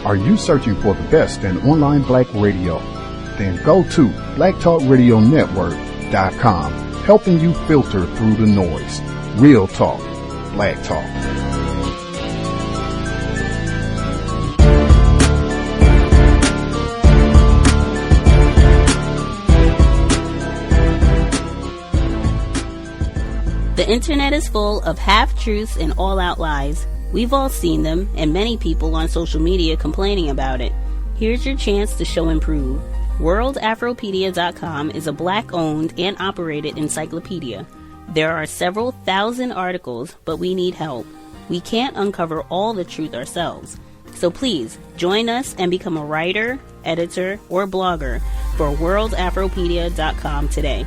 Are you searching for the best in online black radio? Then go to blacktalkradionetwork.com, helping you filter through the noise. Real talk, black talk. The internet is full of half-truths and all-out lies. We've all seen them, and many people on social media complaining about it. Here's your chance to show and prove. WorldAfropedia.com is a black-owned and operated encyclopedia. There are several thousand articles, but we need help. We can't uncover all the truth ourselves. So please, join us and become a writer, editor, or blogger for WorldAfropedia.com today.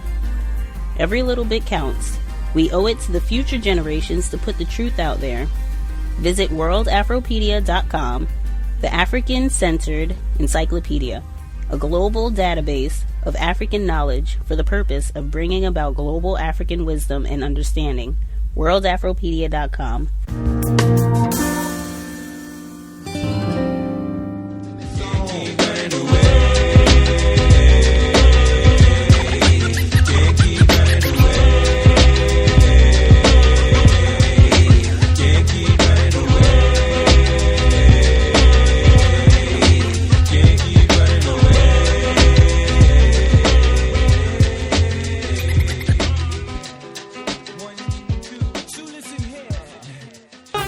Every little bit counts. We owe it to the future generations to put the truth out there. Visit WorldAfropedia.com, the African-centered encyclopedia, a global database of African knowledge for the purpose of bringing about global African wisdom and understanding. WorldAfropedia.com.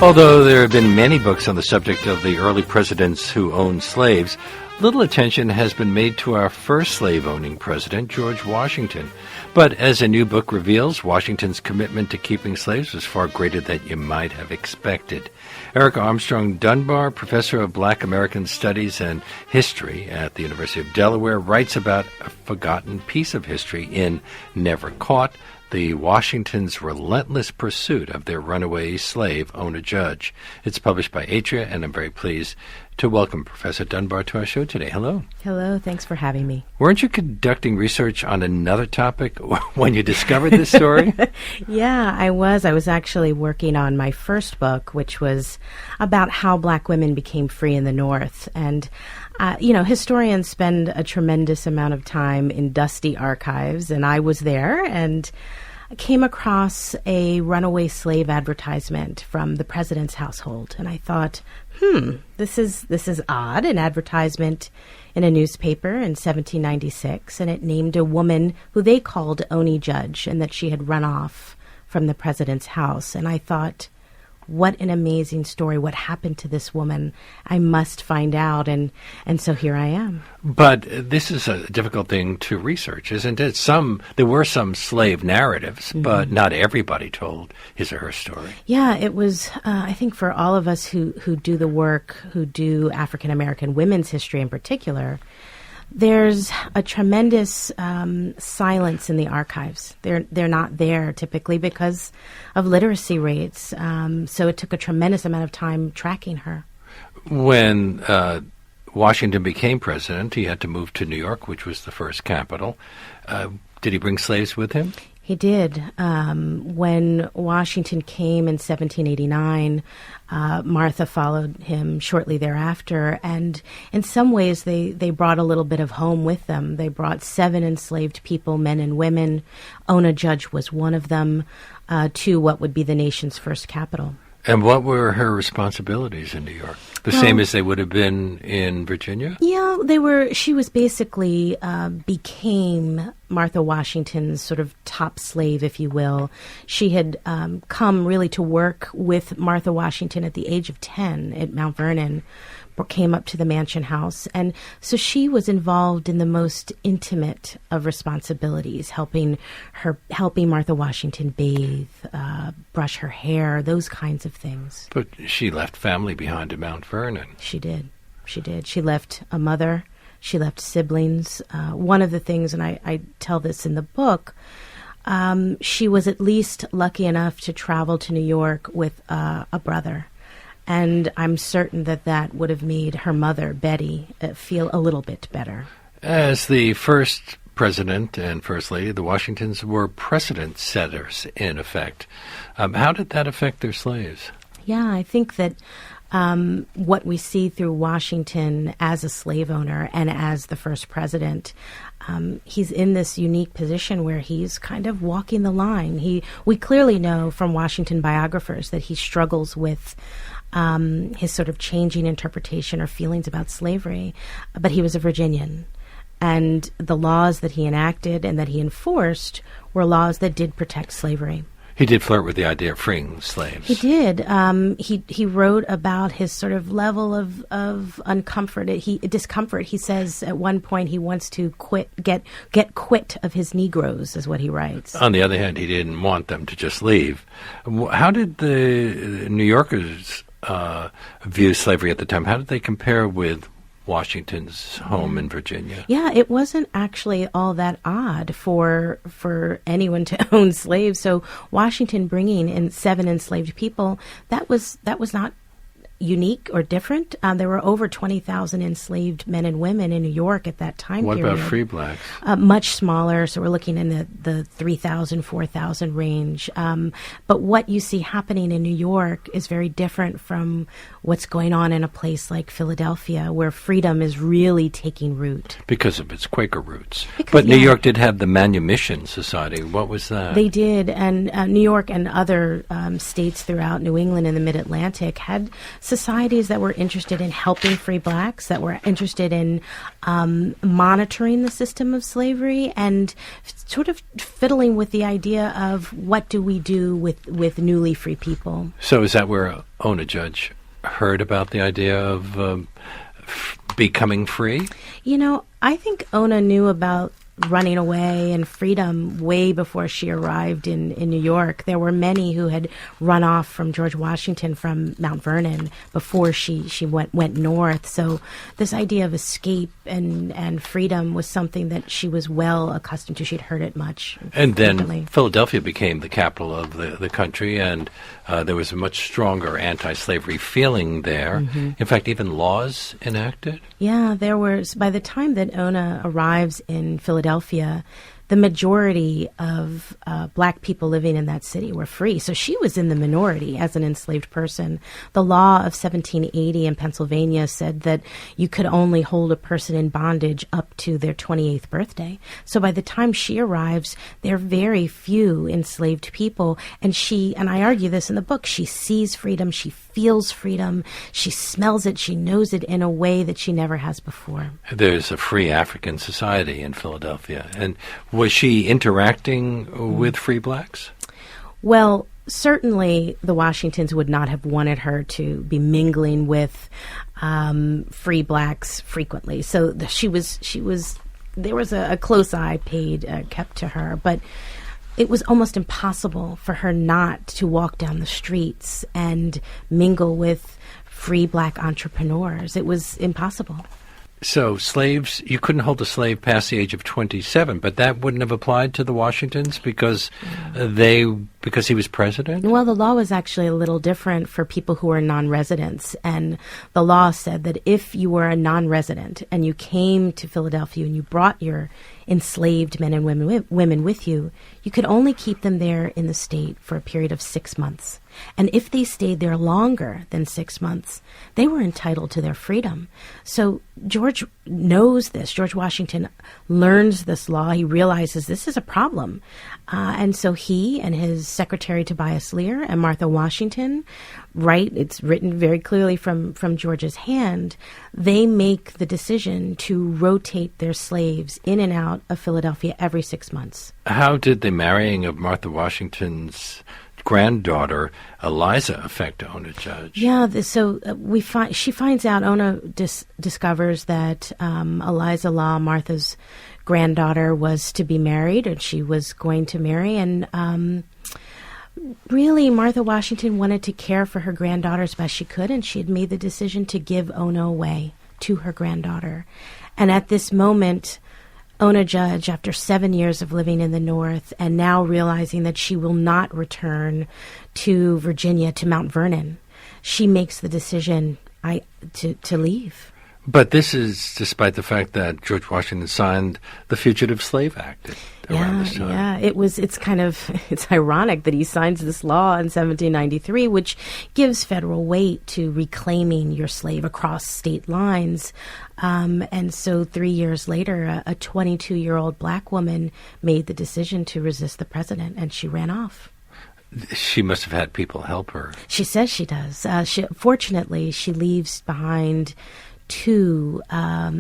Although there have been many books on the subject of the early presidents who owned slaves, little attention has been made to our first slave-owning president, George Washington. But as a new book reveals, Washington's commitment to keeping slaves was far greater than you might have expected. Eric Armstrong Dunbar, professor of Black American Studies and History at the University of Delaware, writes about a forgotten piece of history in Never Caught, the Washington's relentless pursuit of their runaway slave, Ona Judge. It's published by Atria, and I'm very pleased to welcome Professor Dunbar to our show today. Hello. Hello. Thanks for having me. Weren't you conducting research on another topic when you discovered this story? Yeah, I was. I was actually working on my first book, which was about how black women became free in the North. And historians spend a tremendous amount of time in dusty archives, and I was there, and I came across a runaway slave advertisement from the president's household, and I thought, this is odd, an advertisement in a newspaper in 1796, and it named a woman who they called Ona Judge, and that she had run off from the president's house. And I thought, what an amazing story. What happened to this woman? I must find out. And so here I am. But this is a difficult thing to research, isn't it? There were some slave narratives, but not everybody told his or her story. Yeah, it was, I think for all of us who do the work, who do African American women's history in particular, there's a tremendous silence in the archives. They're not there typically because of literacy rates. So it took a tremendous amount of time tracking her. When Washington became president, he had to move to New York, which was the first capital. Did he bring slaves with him? He did. When Washington came in 1789, Martha followed him shortly thereafter, and in some ways they brought a little bit of home with them. They brought 7 enslaved people, men and women. Ona Judge was one of them, to what would be the nation's first capital. And what were her responsibilities in New York? The same as they would have been in Virginia? Yeah, they were. She was basically became Martha Washington's sort of top slave, if you will. She had come really to work with Martha Washington at the age of 10 at Mount Vernon, came up to the Mansion House. And so she was involved in the most intimate of responsibilities, helping Martha Washington bathe, brush her hair, those kinds of things. But she left family behind at Mount Vernon. She did. She left a mother. She left siblings. One of the things, and I tell this in the book, she was at least lucky enough to travel to New York with a brother. And I'm certain that would have made her mother, Betty, feel a little bit better. As the first president and first lady, the Washingtons were precedent setters, in effect. How did that affect their slaves? Yeah, I think that what we see through Washington as a slave owner and as the first president. He's in this unique position where he's kind of walking the line. We clearly know from Washington biographers that he struggles with his sort of changing interpretation or feelings about slavery, but he was a Virginian. And the laws that he enacted and that he enforced were laws that did protect slavery. He did flirt with the idea of freeing slaves. He did. He wrote about his sort of level of discomfort. He says at one point he wants to get quit of his Negroes, is what he writes. On the other hand, he didn't want them to just leave. How did the New Yorkers view slavery at the time? How did they compare with Washington's home in Virginia? Yeah, it wasn't actually all that odd for anyone to own slaves. So Washington bringing in 7 enslaved people, that was not unique or different. There were over 20,000 enslaved men and women in New York at that time period. What about free blacks? Much smaller, so we're looking in the 3,000, 4,000 range. But what you see happening in New York is very different from what's going on in a place like Philadelphia, where freedom is really taking root. Because of its Quaker roots. But New York did have the Manumission Society. What was that? They did, and New York and other states throughout New England and the Mid-Atlantic had societies that were interested in helping free blacks, that were interested in monitoring the system of slavery and sort of fiddling with the idea of what do we do with newly free people. So is that where Ona Judge heard about the idea of becoming free? You know, I think Ona knew about running away and freedom way before she arrived in New York. There were many who had run off from George Washington from Mount Vernon before she went north. So this idea of escape and freedom was something that she was well accustomed to. She'd heard it much. And then frequently. Philadelphia became the capital of the country, and there was a much stronger anti-slavery feeling there. Mm-hmm. In fact, even laws enacted? Yeah, there was. By the time that Ona arrives in Philadelphia, the majority of black people living in that city were free. So she was in the minority as an enslaved person. The law of 1780 in Pennsylvania said that you could only hold a person in bondage up to their 28th birthday. So by the time she arrives, there are very few enslaved people. And I argue this in the book, she sees freedom, she feels freedom, she smells it, she knows it in a way that she never has before. There's a free African society in Philadelphia. And was she interacting with free blacks? Well, certainly the Washingtons would not have wanted her to be mingling with free blacks frequently. So there was a close eye kept to her, but it was almost impossible for her not to walk down the streets and mingle with free black entrepreneurs. It was impossible. So slaves, you couldn't hold a slave past the age of 27, but that wouldn't have applied to the Washingtons because he was president? Well, the law was actually a little different for people who were non-residents. And the law said that if you were a non-resident and you came to Philadelphia and you brought your enslaved men and women with you, you could only keep them there in the state for a period of 6 months. And if they stayed there longer than 6 months, they were entitled to their freedom. So George knows this. George Washington learns this law. He realizes this is a problem. And so he and his secretary Tobias Lear and Martha Washington it's written very clearly from George's hand, they make the decision to rotate their slaves in and out of Philadelphia every 6 months. How did the marrying of Martha Washington's granddaughter Eliza affect Ona Judge? Yeah, so she finds out. Ona discovers that Eliza Law, Martha's granddaughter, was to be married, and she was going to marry. And really, Martha Washington wanted to care for her granddaughter as best she could, and she had made the decision to give Ona away to her granddaughter. And at this moment, Ona Judge, after 7 years of living in the North and now realizing that she will not return to Virginia, to Mount Vernon, she makes the decision to leave. But this is despite the fact that George Washington signed the Fugitive Slave Act around this time. Yeah, it's ironic that he signs this law in 1793, which gives federal weight to reclaiming your slave across state lines. And so 3 years later, a 22-year-old black woman made the decision to resist the president, and she ran off. She must have had people help her. She says she does. Fortunately, she leaves behind 2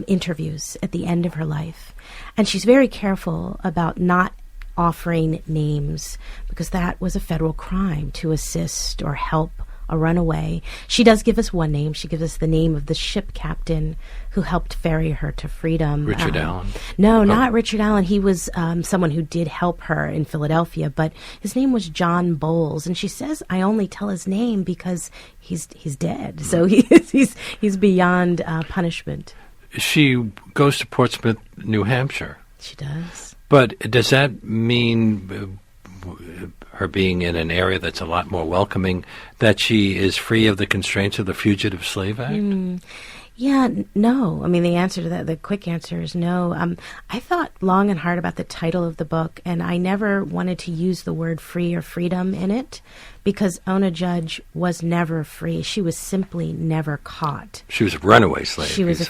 interviews at the end of her life. And she's very careful about not offering names because that was a federal crime to assist or help a runaway. She does give us one name. She gives us the name of the ship captain who helped ferry her to freedom. Richard Allen? No, not Richard Allen. He was someone who did help her in Philadelphia, but his name was John Bowles. And she says, I only tell his name because he's dead. So he's beyond punishment. She goes to Portsmouth, New Hampshire. She does. But does that mean her being in an area that's a lot more welcoming, that she is free of the constraints of the Fugitive Slave Act? Yeah, no. I mean, the answer to that, the quick answer is no. I thought long and hard about the title of the book, and I never wanted to use the word free or freedom in it because Ona Judge was never free. She was simply never caught. She was a runaway slave. She was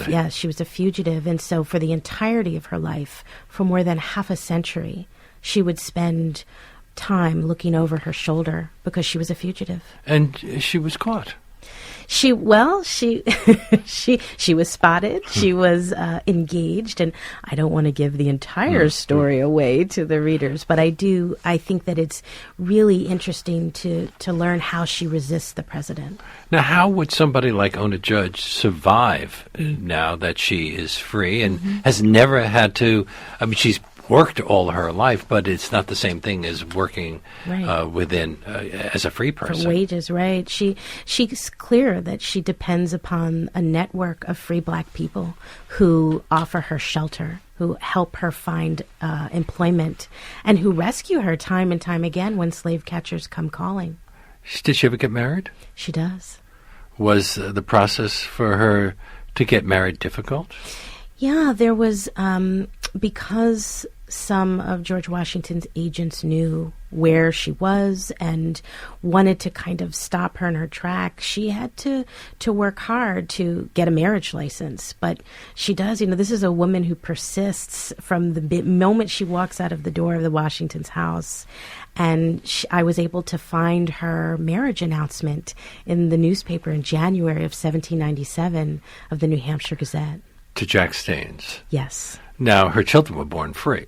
a fugitive, and so for the entirety of her life, for more than half a century, she would spend time looking over her shoulder because she was a fugitive. And she was caught. She was spotted. She was engaged, and I don't want to give the entire story away to the readers, but I think that it's really interesting to learn how she resists the president. Now, how would somebody like Ona Judge survive now that she is free and has never had to, I mean, she's worked all her life, but it's not the same thing as working as a free person. For wages, right. She's clear that she depends upon a network of free black people who offer her shelter, who help her find employment, and who rescue her time and time again when slave catchers come calling. Did she ever get married? She does. Was the process for her to get married difficult? Yeah, there was, because some of George Washington's agents knew where she was and wanted to kind of stop her in her track, she had to work hard to get a marriage license. But she does, this is a woman who persists from the moment she walks out of the door of the Washington's house. And I was able to find her marriage announcement in the newspaper in January of 1797 of the New Hampshire Gazette. To Jack Staines. Yes. Now, her children were born free.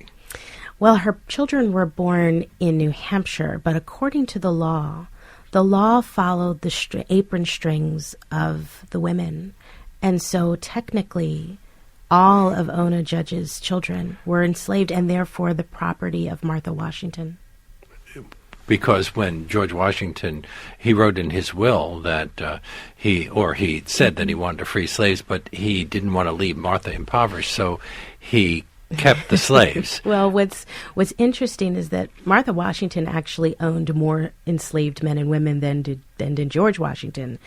Well, her children were born in New Hampshire, but according to the law followed the apron strings of the women. And so technically, all of Ona Judge's children were enslaved and therefore the property of Martha Washington. Because when George Washington, he wrote in his will that he said that he wanted to free slaves, but he didn't want to leave Martha impoverished, so he kept the slaves. Well, what's interesting is that Martha Washington actually owned more enslaved men and women than did George Washington.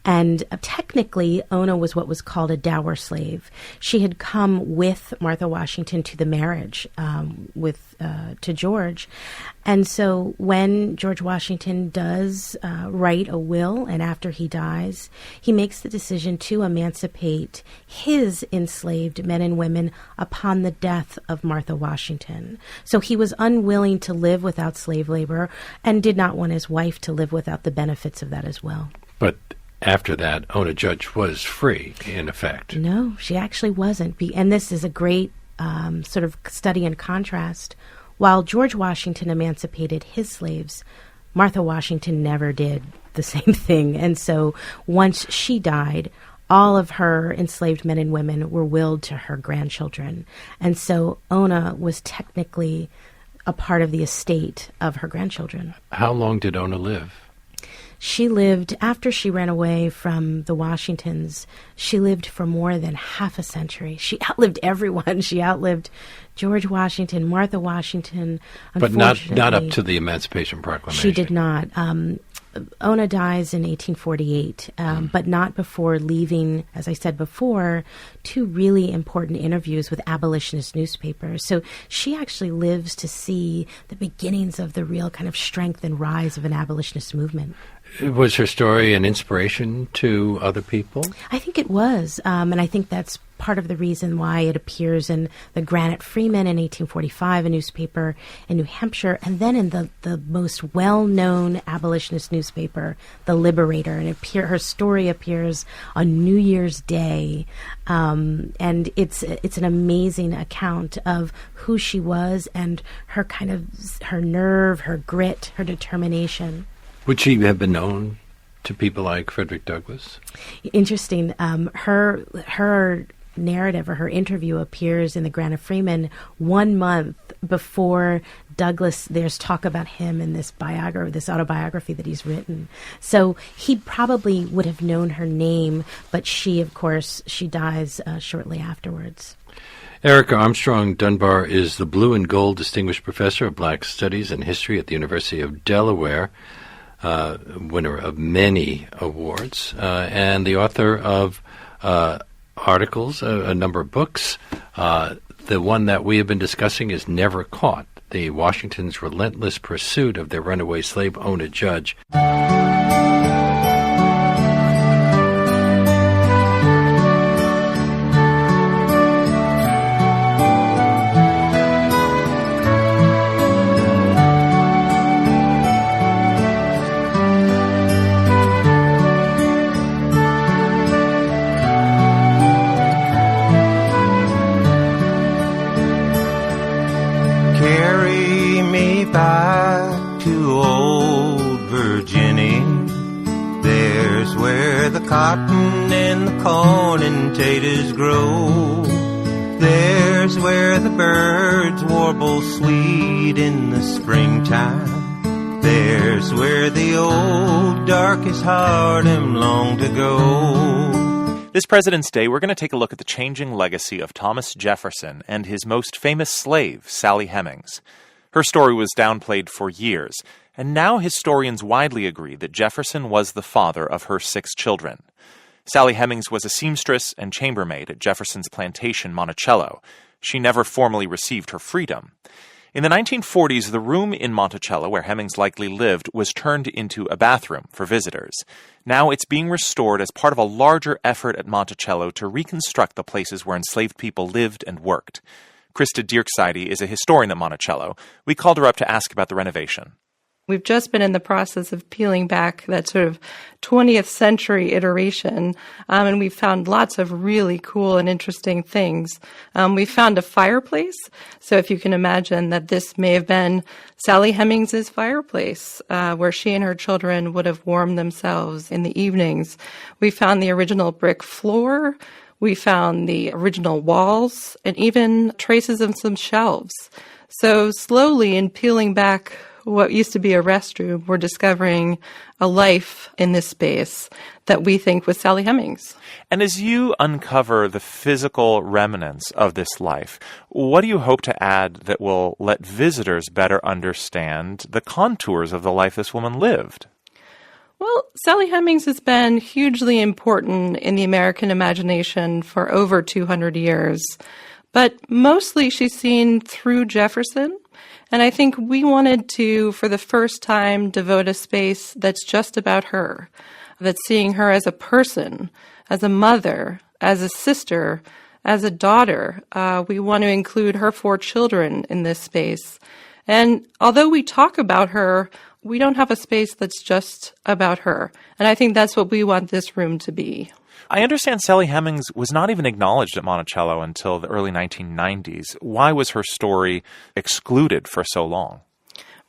And technically, Ona was what was called a dower slave. She had come with Martha Washington to the marriage to George. And so when George Washington does write a will, and after he dies, he makes the decision to emancipate his enslaved men and women upon the death of Martha Washington. So he was unwilling to live without slave labor and did not want his wife to live without the benefits of that as well. But after that, Ona Judge was free, in effect. No, she actually wasn't. And this is a great sort of study in contrast. While George Washington emancipated his slaves, Martha Washington never did the same thing. And so once she died, all of her enslaved men and women were willed to her grandchildren. And so Ona was technically a part of the estate of her grandchildren. How long did Ona live? She lived, after she ran away from the Washingtons, she lived for more than half a century. She outlived everyone. She outlived George Washington, Martha Washington. But not up to the Emancipation Proclamation. She did not. Ona dies in 1848, but not before leaving, as I said before, two really important interviews with abolitionist newspapers. So she actually lives to see the beginnings of the real kind of strength and rise of an abolitionist movement. Was her story an inspiration to other people? I think it was, and I think that's part of the reason why it appears in the Granite Freeman in 1845, a newspaper in New Hampshire, and then in the most well-known abolitionist newspaper, The Liberator. And her story appears on New Year's Day, and it's an amazing account of who she was and her her nerve, her grit, her determination. Would she have been known to people like Frederick Douglass? Interesting. Her narrative or her interview appears in the Granite Freeman 1 month before Douglass. There's talk about him in this autobiography that he's written. So he probably would have known her name, but she, of course, she dies shortly afterwards. Erica Armstrong Dunbar is the Blue and Gold Distinguished Professor of Black Studies and History at the University of Delaware, winner of many awards, and the author of articles, a number of books. The one that we have been discussing is Never Caught, the Washington's relentless pursuit of their runaway slave Ona Judge. Back to old Virginia, there's where the cotton and the corn and taters grow. There's where the birds warble sweet in the springtime. There's where the old darkest Harlem long to go. This President's Day, we're going to take a look at the changing legacy of Thomas Jefferson and his most famous slave, Sally Hemings. Her story was downplayed for years, and now historians widely agree that Jefferson was the father of her 6 children. Sally Hemings was a seamstress and chambermaid at Jefferson's plantation, Monticello. She never formally received her freedom. In the 1940s, the room in Monticello, where Hemings likely lived, was turned into a bathroom for visitors. Now it's being restored as part of a larger effort at Monticello to reconstruct the places where enslaved people lived and worked. Krista Dierkside is a historian at Monticello. We called her up to ask about the renovation. We've just been in the process of peeling back that sort of 20th century iteration, and we've found lots of really cool and interesting things. We found a fireplace, so if you can imagine that this may have been Sally Hemings' fireplace, where she and her children would have warmed themselves in the evenings. We found the original brick floor. We found the original walls and even traces of some shelves. So slowly, in peeling back what used to be a restroom, we're discovering a life in this space that we think was Sally Hemings. And as you uncover the physical remnants of this life, what do you hope to add that will let visitors better understand the contours of the life this woman lived? Well, Sally Hemings has been hugely important in the American imagination for over 200 years, but mostly she's seen through Jefferson. And I think we wanted to, for the first time, devote a space that's just about her, that's seeing her as a person, as a mother, as a sister, as a daughter. We want to include her 4 children in this space. And although we talk about her, we don't have a space that's just about her. And I think that's what we want this room to be. I understand Sally Hemings was not even acknowledged at Monticello until the early 1990s. Why was her story excluded for so long?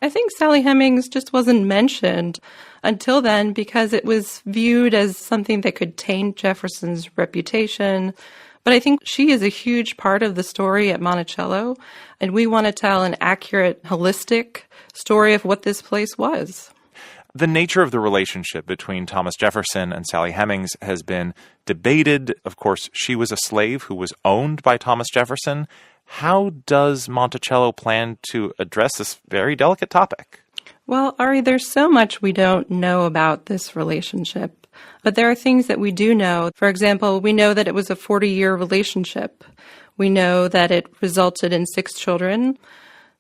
I think Sally Hemings just wasn't mentioned until then because it was viewed as something that could taint Jefferson's reputation. But I think she is a huge part of the story at Monticello, and we want to tell an accurate, holistic story of what this place was. The nature of the relationship between Thomas Jefferson and Sally Hemings has been debated. Of course, she was a slave who was owned by Thomas Jefferson. How does Monticello plan to address this very delicate topic? Well, Ari, there's so much we don't know about this relationship, but there are things that we do know. For example, we know that it was a 40-year relationship. We know that it resulted in 6 children.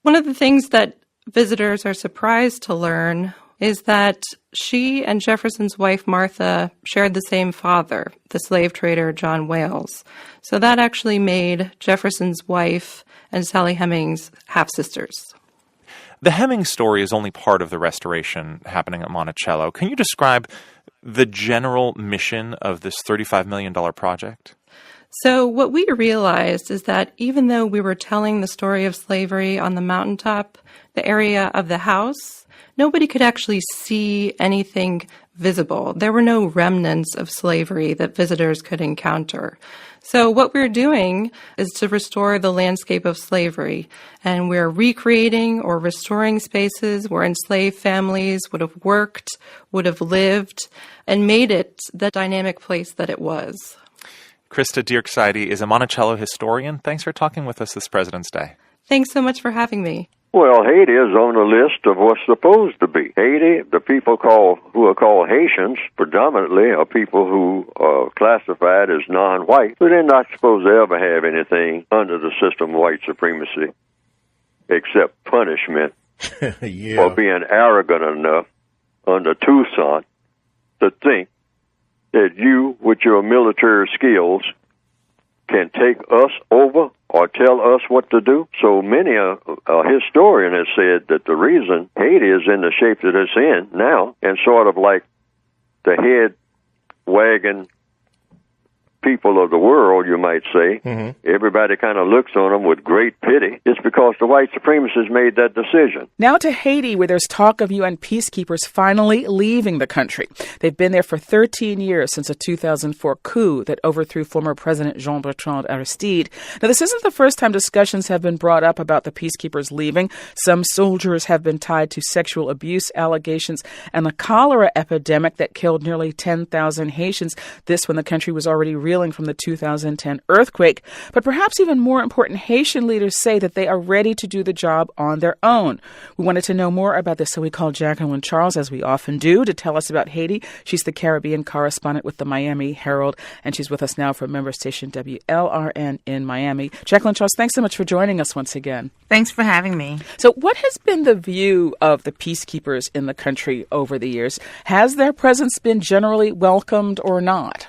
One of the things that visitors are surprised to learn is that she and Jefferson's wife, Martha, shared the same father, the slave trader John Wales. So that actually made Jefferson's wife and Sally Hemings half-sisters. The Hemings story is only part of the restoration happening at Monticello. Can you describe the general mission of this $35 million project? So what we realized is that even though we were telling the story of slavery on the mountaintop, the area of the house, nobody could actually see anything visible. There were no remnants of slavery that visitors could encounter. So what we're doing is to restore the landscape of slavery, and we're recreating or restoring spaces where enslaved families would have worked, would have lived, and made it the dynamic place that it was. Krista Dierksheide is a Monticello historian. Thanks for talking with us this President's Day. Thanks so much for having me. Well, Haiti is on the list of what's supposed to be. Haiti, the people who are called Haitians, predominantly are people who are classified as non-white, so they're not supposed to ever have anything under the system of white supremacy except punishment for being arrogant enough under Toussaint to think that you, with your military skills, can take us over or tell us what to do. So many a historian has said that the reason Haiti is in the shape that it's in now, and sort of like the head wagging people of the world, you might say, everybody kind of looks on them with great pity. It's because the white supremacists made that decision. Now to Haiti, where there's talk of UN peacekeepers finally leaving the country. They've been there for 13 years since a 2004 coup that overthrew former President Jean-Bertrand Aristide. Now, this isn't the first time discussions have been brought up about the peacekeepers leaving. Some soldiers have been tied to sexual abuse allegations and the cholera epidemic that killed nearly 10,000 Haitians. This when the country was already reeling from the 2010 earthquake. But perhaps even more important, Haitian leaders say that they are ready to do the job on their own. We wanted to know more about this, so we called Jacqueline Charles, as we often do, to tell us about Haiti. She's the Caribbean correspondent with the Miami Herald, and she's with us now from member station WLRN in Miami. Jacqueline Charles, thanks so much for joining us once again. Thanks for having me. So what has been the view of the peacekeepers in the country over the years? Has their presence been generally welcomed or not?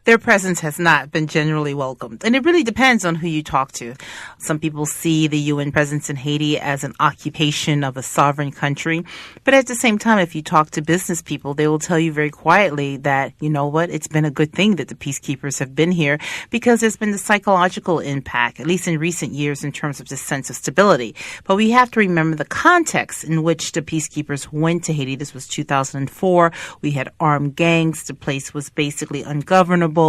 Their presence has not been generally welcomed. And it really depends on who you talk to. Some people see the UN presence in Haiti as an occupation of a sovereign country. But at the same time, if you talk to business people, they will tell you very quietly that, you know what, it's been a good thing that the peacekeepers have been here because there's been the psychological impact, at least in recent years, in terms of the sense of stability. But we have to remember the context in which the peacekeepers went to Haiti. This was 2004. We had armed gangs. The place was basically ungovernable.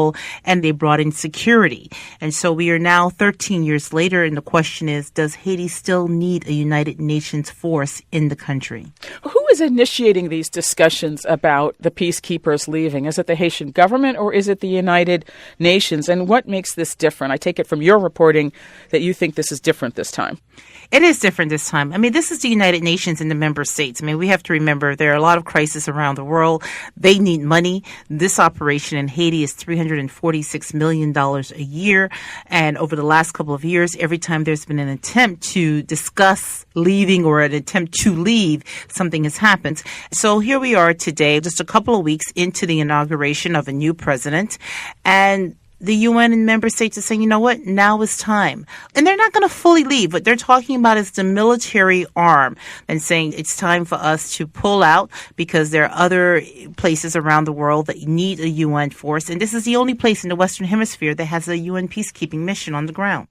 And they brought in security. And so we are now 13 years later, and the question is, does Haiti still need a United Nations force in the country? Who is initiating these discussions about the peacekeepers leaving? Is it the Haitian government or is it the United Nations? And what makes this different? I take it from your reporting that you think this is different this time. It is different this time. I mean, this is the United Nations and the member states. I mean, we have to remember there are a lot of crises around the world. They need money. This operation in Haiti is $346 million a year. And over the last couple of years, every time there's been an attempt to discuss leaving or an attempt to leave, something has happened. So here we are today, just a couple of weeks into the inauguration of a new president. And the UN and member states are saying, you know what, now is time. And they're not going to fully leave. What they're talking about is the military arm and saying it's time for us to pull out because there are other places around the world that need a UN force. And this is the only place in the Western Hemisphere that has a UN peacekeeping mission on the ground.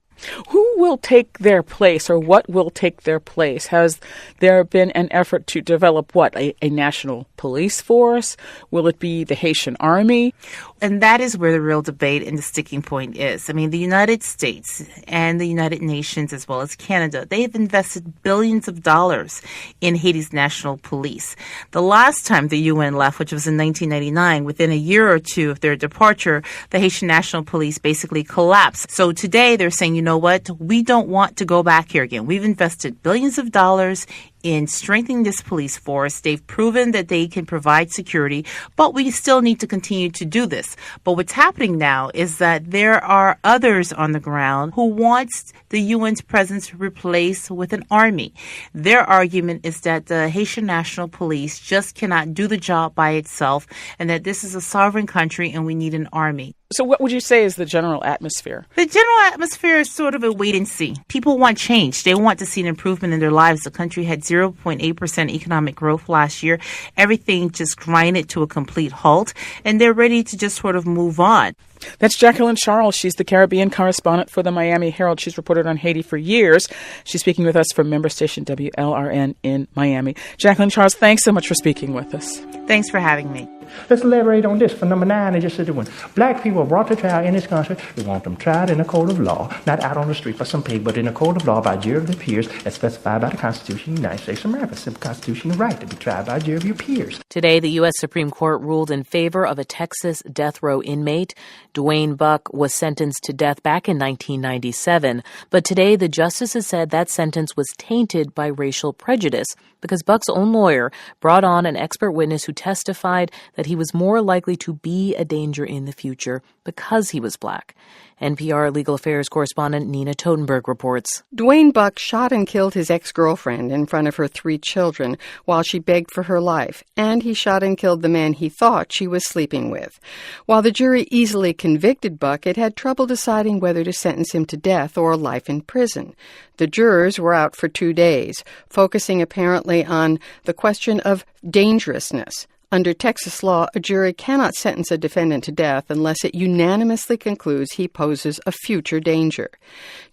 Who will take their place, or what will take their place? Has there been an effort to develop a national police force? Will it be the Haitian army? And that is where the real debate and the sticking point is. I mean, the United States and the United Nations, as well as Canada, they have invested billions of dollars in Haiti's national police. The last time the UN left, which was in 1999, within a year or two of their departure, the Haitian National Police basically collapsed. So today they're saying, you know what, we don't want to go back here again. We've invested billions of dollars in strengthening this police force. They've proven that they can provide security, but we still need to continue to do this. But what's happening now is that there are others on the ground who want the UN's presence replaced with an army. Their argument is that the Haitian National Police just cannot do the job by itself, and that this is a sovereign country and we need an army. So what would you say is the general atmosphere? The general atmosphere is sort of a wait and see. People want change. They want to see an improvement in their lives. The country had 0.8% economic growth last year. Everything just grinded to a complete halt, and they're ready to just sort of move on. That's Jacqueline Charles. She's the Caribbean correspondent for the Miami Herald. She's reported on Haiti for years. She's speaking with us from member station WLRN in Miami. Jacqueline Charles, thanks so much for speaking with us. Thanks for having me. Let's elaborate on this. For number 9, they just said that when black people are brought to trial in this country, we want them tried in a court of law, not out on the street for some pig, but in a court of law by a jury of their peers as specified by the Constitution of the United States of America. Simple constitutional right to be tried by a jury of your peers. Today, the U.S. Supreme Court ruled in favor of a Texas death row inmate. Duane Buck was sentenced to death back in 1997, but today the justices said that sentence was tainted by racial prejudice because Buck's own lawyer brought on an expert witness who testified that he was more likely to be a danger in the future because he was black. NPR legal affairs correspondent Nina Totenberg reports. Duane Buck shot and killed his ex-girlfriend in front of her 3 children while she begged for her life, and he shot and killed the man he thought she was sleeping with. While the jury easily convicted Buck, it had trouble deciding whether to sentence him to death or life in prison. The jurors were out for 2 days, focusing apparently on the question of dangerousness. Under Texas law, a jury cannot sentence a defendant to death unless it unanimously concludes he poses a future danger.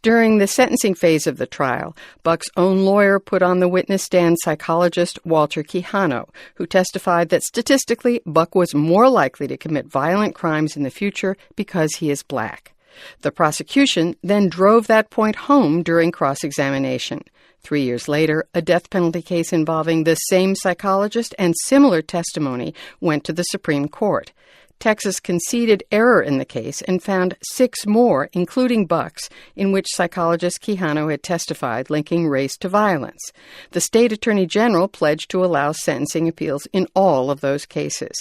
During the sentencing phase of the trial, Buck's own lawyer put on the witness stand psychologist Walter Quijano, who testified that statistically, Buck was more likely to commit violent crimes in the future because he is black. The prosecution then drove that point home during cross-examination. 3 years later, a death penalty case involving the same psychologist and similar testimony went to the Supreme Court. Texas conceded error in the case and found 6 more, including Buck's, in which psychologist Quijano had testified linking race to violence. The state attorney general pledged to allow sentencing appeals in all of those cases.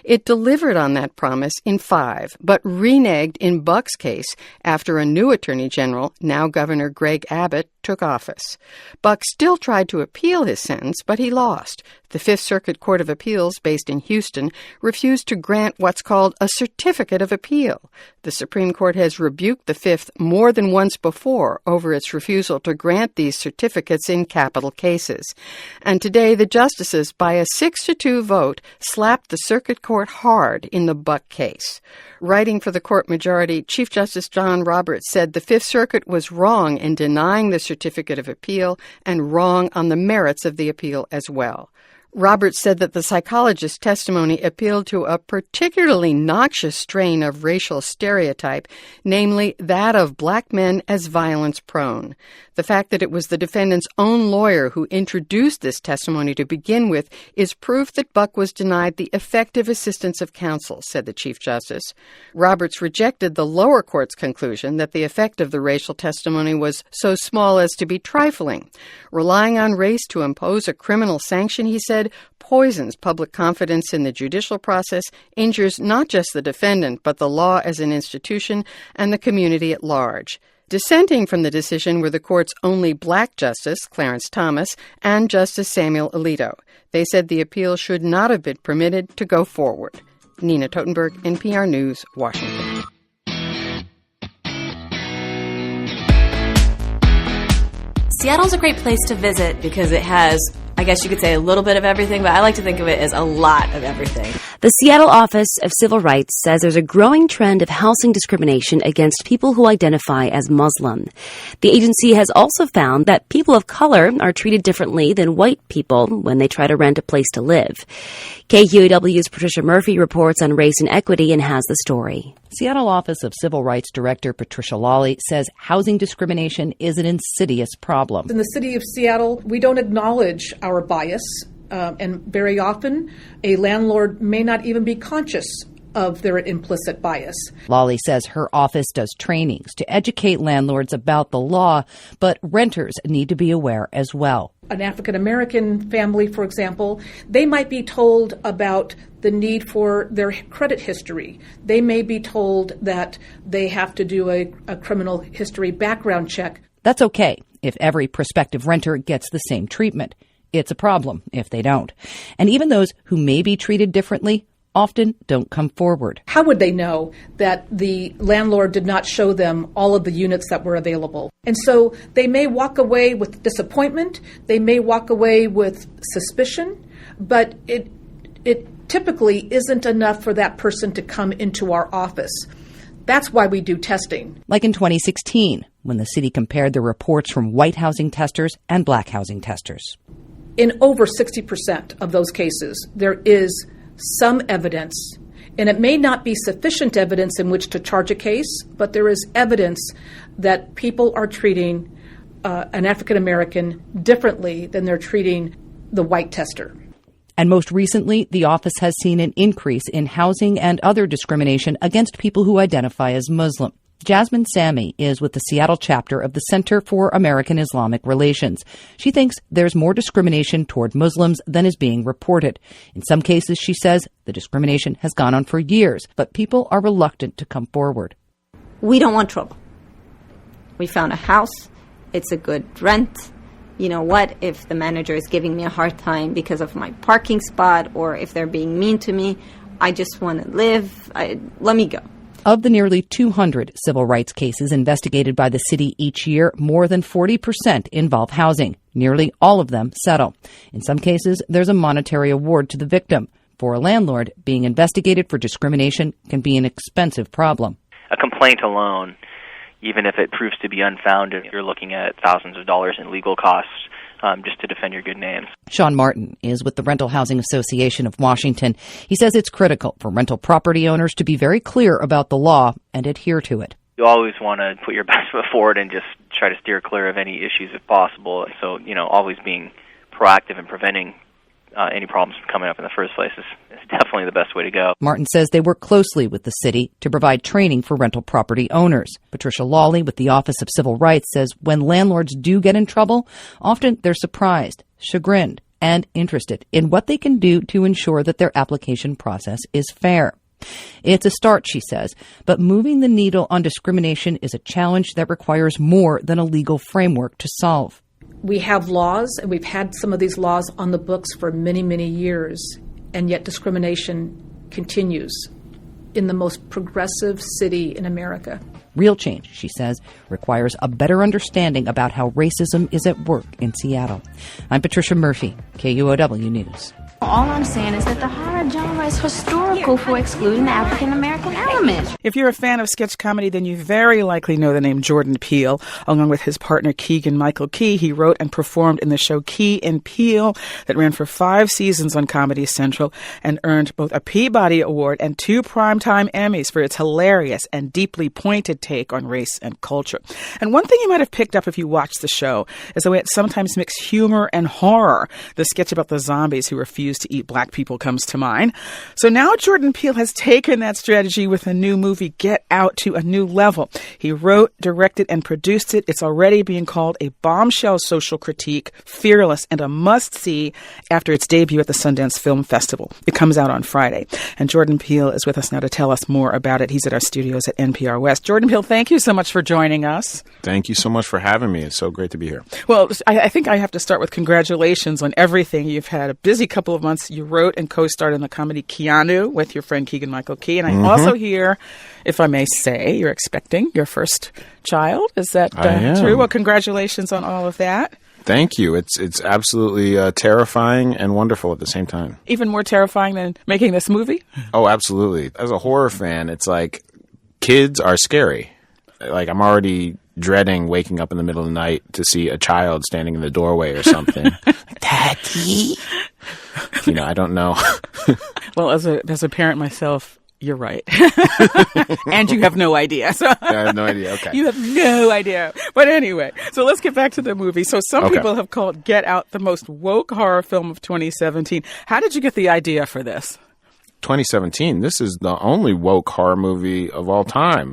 It delivered on that promise in 5, but reneged in Buck's case after a new attorney general, now Governor Greg Abbott, took office. Buck still tried to appeal his sentence, but he lost. The Fifth Circuit Court of Appeals, based in Houston, refused to grant what's called a certificate of appeal. The Supreme Court has rebuked the Fifth more than once before over its refusal to grant these certificates in capital cases. And today, the justices, by a 6-2 vote, slapped the Circuit Court hard in the Buck case. Writing for the court majority, Chief Justice John Roberts said the Fifth Circuit was wrong in denying the certificate of appeal and wrong on the merits of the appeal as well. Roberts said that the psychologist's testimony appealed to a particularly noxious strain of racial stereotype, namely that of black men as violence-prone. The fact that it was the defendant's own lawyer who introduced this testimony to begin with is proof that Buck was denied the effective assistance of counsel, said the Chief Justice. Roberts rejected the lower court's conclusion that the effect of the racial testimony was so small as to be trifling. Relying on race to impose a criminal sanction, he said, poisons public confidence in the judicial process, injures not just the defendant, but the law as an institution and the community at large. Dissenting from the decision were the court's only black justice, Clarence Thomas, and Justice Samuel Alito. They said the appeal should not have been permitted to go forward. Nina Totenberg, NPR News, Washington. Seattle's a great place to visit because it has, I guess you could say, a little bit of everything, but I like to think of it as a lot of everything. The Seattle Office of Civil Rights says there's a growing trend of housing discrimination against people who identify as Muslim. The agency has also found that people of color are treated differently than white people when they try to rent a place to live. KQAW's Patricia Murphy reports on race and equity and has the story. Seattle Office of Civil Rights Director Patricia Lawley says housing discrimination is an insidious problem. In the city of Seattle, we don't acknowledge our bias, and very often a landlord may not even be conscious of their implicit bias. Lawley says her office does trainings to educate landlords about the law, but renters need to be aware as well. An African American family, for example, they might be told about the need for their credit history. They may be told that they have to do a criminal history background check. That's okay if every prospective renter gets the same treatment. It's a problem if they don't. And even those who may be treated differently often don't come forward. How would they know that the landlord did not show them all of the units that were available? And so they may walk away with disappointment, they may walk away with suspicion, but it typically isn't enough for that person to come into our office. That's why we do testing. Like in 2016, when the city compared the reports from white housing testers and black housing testers. In over 60% of those cases, there is some evidence, and it may not be sufficient evidence in which to charge a case, but there is evidence that people are treating an African American differently than they're treating the white tester. And most recently, the office has seen an increase in housing and other discrimination against people who identify as Muslim. Jasmine Sami is with the Seattle chapter of the Center for American Islamic Relations. She thinks there's more discrimination toward Muslims than is being reported. In some cases, she says, the discrimination has gone on for years, but people are reluctant to come forward. We don't want trouble. We found a house. It's a good rent. You know what? If the manager is giving me a hard time because of my parking spot or if they're being mean to me, I just want to live. Let me go. Of the nearly 200 civil rights cases investigated by the city each year, more than 40% involve housing. Nearly all of them settle. In some cases, there's a monetary award to the victim. For a landlord, being investigated for discrimination can be an expensive problem. A complaint alone, even if it proves to be unfounded, you're looking at thousands of dollars in legal costs just to defend your good name. Sean Martin is with the Rental Housing Association of Washington. He says it's critical for rental property owners to be very clear about the law and adhere to it. You always want to put your best foot forward and just try to steer clear of any issues if possible. So, always being proactive and preventing any problems from coming up in the first place is definitely the best way to go. Martin says they work closely with the city to provide training for rental property owners. Patricia Lawley with the Office of Civil Rights says when landlords do get in trouble, often they're surprised, chagrined, and interested in what they can do to ensure that their application process is fair. It's a start, she says, but moving the needle on discrimination is a challenge that requires more than a legal framework to solve. We have laws, and we've had some of these laws on the books for many, many years, and yet discrimination continues in the most progressive city in America. Real change, she says, requires a better understanding about how racism is at work in Seattle. I'm Patricia Murphy, KUOW News. All I'm saying is that the horror genre is historical for excluding the African-American element. If you're a fan of sketch comedy, then you very likely know the name Jordan Peele. Along with his partner Keegan-Michael Key, he wrote and performed in the show Key and Peele that ran for 5 seasons on Comedy Central and earned both a Peabody Award and 2 Primetime Emmys for its hilarious and deeply pointed take on race and culture. And one thing you might have picked up if you watched the show is the way it sometimes mixed humor and horror. The sketch about the zombies who refused to eat black people comes to mind. So now Jordan Peele has taken that strategy with a new movie, Get Out, to a new level. He wrote, directed, and produced it. It's already being called a bombshell social critique, fearless, and a must-see after its debut at the Sundance Film Festival. It comes out on Friday. And Jordan Peele is with us now to tell us more about it. He's at our studios at NPR West. Jordan Peele, thank you so much for joining us. Thank you so much for having me. It's so great to be here. Well, I think I have to start with congratulations on everything. You've had a busy couple of months. You wrote and co-starred in the comedy Keanu with your friend Keegan-Michael Key. And I also hear, if I may say, you're expecting your first child. Is that true? Well, congratulations on all of that. Thank you. It's absolutely terrifying and wonderful at the same time. Even more terrifying than making this movie? Oh, absolutely. As a horror fan, it's like kids are scary. Like I'm already dreading waking up in the middle of the night to see a child standing in the doorway or something. Daddy. I don't know. Well, as a parent myself, you're right. And you have no idea. So I have no idea. Okay. You have no idea. But anyway, so let's get back to the movie. So some people have called Get Out the most woke horror film of 2017. How did you get the idea for this? 2017, this is the only woke horror movie of all time,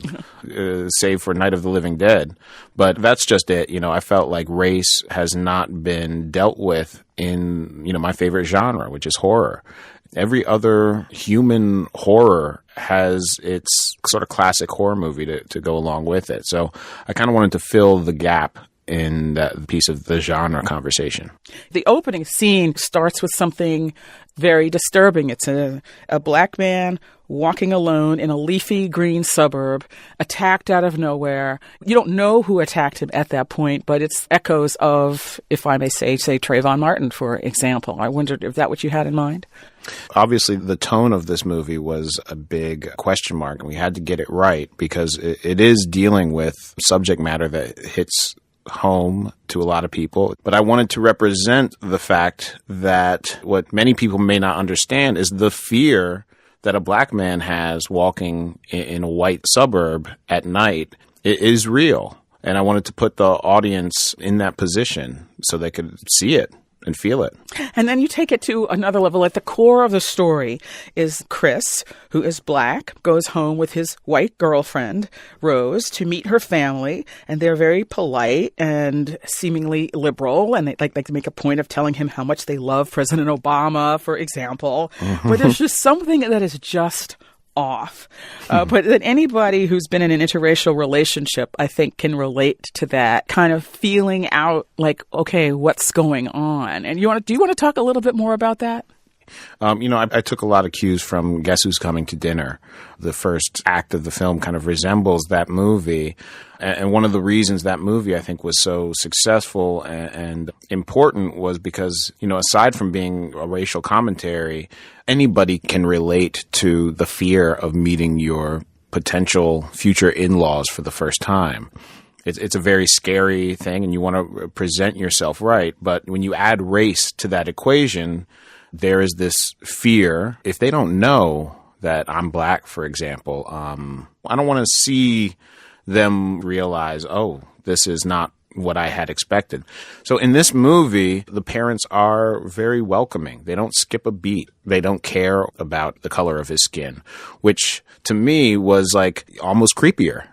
save for Night of the Living Dead. But that's just it. I felt like race has not been dealt with in, my favorite genre, which is horror. Every other human horror has its sort of classic horror movie to go along with it. So I kind of wanted to fill the gap in that piece of the genre conversation. The opening scene starts with something very disturbing. It's a black man walking alone in a leafy green suburb, attacked out of nowhere. You don't know who attacked him at that point, but it's echoes of, if I may say Trayvon Martin, for example. I wondered if that what you had in mind? Obviously, the tone of this movie was a big question mark, and we had to get it right because it is dealing with subject matter that hits home to a lot of people. But I wanted to represent the fact that what many people may not understand is the fear that a black man has walking in a white suburb at night. It is real. And I wanted to put the audience in that position so they could see it and feel it. And then you take it to another level. At the core of the story is Chris, who is black, goes home with his white girlfriend, Rose, to meet her family. And they're very polite and seemingly liberal. And they like to make a point of telling him how much they love President Obama, for example. But there's just something that is just off. But that anybody who's been in an interracial relationship, I think, can relate to that kind of feeling out like, okay, what's going on? And do you want to talk a little bit more about that? I took a lot of cues from Guess Who's Coming to Dinner. The first act of the film kind of resembles that movie. And one of the reasons that movie, I think, was so successful and important was because, aside from being a racial commentary, anybody can relate to the fear of meeting your potential future in-laws for the first time. It's a very scary thing, and you want to present yourself right. But when you add race to that equation, there is this fear. If they don't know that I'm black, for example, I don't want to see them realize, oh, this is not what I had expected. So in this movie, the parents are very welcoming. They don't skip a beat. They don't care about the color of his skin, which to me was like almost creepier.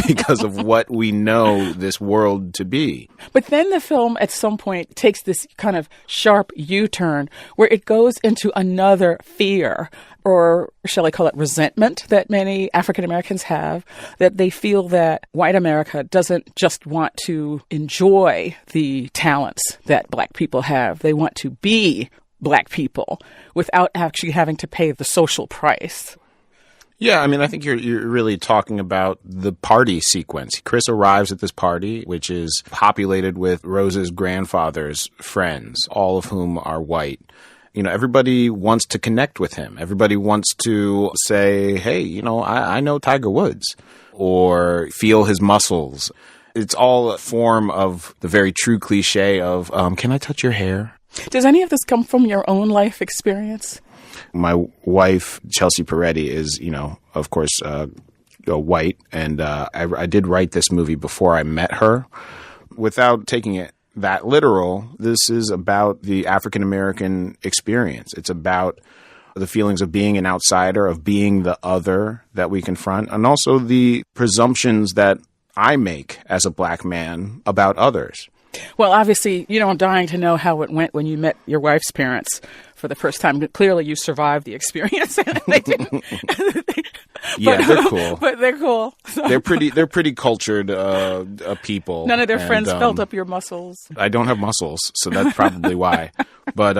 Because of what we know this world to be. But then the film at some point takes this kind of sharp U-turn where it goes into another fear, or shall I call it resentment, that many African Americans have, that they feel that white America doesn't just want to enjoy the talents that black people have. They want to be black people without actually having to pay the social price. Yeah, I think you're really talking about the party sequence. Chris arrives at this party, which is populated with Rose's grandfather's friends, all of whom are white. Everybody wants to connect with him. Everybody wants to say, hey, I know Tiger Woods, or feel his muscles. It's all a form of the very true cliche of, can I touch your hair? Does any of this come from your own life experience? My wife, Chelsea Peretti, is, of course, white. And I did write this movie before I met her. Without taking it that literal, this is about the African-American experience. It's about the feelings of being an outsider, of being the other that we confront, and also the presumptions that I make as a black man about others. Well, obviously, I'm dying to know how it went when you met your wife's parents for the first time. Clearly, you survived the experience. They didn't. Yeah, they're cool. But they're cool. So. They're pretty cultured people. None of their friends felt up your muscles. I don't have muscles, so that's probably why. But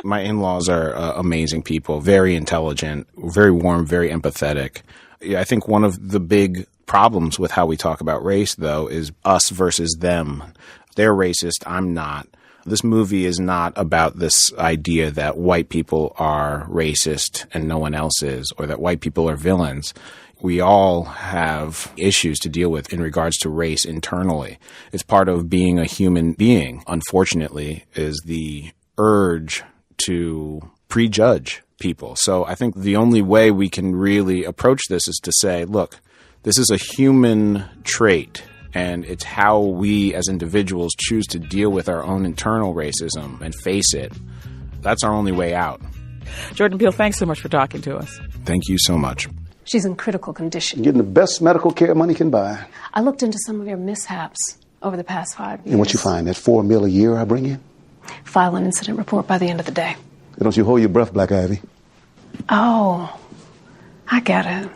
my in-laws are amazing people, very intelligent, very warm, very empathetic. I think one of the big problems with how we talk about race, though, is us versus them. They're racist. I'm not. This movie is not about this idea that white people are racist and no one else is, or that white people are villains. We all have issues to deal with in regards to race internally. It's part of being a human being, unfortunately, is the urge to prejudge people. So I think the only way we can really approach this is to say, look, this is a human trait. And it's how we as individuals choose to deal with our own internal racism and face it. That's our only way out. Jordan Peele, thanks so much for talking to us. Thank you so much. She's in critical condition. Getting the best medical care money can buy. I looked into some of your mishaps over the past 5 years. And what you find, that $4 million a year I bring in? File an incident report by the end of the day. Don't you hold your breath, Black Ivy. Oh, I get it.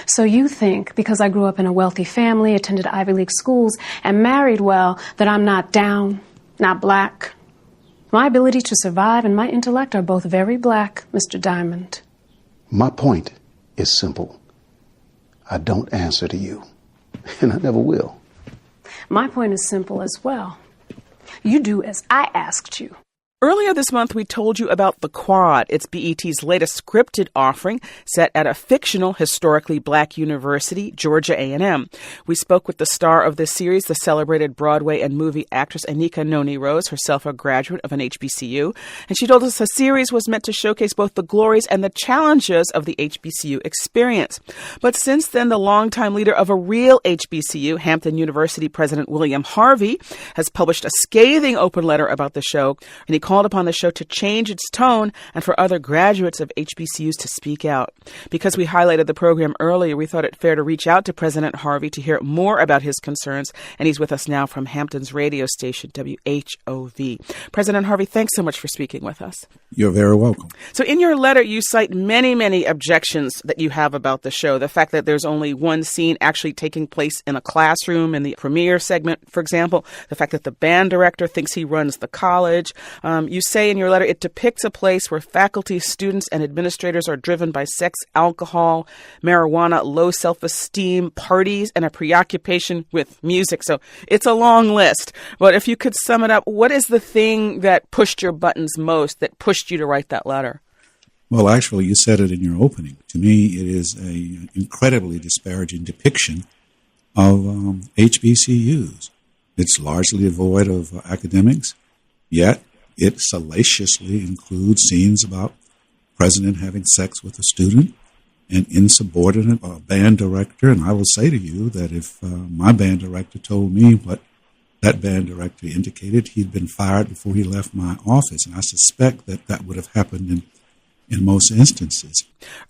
So you think because I grew up in a wealthy family, attended Ivy League schools, and married well, that I'm not down, not black? My ability to survive and my intellect are both very black, Mr. Diamond. My point is simple. I don't answer to you, and I never will. My point is simple as well. You do as I asked you. Earlier this month, we told you about The Quad. It's BET's latest scripted offering set at a fictional, historically black university, Georgia A&M. We spoke with the star of this series, the celebrated Broadway and movie actress Anika Noni Rose, herself a graduate of an HBCU. And she told us the series was meant to showcase both the glories and the challenges of the HBCU experience. But since then, the longtime leader of a real HBCU, Hampton University President William Harvey, has published a scathing open letter about the show, and he called upon the show to change its tone and for other graduates of HBCUs to speak out. Because we highlighted the program earlier, we thought it fair to reach out to President Harvey to hear more about his concerns, and he's with us now from Hampton's radio station, WHOV. President Harvey, thanks so much for speaking with us. You're very welcome. So in your letter, you cite many objections that you have about the show. The fact that there's only one scene actually taking place in a classroom in the premiere segment, for example. The fact that the band director thinks he runs the college. You say in your letter it depicts a place where faculty, students, and administrators are driven by sex, alcohol, marijuana, low self-esteem, parties, and a preoccupation with music. So it's a long list. But if you could sum it up, what is the thing that pushed your buttons most, that pushed you to write that letter? Well, actually, you said it in your opening. To me, it is an incredibly disparaging depiction of HBCUs. It's largely devoid of academics, yet it salaciously includes scenes about the president having sex with a student, an insubordinate band director. And I will say to you that if my band director told me what that band director indicated, he'd been fired before he left my office. And I suspect that that would have happened in most instances.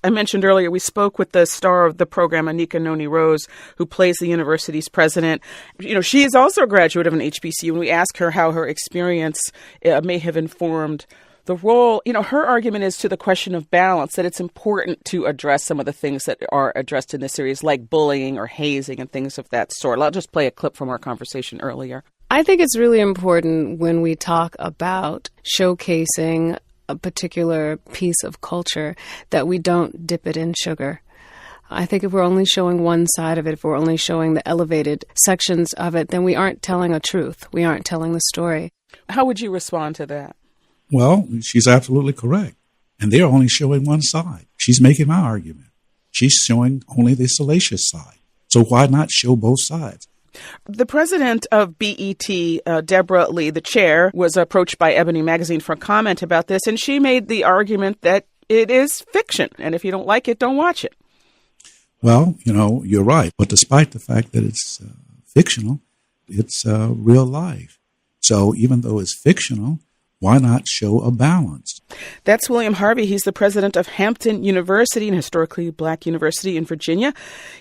I mentioned earlier we spoke with the star of the program, Anika Noni Rose, who plays the university's president. You know, she is also a graduate of an HBCU, and we asked her how her experience may have informed the role. You know, her argument is to the question of balance, that it's important to address some of the things that are addressed in this series, like bullying or hazing and things of that sort. I'll just play a clip from our conversation earlier. I think it's really important when we talk about showcasing a particular piece of culture that we don't dip it in sugar. I think if we're only showing one side of it, if we're only showing the elevated sections of it, then we aren't telling a truth. We aren't telling the story. How would you respond to that? Well, she's absolutely correct. And they're only showing one side. She's making my argument. She's showing only the salacious side. So why not show both sides? The president of BET, Deborah Lee, the chair, was approached by Ebony Magazine for a comment about this, and she made the argument that it is fiction, and if you don't like it, don't watch it. Well, you know, you're right. But despite the fact that it's fictional, it's real life. So even though it's fictional, why not show a balance? That's William Harvey. He's the president of Hampton University, an historically black university in Virginia.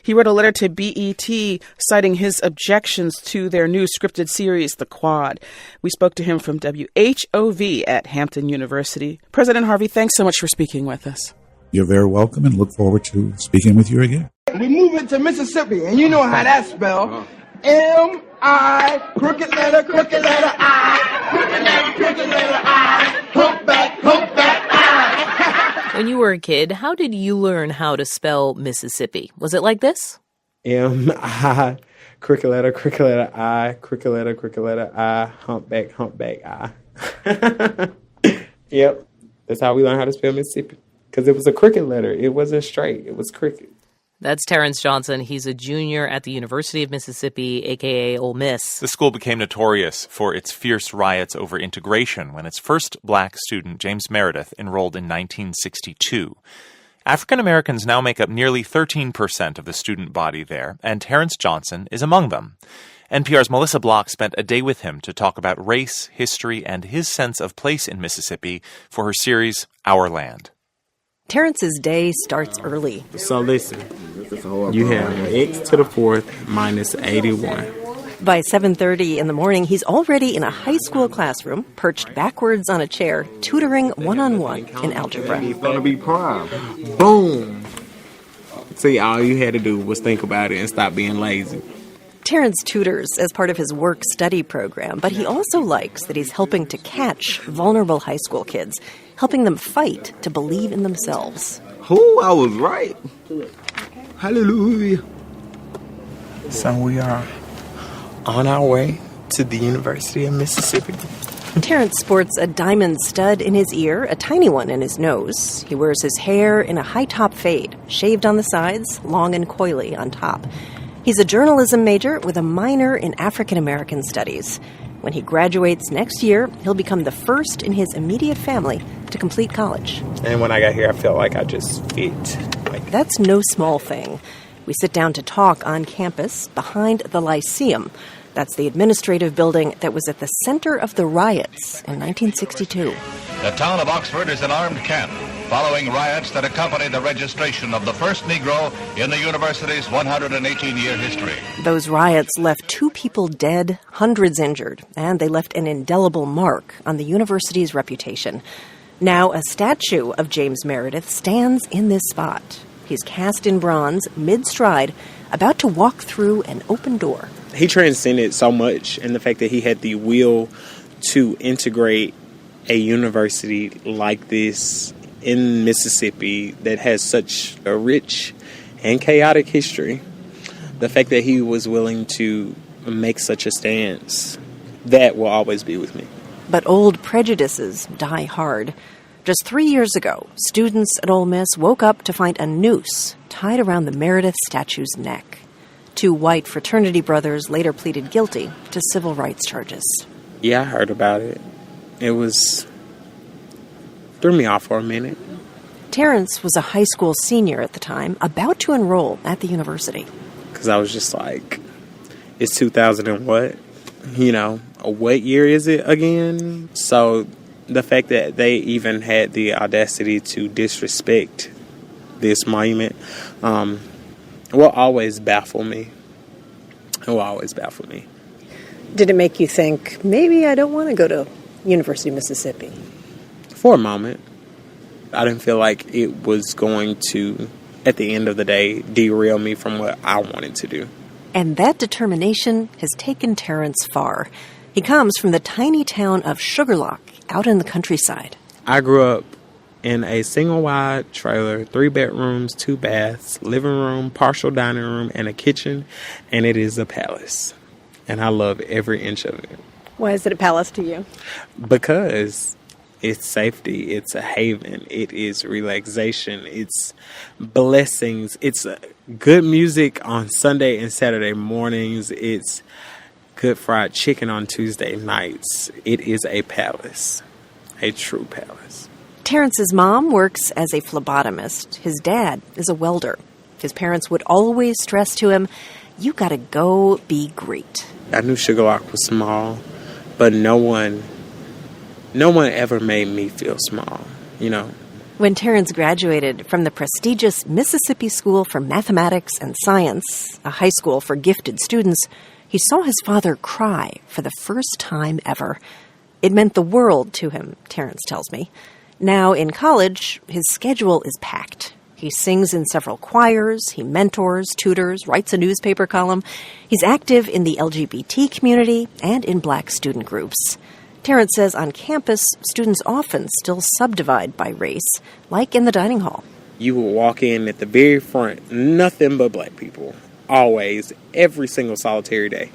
He wrote a letter to BET citing his objections to their new scripted series, The Quad. We spoke to him from WHOV at Hampton University. President Harvey, thanks so much for speaking with us. You're very welcome, and look forward to speaking with you again. We move into Mississippi, and you know how that's spelled. M-I, crooked letter I, crooked letter I, humpback I. When you were a kid, how did you learn how to spell Mississippi? Was it like this? M-I, crooked letter I, crooked letter I, humpback I. Yep, that's how we learned how to spell Mississippi. Because it was a crooked letter. It wasn't straight. It was crooked. That's Terrence Johnson. He's a junior at the University of Mississippi, a.k.a. Ole Miss. The school became notorious for its fierce riots over integration when its first black student, James Meredith, enrolled in 1962. African Americans now make up nearly 13% of the student body there, and Terrence Johnson is among them. NPR's Melissa Block spent a day with him to talk about race, history, and his sense of place in Mississippi for her series, Our Land. Terrence's day starts early. So listen, you have x to the fourth minus 81. By 7:30 in the morning, he's already in a high school classroom, perched backwards on a chair, tutoring one-on-one in algebra. It's going to be prime. Boom! See, all you had to do was think about it and stop being lazy. Terrence tutors as part of his work-study program, but he also likes that he's helping to catch vulnerable high school kids, helping them fight to believe in themselves. I was right. Hallelujah. So we are on our way to the University of Mississippi. Terrence sports a diamond stud in his ear, a tiny one in his nose. He wears his hair in a high-top fade, shaved on the sides, long and coily on top. He's a journalism major with a minor in African American studies. When he graduates next year, he'll become the first in his immediate family to complete college. And when I got here, I felt like I just fit. That's no small thing. We sit down to talk on campus behind the Lyceum. That's the administrative building that was at the center of the riots in 1962. The town of Oxford is an armed camp following riots that accompanied the registration of the first Negro in the university's 118-year history. Those riots left 2 people dead, hundreds injured, and they left an indelible mark on the university's reputation. Now a statue of James Meredith stands in this spot. He's cast in bronze, mid-stride, about to walk through an open door. He transcended so much in the fact that he had the will to integrate a university like this in Mississippi that has such a rich and chaotic history. The fact that he was willing to make such a stance, that will always be with me. But old prejudices die hard. Just 3 years ago, students at Ole Miss woke up to find a noose tied around the Meredith statue's neck. 2 white fraternity brothers later pleaded guilty to civil rights charges. Yeah, I heard about it. It threw me off for a minute. Terrence was a high school senior at the time, about to enroll at the university. Because I was just like, it's 2000 and what? What year is it again? So the fact that they even had the audacity to disrespect this monument will always baffle me. It will always baffle me. Did it make you think, maybe I don't want to go to University of Mississippi? For a moment. I didn't feel like it was going to, at the end of the day, derail me from what I wanted to do. And that determination has taken Terrence far. He comes from the tiny town of Sugarlock, out in the countryside. I grew up in a single-wide trailer, 3 bedrooms, 2 baths, living room, partial dining room, and a kitchen, and it is a palace. And I love every inch of it. Why is it a palace to you? Because it's safety, it's a haven, it is relaxation, it's blessings, it's good music on Sunday and Saturday mornings, it's good fried chicken on Tuesday nights. It is a palace, a true palace. Terrence's mom works as a phlebotomist. His dad is a welder. His parents would always stress to him, you gotta go be great. I knew Sugarlock was small, but no one ever made me feel small, When Terrence graduated from the prestigious Mississippi School for Mathematics and Science, a high school for gifted students, he saw his father cry for the first time ever. It meant the world to him, Terrence tells me. Now in college, his schedule is packed. He sings in several choirs, he mentors, tutors, writes a newspaper column. He's active in the LGBT community and in black student groups. Terrence says on campus, students often still subdivide by race, like in the dining hall. You will walk in at the very front, nothing but black people. Always, every single solitary day.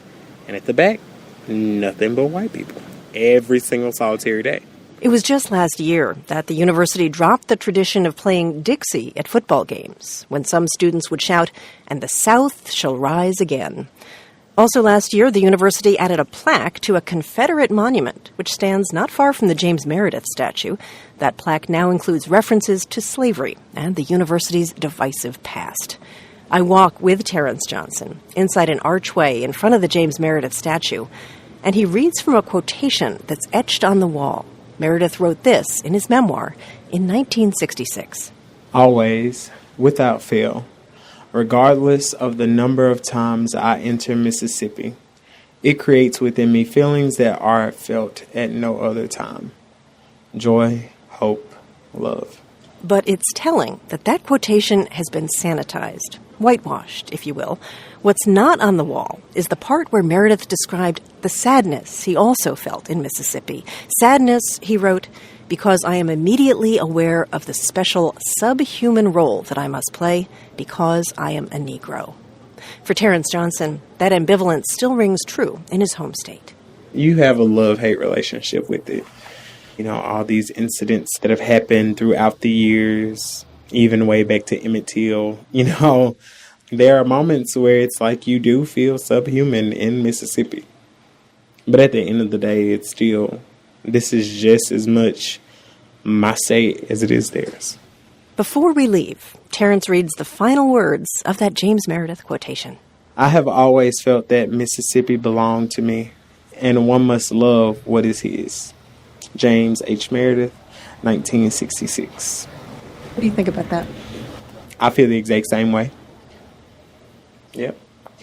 And at the back, nothing but white people. Every single solitary day. It was just last year that the university dropped the tradition of playing Dixie at football games, when some students would shout, "And the South shall rise again." Also last year, the university added a plaque to a Confederate monument, which stands not far from the James Meredith statue. That plaque now includes references to slavery and the university's divisive past. I walk with Terrence Johnson inside an archway in front of the James Meredith statue, and he reads from a quotation that's etched on the wall. Meredith wrote this in his memoir in 1966. Always, without fail, regardless of the number of times I enter Mississippi, it creates within me feelings that are felt at no other time. Joy, hope, love. But it's telling that that quotation has been sanitized, whitewashed, if you will. What's not on the wall is the part where Meredith described the sadness he also felt in Mississippi. Sadness, he wrote, because I am immediately aware of the special subhuman role that I must play because I am a Negro. For Terrence Johnson, that ambivalence still rings true in his home state. You have a love-hate relationship with it. You know, all these incidents that have happened throughout the years, even way back to Emmett Till, you know, there are moments where it's like you do feel subhuman in Mississippi. But at the end of the day, it's still, this is just as much my say as it is theirs. Before we leave, Terrence reads the final words of that James Meredith quotation. I have always felt that Mississippi belonged to me, and one must love what is his. James H. Meredith, 1966. What do you think about that? I feel the exact same way. Yep.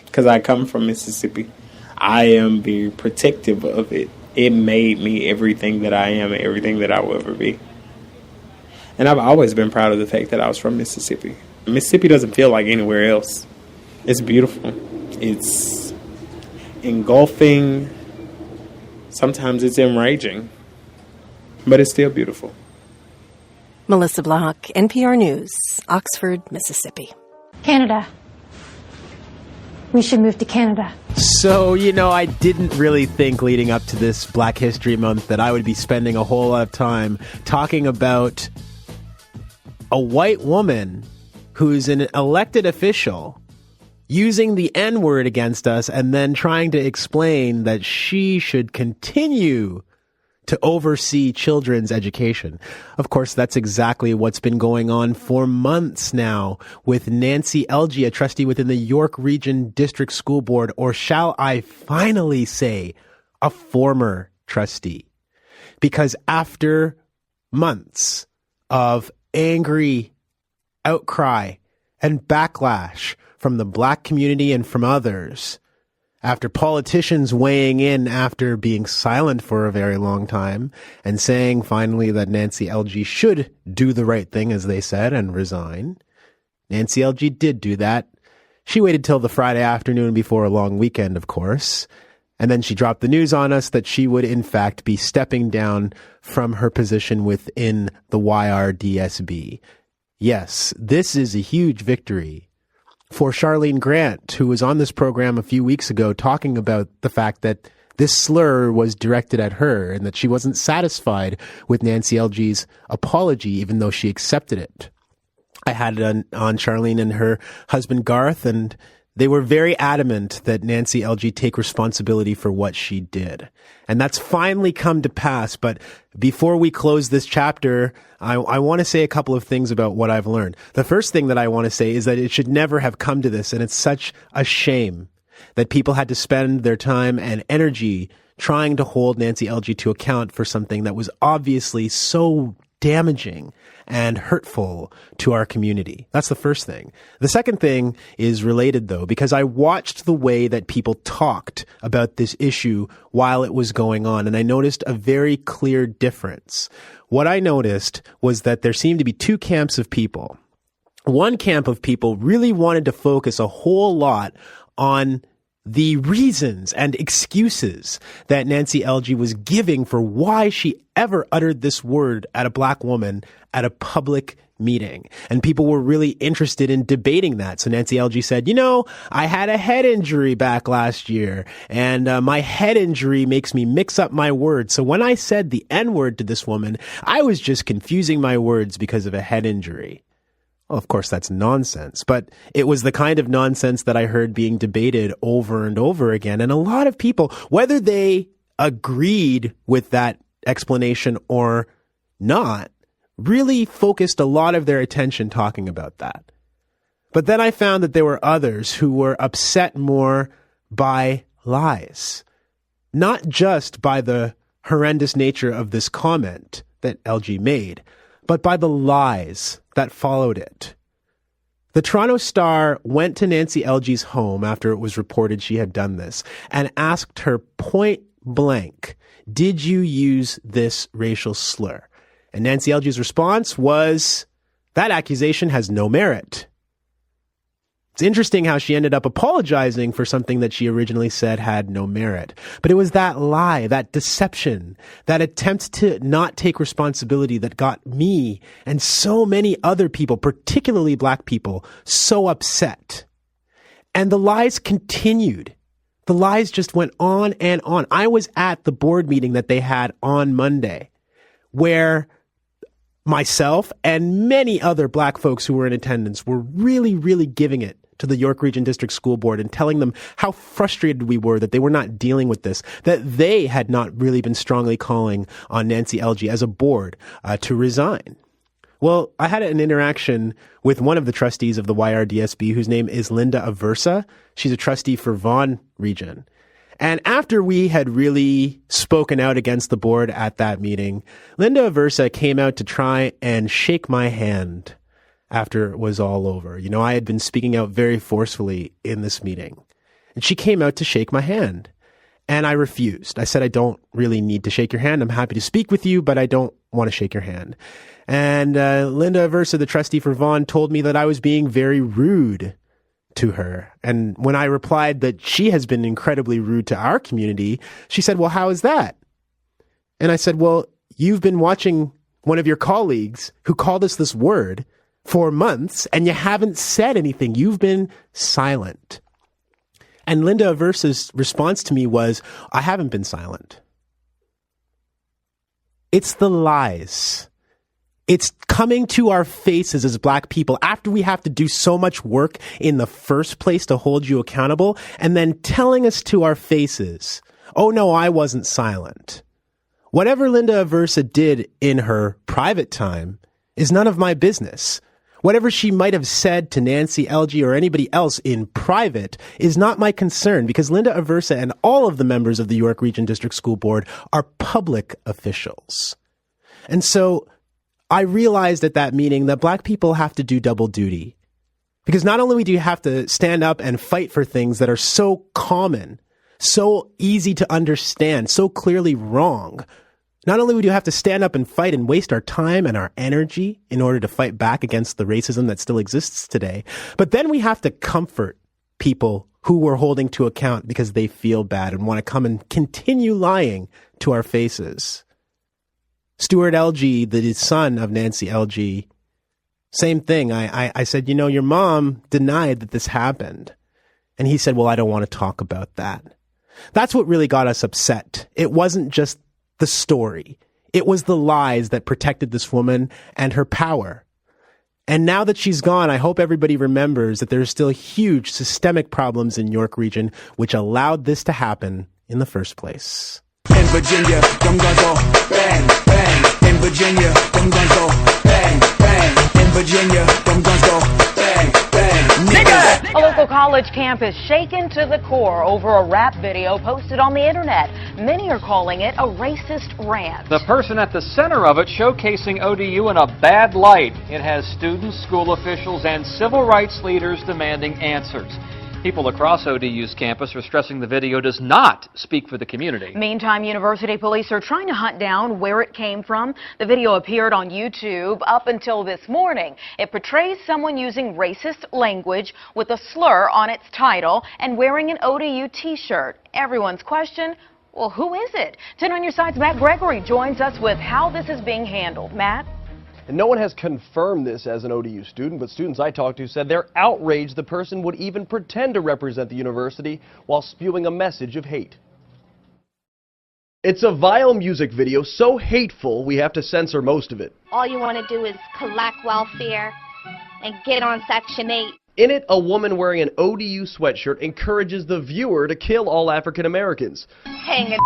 Because I come from Mississippi. I am very protective of it. It made me everything that I am and everything that I will ever be. And I've always been proud of the fact that I was from Mississippi. Mississippi doesn't feel like anywhere else. It's beautiful. It's engulfing. Sometimes it's enraging. But it's still beautiful. Melissa Block, NPR News, Oxford, Mississippi. Canada. We should move to Canada. So, you know, I didn't really think leading up to this Black History Month that I would be spending a whole lot of time talking about a white woman who's an elected official using the N-word against us and then trying to explain that she should continue to oversee children's education. Of course, that's exactly what's been going on for months now with Nancy Elgee, a trustee within the York Region District School Board, or shall I finally say, a former trustee. Because after months of angry outcry and backlash from the Black community and from others, after politicians weighing in after being silent for a very long time and saying finally that Nancy Elgee should do the right thing, as they said, and resign, Nancy Elgee did do that. She waited till the Friday afternoon before a long weekend, of course, and then she dropped the news on us that she would in fact be stepping down from her position within the YRDSB. Yes, this is a huge victory for Charlene Grant, who was on this program a few weeks ago talking about the fact that this slur was directed at her and that she wasn't satisfied with Nancy Elgee's apology, even though she accepted it. I had it on Charlene and her husband Garth, and they were very adamant that Nancy Elgee take responsibility for what she did. And that's finally come to pass. But before we close this chapter, I want to say a couple of things about what I've learned. The first thing that I want to say is that it should never have come to this. And it's such a shame that people had to spend their time and energy trying to hold Nancy Elgee to account for something that was obviously so damaging and hurtful to our community. That's the first thing. The second thing is related, though, because I watched the way that people talked about this issue while it was going on, and I noticed a very clear difference. What I noticed was that there seemed to be two camps of people. One camp of people really wanted to focus a whole lot on the reasons and excuses that Nancy Elgee was giving for why she ever uttered this word at a Black woman at a public meeting. And people were really interested in debating that. So Nancy Elgee said, you know, I had a head injury back last year, and my head injury makes me mix up my words. So when I said the N-word to this woman, I was just confusing my words because of a head injury. Well, of course, that's nonsense, but it was the kind of nonsense that I heard being debated over and over again. And a lot of people, whether they agreed with that explanation or not, really focused a lot of their attention talking about that. But then I found that there were others who were upset more by lies, not just by the horrendous nature of this comment that LG made, but by the lies that followed it. The Toronto Star went to Nancy LG's home after it was reported she had done this and asked her point blank, did you use this racial slur? And Nancy LG's response was, that accusation has no merit. It's interesting how she ended up apologizing for something that she originally said had no merit. But it was that lie, that deception, that attempt to not take responsibility that got me and so many other people, particularly black people, so upset. And the lies continued. The lies just went on and on. I was at the board meeting that they had on Monday, where myself and many other black folks who were in attendance were really, really giving it to the York Region District School Board and telling them how frustrated we were that they were not dealing with this, that they had not really been strongly calling on Nancy LG as a board to resign. Well, I had an interaction with one of the trustees of the YRDSB, whose name is Linda Aversa. She's a trustee for Vaughan Region. And after we had really spoken out against the board at that meeting, Linda Aversa came out to try and shake my hand after it was all over. You know, I had been speaking out very forcefully in this meeting. And she came out to shake my hand. And I refused. I said, I don't really need to shake your hand. I'm happy to speak with you, but I don't want to shake your hand. And Linda Aversa, the trustee for Vaughan, told me that I was being very rude to her. And when I replied that she has been incredibly rude to our community, she said, well, how is that? And I said, well, you've been watching one of your colleagues who called us this word for months, and you haven't said anything. You've been silent. And Linda Aversa's response to me was, I haven't been silent. It's the lies. It's coming to our faces as black people after we have to do so much work in the first place to hold you accountable, and then telling us to our faces, oh no, I wasn't silent. Whatever Linda Aversa did in her private time is none of my business. Whatever she might have said to Nancy LG or anybody else in private is not my concern, because Linda Aversa and all of the members of the York Region District School Board are public officials. And so I realized at that meeting that black people have to do double duty, because not only do you have to stand up and fight for things that are so common, so easy to understand, so clearly wrong. Not only would you have to stand up and fight and waste our time and our energy in order to fight back against the racism that still exists today, but then we have to comfort people who we're holding to account because they feel bad and want to come and continue lying to our faces. Stuart LG, the son of Nancy LG, same thing. I said, you know, your mom denied that this happened. And he said, well, I don't want to talk about that. That's what really got us upset. It wasn't just the story. It was the lies that protected this woman and her power. And now that she's gone, I hope everybody remembers that there are still huge systemic problems in York Region which allowed this to happen in the first place. In Virginia, them guns go bang, bang. In Virginia, them guns go bang, bang. In Virginia, them guns go bang, bang. Nigga! A local college campus shaken to the core over a rap video posted on the internet. Many are calling it a racist rant. The person at the center of it showcasing ODU in a bad light. It has students, school officials, and civil rights leaders demanding answers. People across ODU's campus are stressing the video does not speak for the community. Meantime, university police are trying to hunt down where it came from. The video appeared on YouTube up until this morning. It portrays someone using racist language with a slur on its title and wearing an ODU t-shirt. Everyone's question, well, who is it? 10 on your side's Matt Gregory joins us with how this is being handled. Matt? And no one has confirmed this as an ODU student, but students I talked to said they're outraged the person would even pretend to represent the university while spewing a message of hate. It's a vile music video, so hateful we have to censor most of it. All you want to do is collect welfare and get on Section 8. In it, a woman wearing an ODU sweatshirt encourages the viewer to kill all African Americans. Hang it.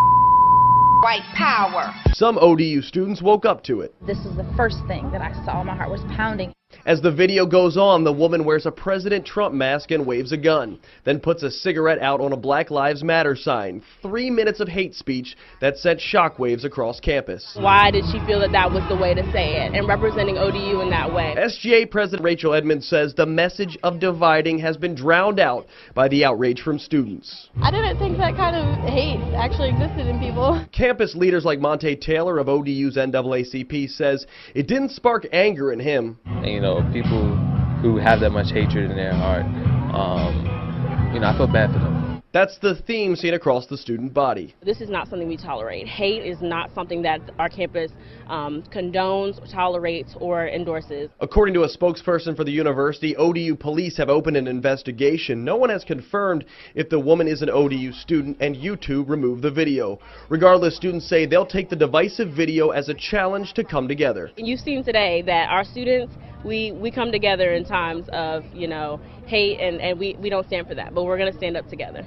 White power. Some ODU students woke up to it. This is the first thing that I saw. My heart was pounding. As the video goes on, the woman wears a President Trump mask and waves a gun, then puts a cigarette out on a Black Lives Matter sign. 3 minutes of hate speech that sent shockwaves across campus. Why did she feel that that was the way to say it, and representing ODU in that way? SGA President Rachel Edmonds says the message of dividing has been drowned out by the outrage from students. I didn't think that kind of hate actually existed in people. Campus leaders like Monte Taylor of ODU's NAACP says it didn't spark anger in him. And, people who have that much hatred in their heart, I feel bad for them. That's the theme seen across the student body. This is not something we tolerate. Hate is not something that our campus condones, tolerates, or endorses. According to a spokesperson for the university, ODU police have opened an investigation. No one has confirmed if the woman is an ODU student, and YouTube removed the video. Regardless, students say they'll take the divisive video as a challenge to come together. You've seen today that our students, we come together in times of, hate, and we don't stand for that, but we're going to stand up together.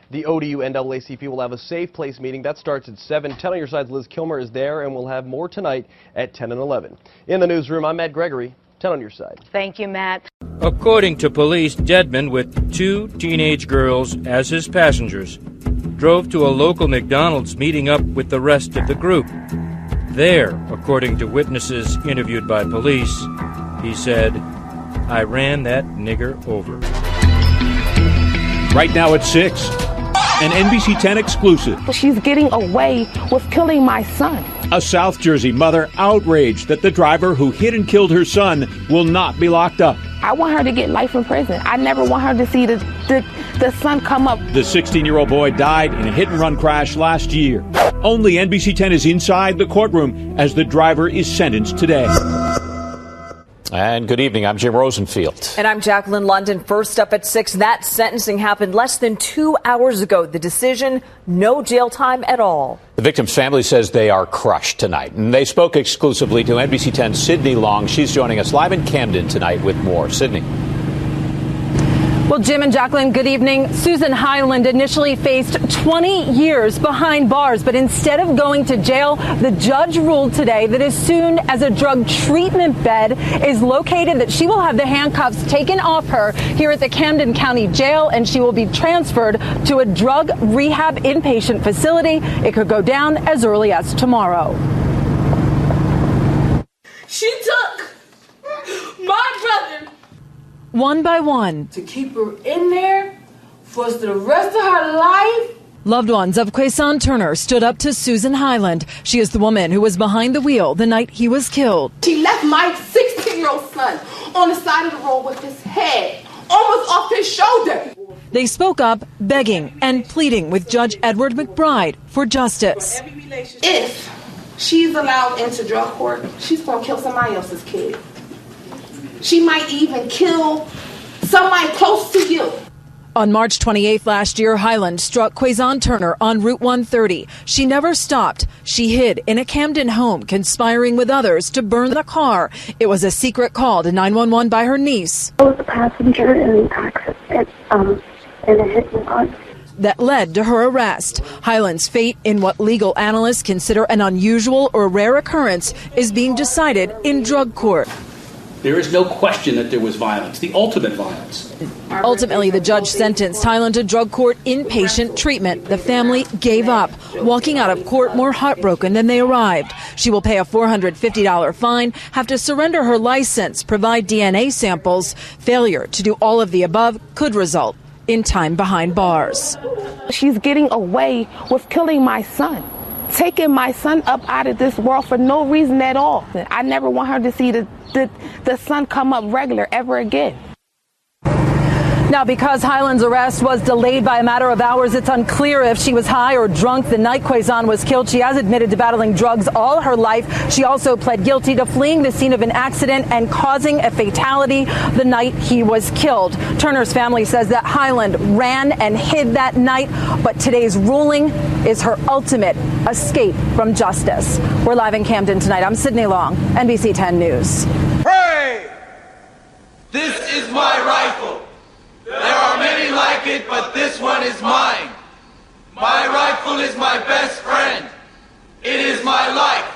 The ODU NAACP will have a Safe Place meeting. That starts at 7. 10 on your side's Liz Kilmer is there, and we'll have more tonight at 10 and 11. In the newsroom, I'm Matt Gregory. 10 on your side. Thank you, Matt. According to police, Dedman, with 2 teenage girls as his passengers, drove to a local McDonald's, meeting up with the rest of the group. There, according to witnesses interviewed by police, he said, "I ran that nigger over." Right now at 6, an NBC 10 exclusive. She's getting away with killing my son. A South Jersey mother outraged that the driver who hit and killed her son will not be locked up. I want her to get life in prison. I never want her to see the son come up. The 16-year-old boy died in a hit-and-run crash last year. Only NBC 10 is inside the courtroom as the driver is sentenced today. And good evening. I'm Jim Rosenfield. And I'm Jacqueline London. First up at 6, that sentencing happened less than 2 hours ago. The decision, no jail time at all. The victim's family says they are crushed tonight. And they spoke exclusively to NBC 10's Sydney Long. She's joining us live in Camden tonight with more. Sydney. Well, Jim and Jacqueline, good evening. Susan Hyland initially faced 20 years behind bars, but instead of going to jail, the judge ruled today that as soon as a drug treatment bed is located, that she will have the handcuffs taken off her here at the Camden County Jail, and she will be transferred to a drug rehab inpatient facility. It could go down as early as tomorrow. She took my brother. One by one. To keep her in there for the rest of her life. Loved ones of Quason Turner stood up to Susan Hyland. She is the woman who was behind the wheel the night he was killed. She left my 16-year-old son on the side of the road with his head almost off his shoulder. They spoke up, begging and pleading with Judge Edward McBride for justice. If she's allowed into drug court, she's going to kill somebody else's kid. She might even kill somebody close to you. On March 28th last year, Hyland struck Quason Turner on Route 130. She never stopped. She hid in a Camden home, conspiring with others to burn the car. It was a secret call to 911 by her niece. I was a passenger in an accident, in a hit and run. That led to her arrest. Hyland's fate, in what legal analysts consider an unusual or rare occurrence, is being decided in drug court. There is no question that there was violence, the ultimate violence. Ultimately, the judge sentenced Hyland to drug court inpatient treatment. The family gave up, walking out of court more heartbroken than they arrived. She will pay a $450 fine, have to surrender her license, provide DNA samples. Failure to do all of the above could result in time behind bars. She's getting away with killing my son. Taking my son up out of this world for no reason at all. I never want her to see the sun come up regular ever again. Now, because Hyland's arrest was delayed by a matter of hours, it's unclear if she was high or drunk the night Quason was killed. She has admitted to battling drugs all her life. She also pled guilty to fleeing the scene of an accident and causing a fatality the night he was killed. Turner's family says that Hyland ran and hid that night, but today's ruling is her ultimate escape from justice. We're live in Camden tonight. I'm Sydney Long, NBC 10 News. Pray! This is my rifle. There are many like it, but this one is mine. My rifle is my best friend. It is my life.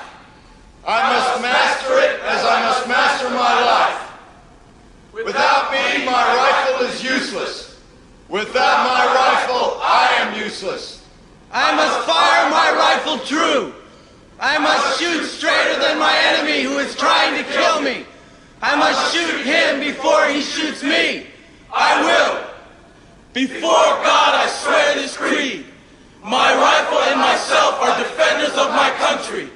I must master it as I must master my life. Without me, my rifle is useless. Without my rifle, I am useless. I must fire my rifle true. I must shoot straighter than my enemy who is trying to kill me. I must shoot him before he shoots me. I will. Before God, I swear this creed. My rifle and myself are defenders of my country.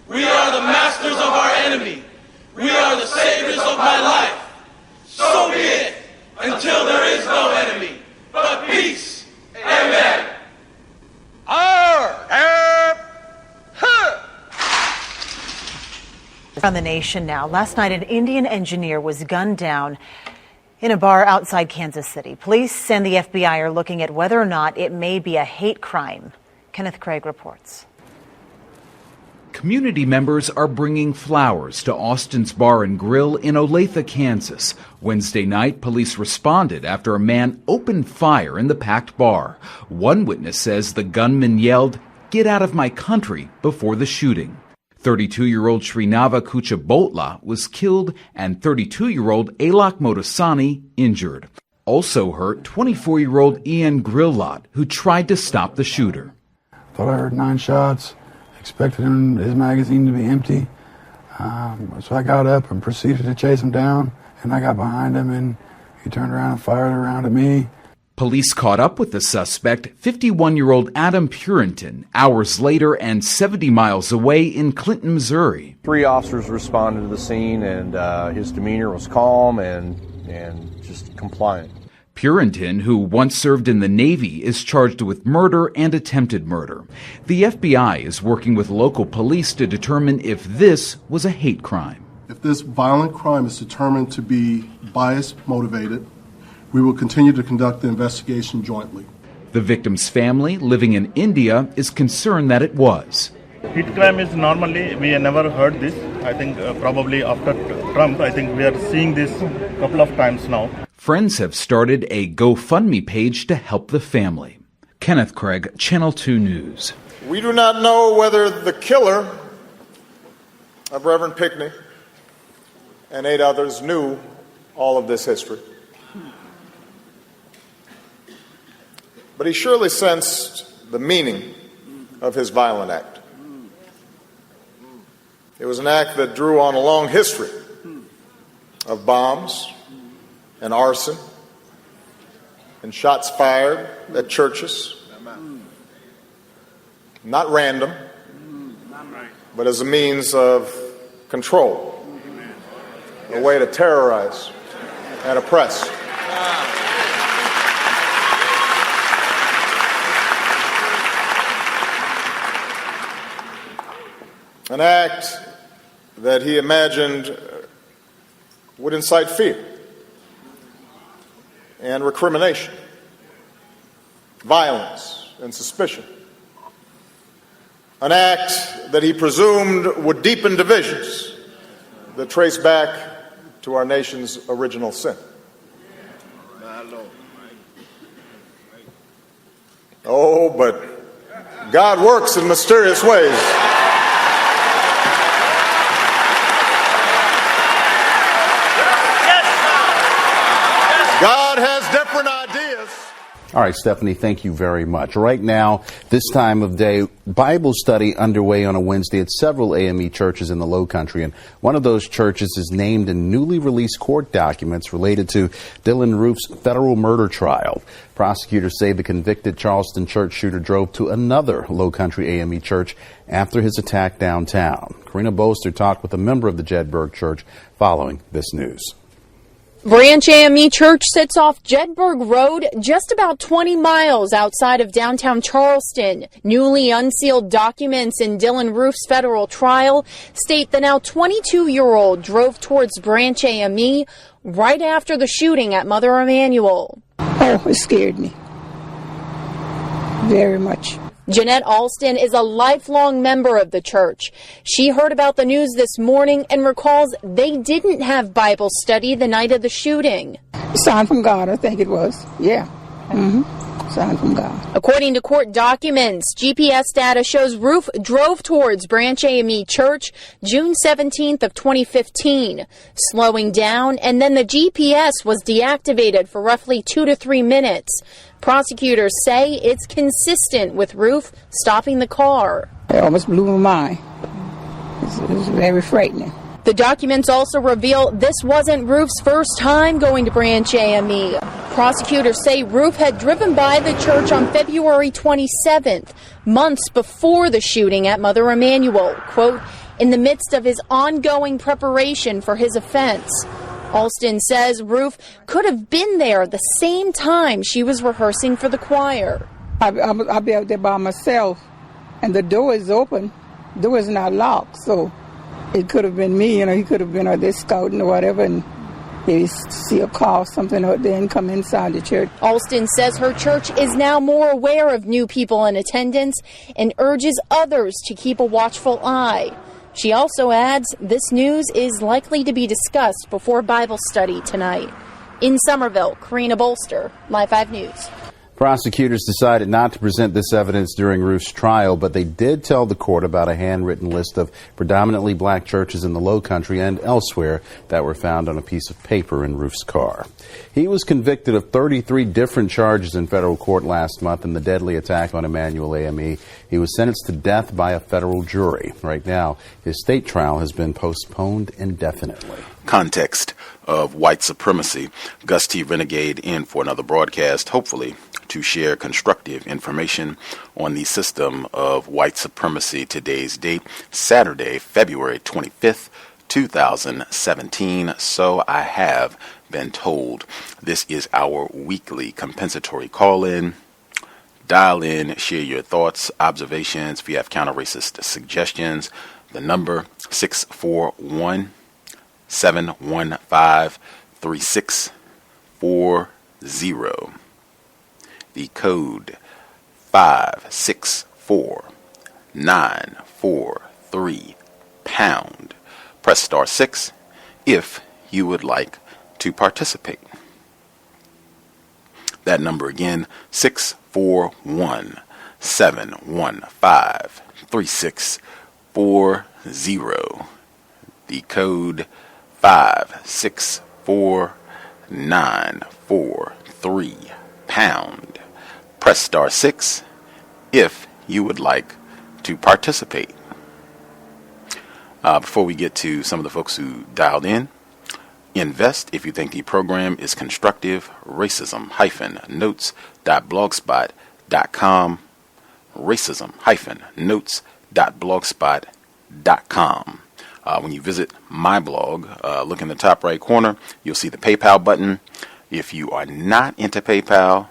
We are the masters of our enemy. We are the saviors of my life. So be it, until there is no enemy, but peace. Amen. From the nation now. Last night, an Indian engineer was gunned down in a bar outside Kansas City. Police and the FBI are looking at whether or not it may be a hate crime. Kenneth Craig reports. Community members are bringing flowers to Austin's Bar and Grill in Olathe, Kansas. Wednesday night, police responded after a man opened fire in the packed bar. One witness says the gunman yelled, "Get out of my country," before the shooting. 32-year-old Srinava Kuchabotla was killed and 32-year-old Alok Modasani injured. Also hurt 24-year-old Ian Grillot, who tried to stop the shooter. Thought I heard 9 shots. Expected his magazine to be empty. So I got up and proceeded to chase him down, and I got behind him, and he turned around and fired around at me. Police caught up with the suspect, 51-year-old Adam Purinton, hours later and 70 miles away in Clinton, Missouri. 3 officers responded to the scene, and his demeanor was calm and just compliant. Purinton, who once served in the Navy, is charged with murder and attempted murder. The FBI is working with local police to determine if this was a hate crime. If this violent crime is determined to be bias motivated, we will continue to conduct the investigation jointly. The victim's family, living in India, is concerned that it was. Hate crime is normally, we have never heard this. I think probably after Trump, I think we are seeing this a couple of times now. Friends have started a GoFundMe page to help the family. Kenneth Craig, Channel 2 News. We do not know whether the killer of Reverend Pickney and 8 others knew all of this history. But he surely sensed the meaning of his violent act. It was an act that drew on a long history of bombs and arson and shots fired at churches. Not random, but as a means of control, a way to terrorize and oppress. An act that he imagined would incite fear and recrimination, violence and suspicion. An act that he presumed would deepen divisions that trace back to our nation's original sin. Oh, but God works in mysterious ways. God has different ideas. All right, Stephanie, thank you very much. Right now, this time of day, Bible study underway on a Wednesday at several AME churches in the Lowcountry, and one of those churches is named in newly released court documents related to Dylann Roof's federal murder trial. Prosecutors say the convicted Charleston church shooter drove to another Lowcountry AME church after his attack downtown. Karina Bolster talked with a member of the Jedburgh Church following this news. Branch AME Church sits off Jedburgh Road, just about 20 miles outside of downtown Charleston. Newly unsealed documents in Dylann Roof's federal trial state the now 22-year-old drove towards Branch AME right after the shooting at Mother Emanuel. Oh, it scared me very much. Jeanette Alston is a lifelong member of the church. She heard about the news this morning and recalls they didn't have Bible study the night of the shooting. Sign from God, I think it was. Yeah. sign from God. According to court documents, GPS data shows Roof drove towards Branch AME Church June 17th of 2015, slowing down, and then the GPS was deactivated for roughly 2 to 3 minutes. Prosecutors say it's consistent with Roof stopping the car. It almost blew my mind. It's very frightening. The documents also reveal this wasn't Roof's first time going to Branch AME. Prosecutors say Roof had driven by the church on February 27th, months before the shooting at Mother Emanuel, quote, in the midst of his ongoing preparation for his offense. Alston says Roof could have been there the same time she was rehearsing for the choir. I'll be out there by myself, and the door is open. The door is not locked, so it could have been me. He could have been out there scouting or whatever, and maybe see a car or something out there and come inside the church. Alston says her church is now more aware of new people in attendance and urges others to keep a watchful eye. She also adds this news is likely to be discussed before Bible study tonight. In Somerville, Karina Bolster, Live 5 News. Prosecutors decided not to present this evidence during Roof's trial, but they did tell the court about a handwritten list of predominantly black churches in the Low Country and elsewhere that were found on a piece of paper in Roof's car. He was convicted of 33 different charges in federal court last month in the deadly attack on Emanuel AME. He was sentenced to death by a federal jury. Right now, his state trial has been postponed indefinitely. Context of White Supremacy. Gus T Renegade in for another broadcast, hopefully to share constructive information on the system of white supremacy. Today's date, Saturday, February 25th, 2017. So I have been told. This is our weekly compensatory call-in. Dial in, share your thoughts, observations. If you have counter-racist suggestions, the number 641-715-3640. The code 564943 pound. Press star 6 if you would like to participate. That number again, 641-715-3640. The code 564943 pound. Press star 6 if you would like to participate. Before we get to some of the folks who dialed in, invest if you think the program is constructive. Racism-notes.blogspot.com. Racism-notes.blogspot.com. When you visit my blog, look in the top right corner, you'll see the PayPal button. If you are not into PayPal,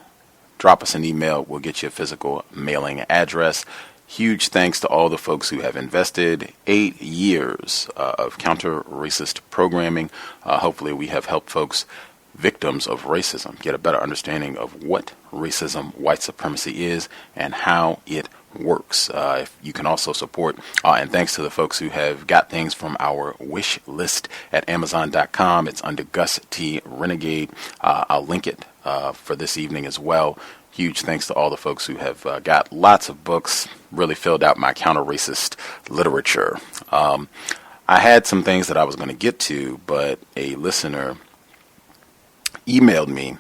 drop us an email. We'll get you a physical mailing address. Huge thanks to all the folks who have invested 8 years of counter-racist programming. Hopefully we have helped folks, victims of racism, get a better understanding of what racism, white supremacy is, and how it works. If you can also support, and thanks to the folks who have got things from our wish list at Amazon.com. It's under Gus T Renegade. I'll link it for this evening as well. Huge thanks to all the folks who have got lots of books, really filled out my counter-racist literature. I had some things that I was going to get to, but a listener emailed me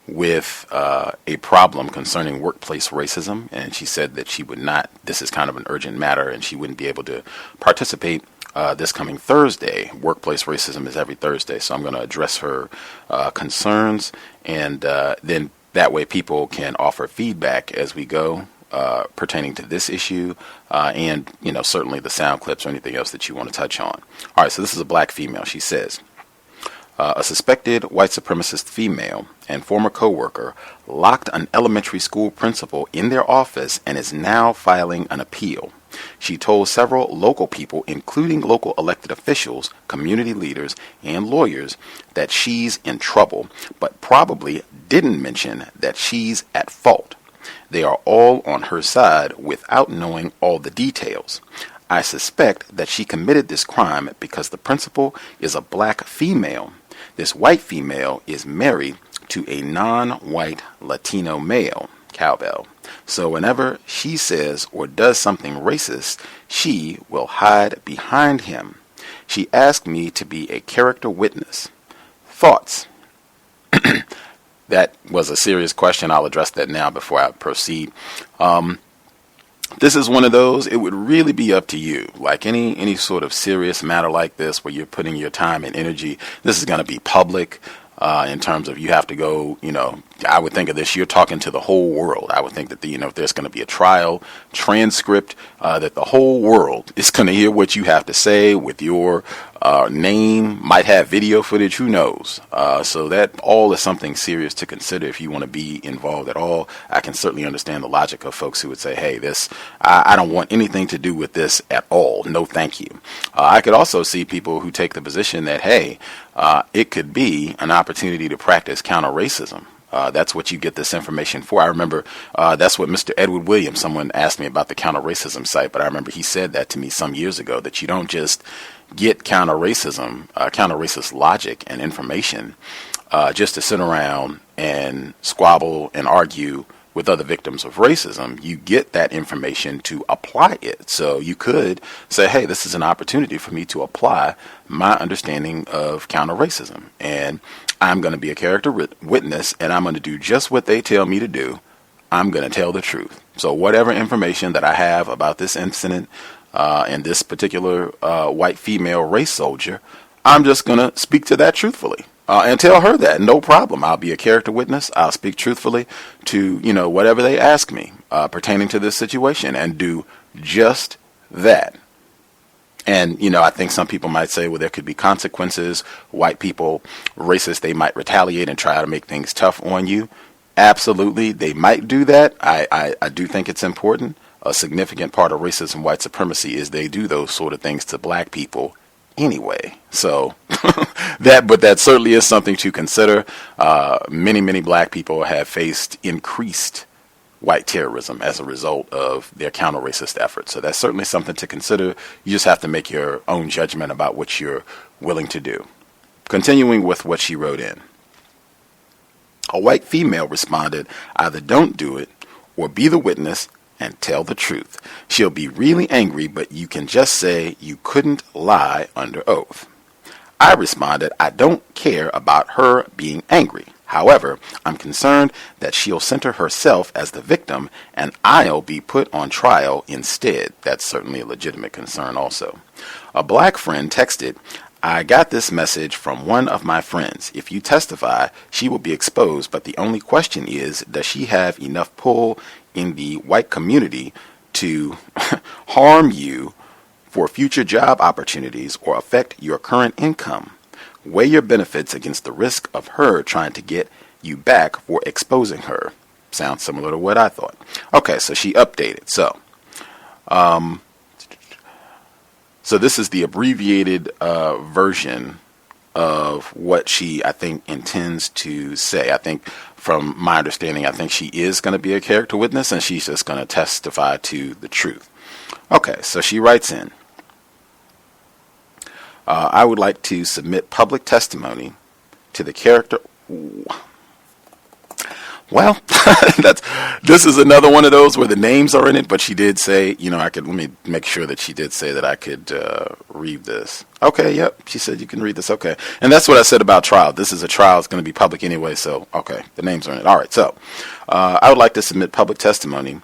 with a problem concerning workplace racism, and she said that she would not, this is kind of an urgent matter, and she wouldn't be able to participate this coming Thursday. Workplace racism is every Thursday, so I'm going to address her concerns, and then that way people can offer feedback as we go pertaining to this issue, and certainly the sound clips or anything else that you want to touch on. All right, so this is a black female. She says, a suspected white supremacist female and former co-worker locked an elementary school principal in their office and is now filing an appeal. She told several local people, including local elected officials, community leaders, and lawyers, that she's in trouble, but probably didn't mention that she's at fault. They are all on her side without knowing all the details. I suspect that she committed this crime because the principal is a black female. This white female is married to a non-white Latino male. cowbell. So whenever she says or does something racist, she will hide behind him. She asked me to be a character witness. Thoughts? That was a serious question. I'll address that now before I proceed. This is one of those, it would really be up to you. Like any sort of serious matter like this where you're putting your time and energy, this is going to be public. In terms of you have to go, I would think of this, you're talking to the whole world. I would think that, if there's going to be a trial transcript, that the whole world is going to hear what you have to say with your name, might have video footage, who knows. So that all is something serious to consider if you want to be involved at all. I can certainly understand the logic of folks who would say, hey, I don't want anything to do with this at all. No, thank you. I could also see people who take the position that, hey, it could be an opportunity to practice counter-racism. That's what you get this information for. I remember that's what Mr. Edward Williams, someone asked me about the counter-racism site, but I remember he said that to me some years ago, that you don't just get counter-racism, counter-racist logic and information just to sit around and squabble and argue with other victims of racism. You get that information to apply it. So you could say, hey, this is an opportunity for me to apply my understanding of counter-racism. And I'm going to be a character witness, and I'm going to do just what they tell me to do. I'm going to tell the truth. So whatever information that I have about this incident and this particular white female race soldier, I'm just going to speak to that truthfully. And tell her that, no problem. I'll be a character witness. I'll speak truthfully to, whatever they ask me pertaining to this situation, and do just that. And, I think some people might say, well, there could be consequences. White people, racist, they might retaliate and try to make things tough on you. Absolutely, they might do that. I do think it's important. A significant part of racism, white supremacy, is they do those sort of things to black people anyway. So that certainly is something to consider. Many black people have faced increased white terrorism as a result of their counter-racist efforts. So that's certainly something to consider. You just have to make your own judgment about what you're willing to do. Continuing with what she wrote in. A white female responded, either don't do it or be the witness and tell the truth. She'll be really angry, but you can just say you couldn't lie under oath. I responded, I don't care about her being angry. However, I'm concerned that she'll center herself as the victim and I'll be put on trial instead. That's certainly a legitimate concern also. A black friend texted, I got this message from one of my friends. If you testify, she will be exposed, but the only question is, does she have enough pull in the white community to harm you for future job opportunities or affect your current income? Weigh your benefits against the risk of her trying to get you back for exposing her. Sounds similar to what I thought. Okay, so she updated. So this is the abbreviated version of what she, I think, intends to say. I think, from my understanding, I think she is going to be a character witness, and she's just going to testify to the truth. Okay, so she writes in, I would like to submit public testimony to the character. Well, this is another one of those where the names are in it, but she did say, let me make sure that she did say that I could read this. Okay, yep, she said you can read this, okay. And that's what I said about trial. This is a trial, it's going to be public anyway, so, okay, the names are in it. All right, so I would like to submit public testimony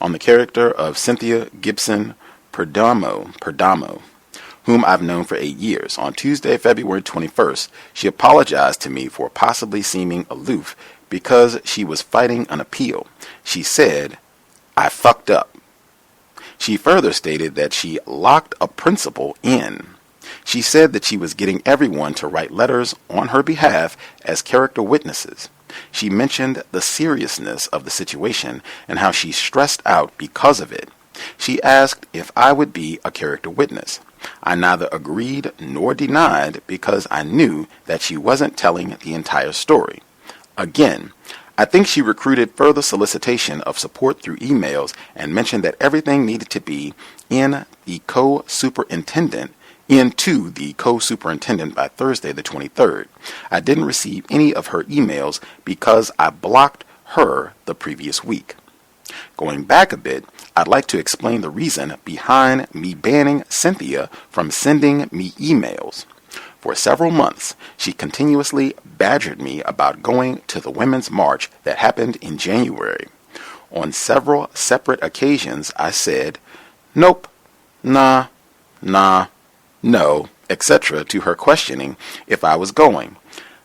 on the character of Cynthia Gibson Perdomo, whom I've known for 8 years. On Tuesday, February 21st, she apologized to me for possibly seeming aloof because she was fighting an appeal. She said, I fucked up. She further stated that she locked a principal in. She said that she was getting everyone to write letters on her behalf as character witnesses. She mentioned the seriousness of the situation and how she stressed out because of it. She asked if I would be a character witness. I neither agreed nor denied because I knew that she wasn't telling the entire story. Again, I think she recruited further solicitation of support through emails and mentioned that everything needed to be into the co-superintendent by Thursday the 23rd. I didn't receive any of her emails because I blocked her the previous week. Going back a bit, I'd like to explain the reason behind me banning Cynthia from sending me emails. For several months, she continuously badgered me about going to the Women's March that happened in January. On several separate occasions, I said, nope, nah, no, etc. to her questioning if I was going.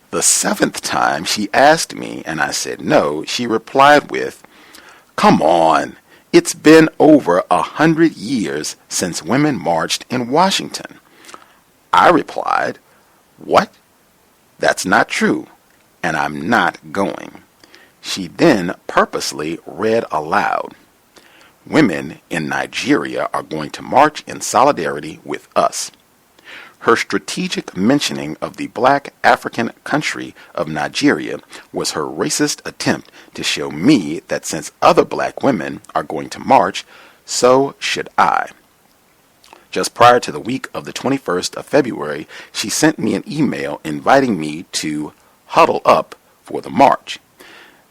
The 7th time she asked me and I said no, she replied with, come on, it's been over 100 years since women marched in Washington. I replied, what? That's not true, and I'm not going. She then purposely read aloud, women in Nigeria are going to march in solidarity with us. Her strategic mentioning of the black African country of Nigeria was her racist attempt to show me that since other black women are going to march, so should I. Just prior to the week of the 21st of February, she sent me an email inviting me to huddle up for the march.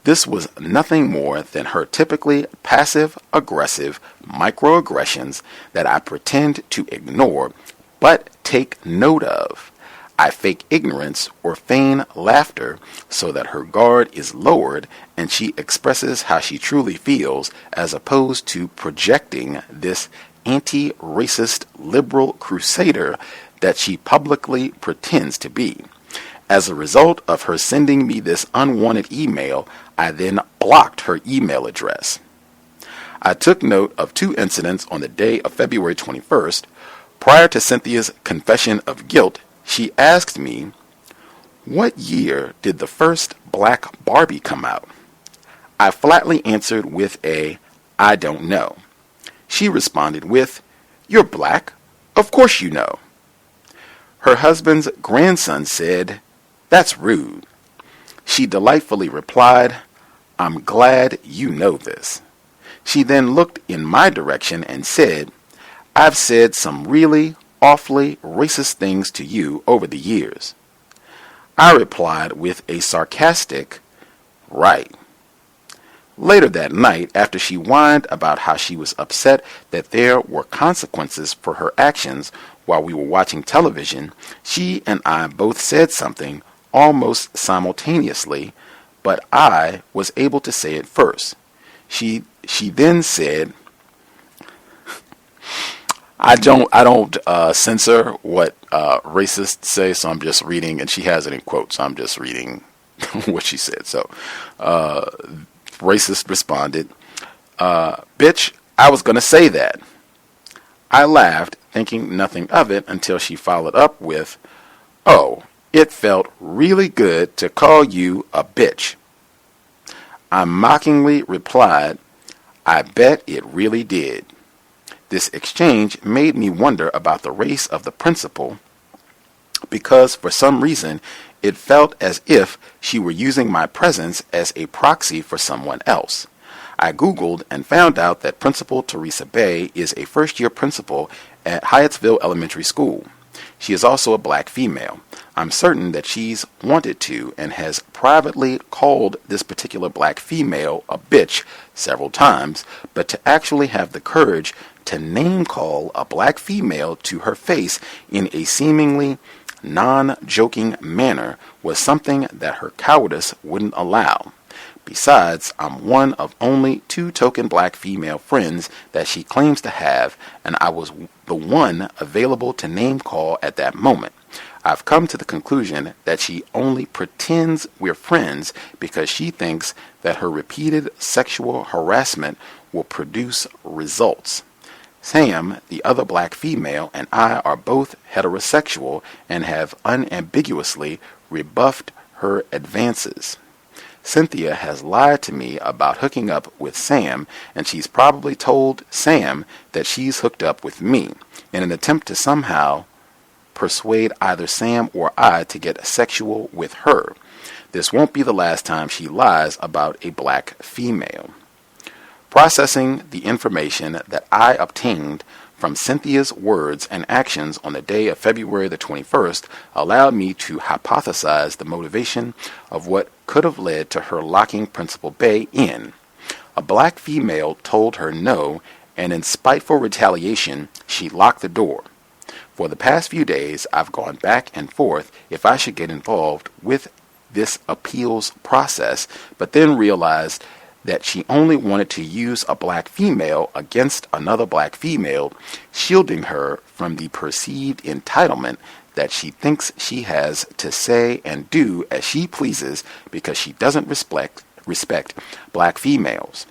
This was nothing more than her typically passive-aggressive microaggressions that I pretend to ignore but take note of. I fake ignorance or feign laughter so that her guard is lowered and she expresses how she truly feels, as opposed to projecting this anti-racist liberal crusader that she publicly pretends to be. As a result of her sending me this unwanted email, I then blocked her email address. I took note of 2 incidents on the day of February 21st. Prior to Cynthia's confession of guilt, she asked me, what year did the first Black Barbie come out? I flatly answered with a, I don't know. She responded with, you're black, of course you know. Her husband's grandson said, that's rude. She delightfully replied, I'm glad you know this. She then looked in my direction and said, I've said some really awfully racist things to you over the years. I replied with a sarcastic, right. Later that night, after she whined about how she was upset that there were consequences for her actions while we were watching television, she and I both said something almost simultaneously, but I was able to say it first. She then said, I don't censor what racists say, so I'm just reading, and she has it in quotes, so I'm just reading what she said. So, racist responded, bitch, I was going to say that. I laughed, thinking nothing of it, until she followed up with, oh, it felt really good to call you a bitch. I mockingly replied, I bet it really did. This exchange made me wonder about the race of the principal, because for some reason it felt as if she were using my presence as a proxy for someone else. I Googled and found out that Principal Teresa Bay is a first-year principal at Hyattsville Elementary School. She is also a black female. I'm certain that she's wanted to and has privately called this particular black female a bitch several times, but to actually have the courage to name-call a black female to her face in a seemingly non-joking manner was something that her cowardice wouldn't allow. Besides, I'm one of only 2 token black female friends that she claims to have, and I was the one available to name call at that moment. I've come to the conclusion that she only pretends we're friends because she thinks that her repeated sexual harassment will produce results. Sam, the other black female, and I are both heterosexual and have unambiguously rebuffed her advances. Cynthia has lied to me about hooking up with Sam, and she's probably told Sam that she's hooked up with me in an attempt to somehow persuade either Sam or I to get sexual with her. This won't be the last time she lies about a black female. Processing the information that I obtained from Cynthia's words and actions on the day of February the 21st allowed me to hypothesize the motivation of what could have led to her locking Principal Bay in. A black female told her no, and in spiteful retaliation, she locked the door. For the past few days, I've gone back and forth if I should get involved with this appeals process, but then realized that she only wanted to use a black female against another black female, shielding her from the perceived entitlement that she thinks she has to say and do as she pleases because she doesn't respect black females.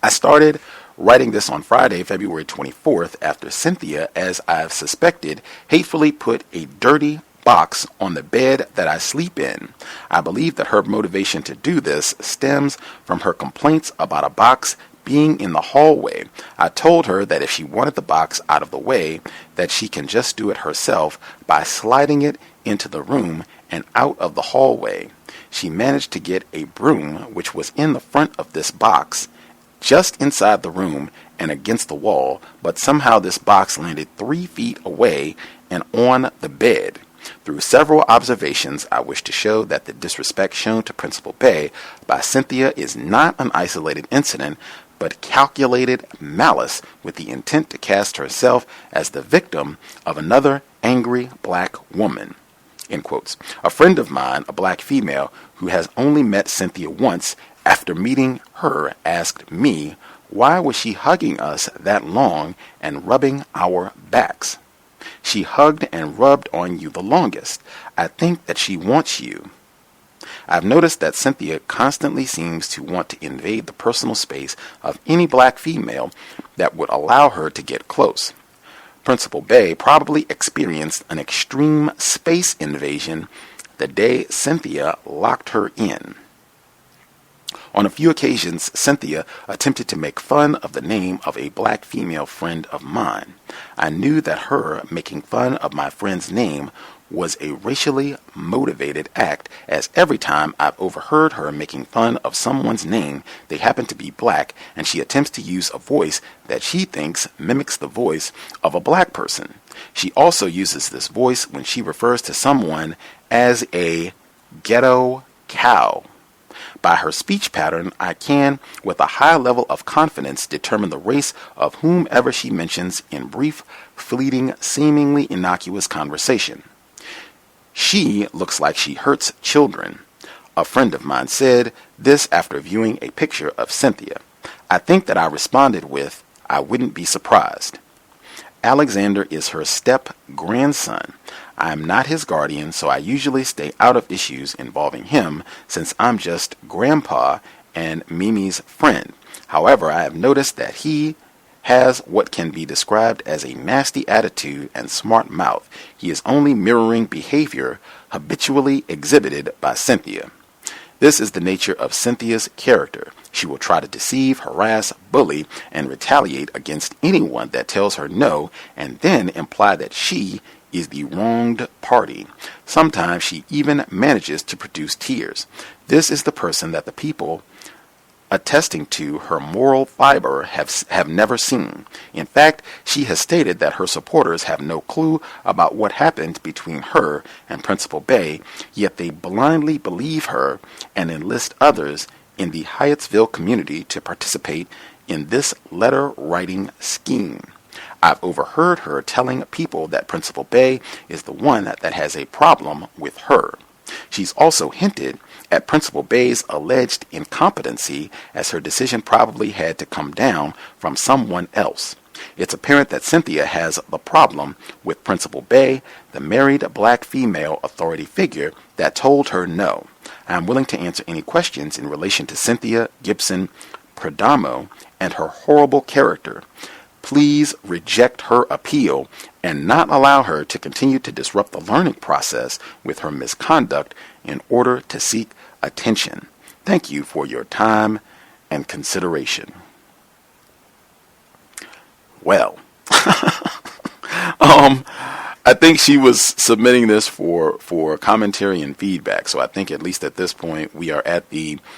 I started writing this on Friday, February 24th, after Cynthia, as I've suspected, hatefully put a dirty box on the bed that I sleep in. I believe that her motivation to do this stems from her complaints about a box being in the hallway. I told her that if she wanted the box out of the way, that she can just do it herself by sliding it into the room and out of the hallway. She managed to get a broom, which was in the front of this box, just inside the room and against the wall, but somehow this box landed 3 feet away and on the bed. Through several observations, I wish to show that the disrespect shown to Principal Bay by Cynthia is not an isolated incident, but calculated malice with the intent to cast herself as the victim of another angry black woman. End quotes. A friend of mine, a black female, who has only met Cynthia once, after meeting her, asked me, why was she hugging us that long and rubbing our backs? She hugged and rubbed on you the longest. I think that she wants you. I've noticed that Cynthia constantly seems to want to invade the personal space of any black female that would allow her to get close. Principal Bay probably experienced an extreme space invasion the day Cynthia locked her in. On a few occasions, Cynthia attempted to make fun of the name of a black female friend of mine. I knew that her making fun of my friend's name was a racially motivated act, as every time I've overheard her making fun of someone's name, they happen to be black, and she attempts to use a voice that she thinks mimics the voice of a black person. She also uses this voice when she refers to someone as a ghetto cow. By her speech pattern, I can, with a high level of confidence, determine the race of whomever she mentions in brief, fleeting, seemingly innocuous conversation. She looks like she hurts children. A friend of mine said this after viewing a picture of Cynthia. I think that I responded with, I wouldn't be surprised. Alexander is her step-grandson. I am not his guardian, so I usually stay out of issues involving him since I'm just Grandpa and Mimi's friend. However, I have noticed that he has what can be described as a nasty attitude and smart mouth. He is only mirroring behavior habitually exhibited by Cynthia. This is the nature of Cynthia's character. She will try to deceive, harass, bully, and retaliate against anyone that tells her no, and then imply that she is the wronged party. Sometimes she even manages to produce tears. This is the person that the people attesting to her moral fiber have never seen. In fact, she has stated that her supporters have no clue about what happened between her and Principal Bay, yet they blindly believe her and enlist others in the Hyattsville community to participate in this letter-writing scheme. I've overheard her telling people that Principal Bay is the one that has a problem with her. She's also hinted at Principal Bay's alleged incompetency, as her decision probably had to come down from someone else. It's apparent that Cynthia has the problem with Principal Bay, the married black female authority figure that told her no. I am willing to answer any questions in relation to Cynthia Gibson Perdomo and her horrible character. Please reject her appeal and not allow her to continue to disrupt the learning process with her misconduct in order to seek attention. Thank you for your time and consideration. Well, I think she was submitting this for commentary and feedback. So I think at least at this point we are at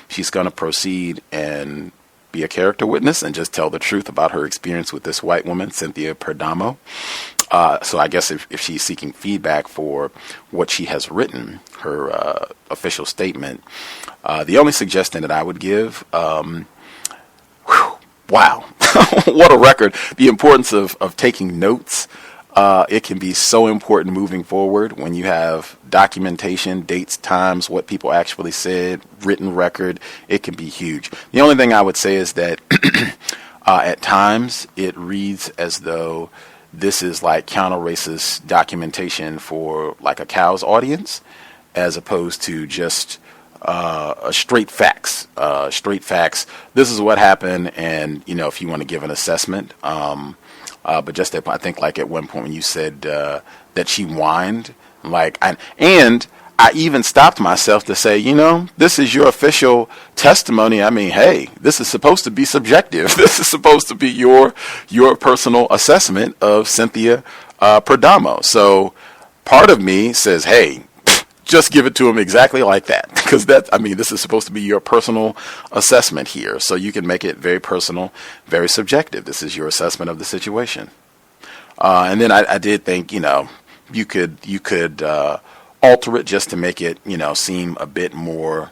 she's going to proceed and be a character witness and just tell the truth about her experience with this white woman, Cynthia Perdomo. So I guess if she's seeking feedback for what she has written, her official statement, the only suggestion that I would give, wow, what a record. The importance of taking notes. It can be so important moving forward when you have documentation, dates, times, what people actually said, written record. It can be huge. The only thing I would say is that at times it reads as though this is like counter-racist documentation for like a cow's audience, as opposed to just straight facts. Straight facts. This is what happened, and if you want to give an assessment. But just I think like at one point when you said that she whined, and I even stopped myself to say, this is your official testimony. I mean, hey, this is supposed to be subjective. This is supposed to be your personal assessment of Cynthia Perdomo. So part of me says, hey, just give it to him exactly like that, because this is supposed to be your personal assessment here. So you can make it very personal, very subjective. This is your assessment of the situation. And then I did think, you could alter it just to make it, seem a bit more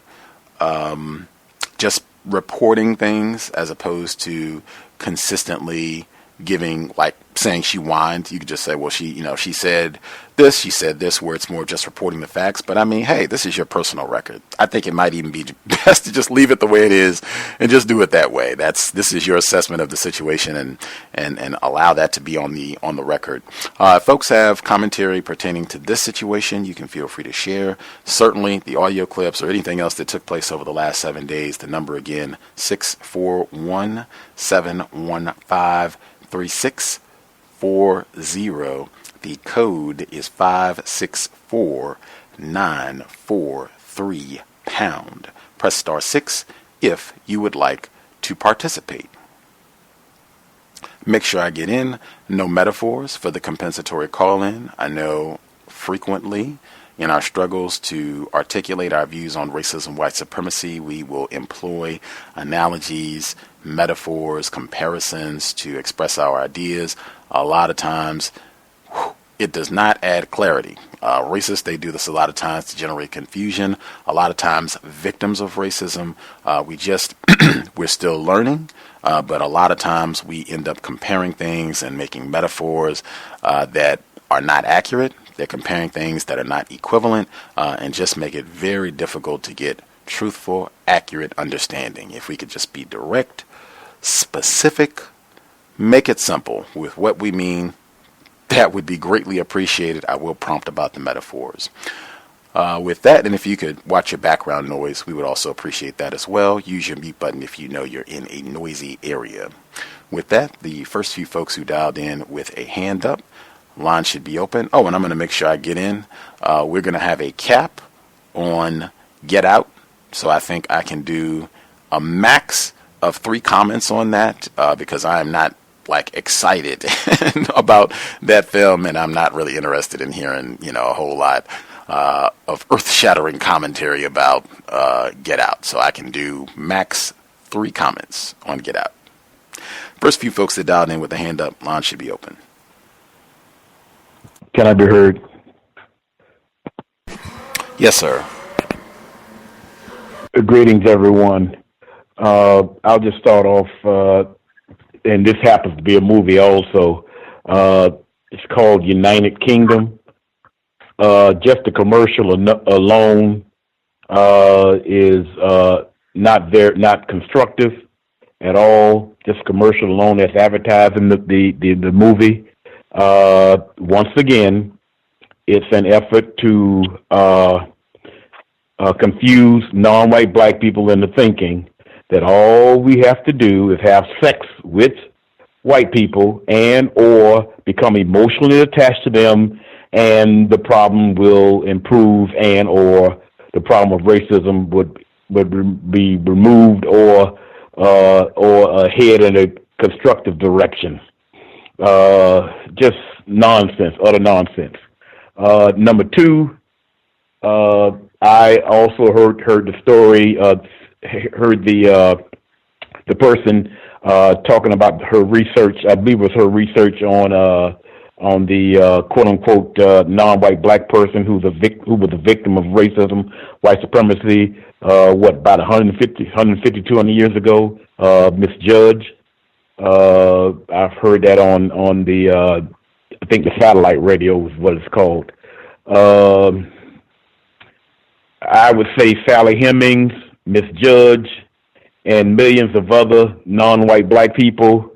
just reporting things as opposed to consistently giving, saying she whined. You could just say, well, she said this, where it's more just reporting the facts. But I mean, hey, this is your personal record. I think it might even be best to just leave it the way it is and just do it that way. This is your assessment of the situation, and allow that to be on the record. If folks have commentary pertaining to this situation, you can feel free to share. Certainly the audio clips or anything else that took place over the last 7 days. The number again, 641-715-3640. The code is 564943#. Press star 6 if you would like to participate. Make sure I get in. No metaphors for the compensatory call-in. I know frequently in our struggles to articulate our views on racism, white supremacy, we will employ analogies, metaphors, comparisons to express our ideas. A lot of times, it does not add clarity. Racists, they do this a lot of times to generate confusion. A lot of times, victims of racism, we're still learning, but a lot of times we end up comparing things and making metaphors that are not accurate. They're comparing things that are not equivalent, and just make it very difficult to get truthful, accurate understanding. If we could just be direct, specific, make it simple with what we mean, that would be greatly appreciated. I will prompt about the metaphors. With that, and if you could watch your background noise, we would also appreciate that as well. Use your mute button if you know you're in a noisy area. With that, the first few folks who dialed in with a hand up, line should be open. Oh, and I'm going to make sure I get in. We're going to have a cap on Get Out, so I think I can do a max of 3 comments on that, because I am not excited about that film, and I'm not really interested in hearing a whole lot of earth-shattering commentary about Get Out. So I can do max 3 comments on Get Out. First few folks that dialed in with a hand up, line should be open. Can I be heard? Yes, sir. Greetings, everyone. I'll just start off, and this happens to be a movie also. It's called United Kingdom. Just the commercial alone is not constructive at all. Just commercial alone that's advertising the movie. Once again, it's an effort to confuse non-white black people into thinking that all we have to do is have sex with white people and or become emotionally attached to them, and the problem will improve, and or the problem of racism would be removed or head in a constructive direction. Just nonsense, utter nonsense. Number 2, I also heard the story, heard the the person talking about her research. I believe it was her research on the quote unquote non-white black person who was a victim of racism, white supremacy. About 150-200 years ago, Miss Judge. I've heard that on the I think the satellite radio is what it's called. I would say Sally Hemings, Miss Judge, and millions of other non-white black people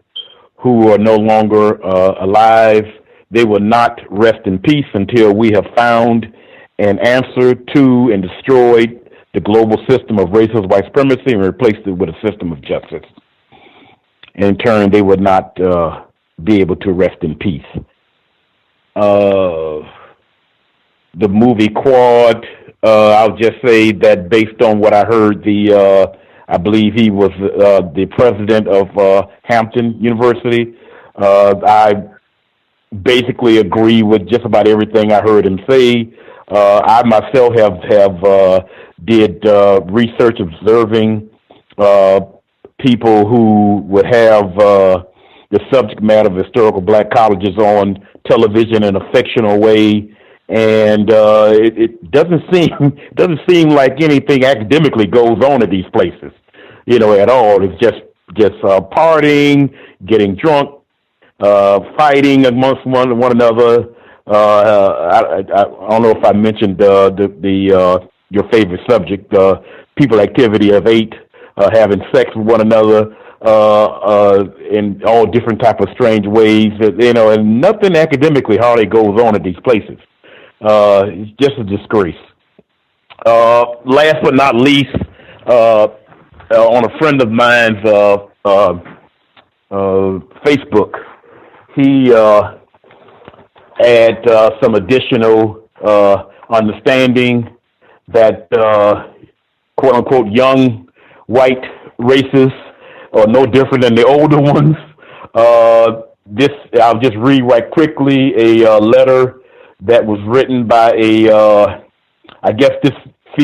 who are no longer alive. They will not rest in peace until we have found an answer to and destroyed the global system of racist white supremacy and replaced it with a system of justice. In turn, they would not be able to rest in peace. The movie Quad, I'll just say that based on what I heard, I believe he was the president of Hampton University. I basically agree with just about everything I heard him say. I myself have did research observing people who would have the subject matter of historical black colleges on television in a fictional way, and it doesn't seem like anything academically goes on at these places, at all. It's just partying, getting drunk, fighting amongst one another. I don't know if I mentioned your favorite subject, people activity of 8, having sex with one another in all different type of strange ways, and nothing academically hardly goes on at these places. It's just a disgrace. Last but not least, on a friend of mine's Facebook, he had some additional understanding that quote-unquote young white racists are no different than the older ones. I'll just read right quickly a letter that was written by I guess this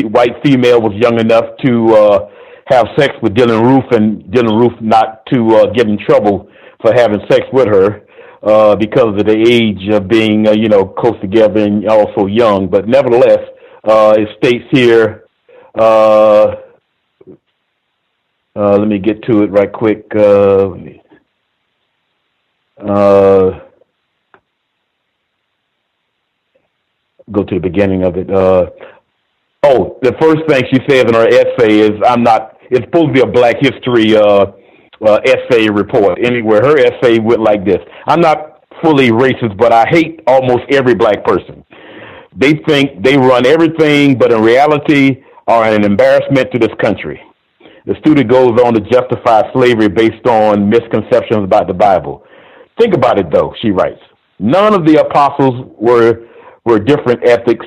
white female was young enough to have sex with Dylann Roof, and Dylann Roof not to get in trouble for having sex with her because of the age of being, close together and also young. But nevertheless, it states here, let me get to it right quick. Go to the beginning of it. The first thing she says in her essay is, it's supposed to be a Black History essay report. Anyway, her essay went like this: I'm not fully racist, but I hate almost every black person. They think they run everything, but in reality are an embarrassment to this country. The student goes on to justify slavery based on misconceptions about the Bible. Think about it, though, she writes. None of the apostles were different ethics.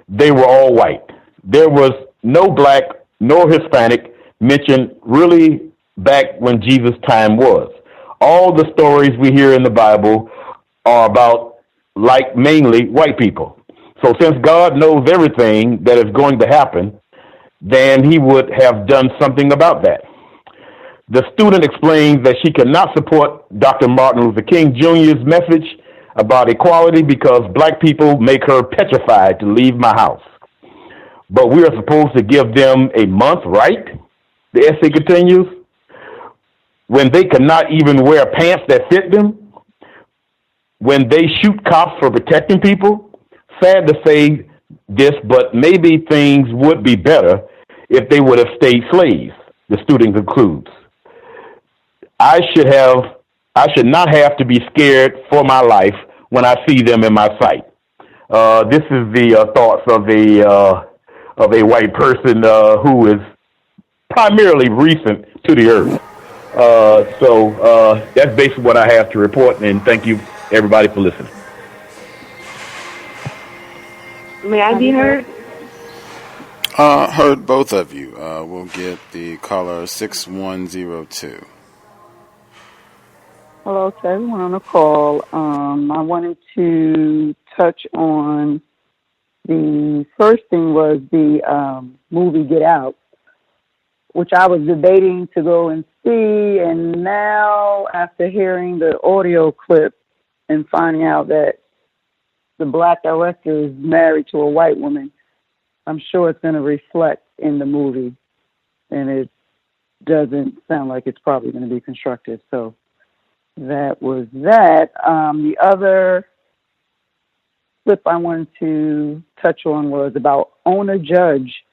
They were all white. There was no black nor Hispanic mentioned really back when Jesus' time was. All the stories we hear in the Bible are about, mainly white people. So since God knows everything that is going to happen, then he would have done something about that. The student explains that she cannot support Dr. Martin Luther King Jr.'s message about equality because black people make her petrified to leave my house. But we are supposed to give them a month, right? The essay continues. When they cannot even wear pants that fit them, when they shoot cops for protecting people. Sad to say this, but maybe things would be better if they would have stayed slaves, the student concludes. I should not have to be scared for my life when I see them in my sight. This is the thoughts of a white person who is primarily recent to the earth. So that's basically what I have to report, and thank you everybody for listening. May I be heard? Heard both of you. We'll get the caller 6102. Hello to everyone on the call. I wanted to touch on the first thing was the movie Get Out. which I was debating to go and see. And now, after hearing the audio clip and finding out that the black director is married to a white woman, I'm sure it's going to reflect in the movie. And it doesn't sound like it's probably going to be constructive. So that was that. The other clip I wanted to touch on was about Ona Judge.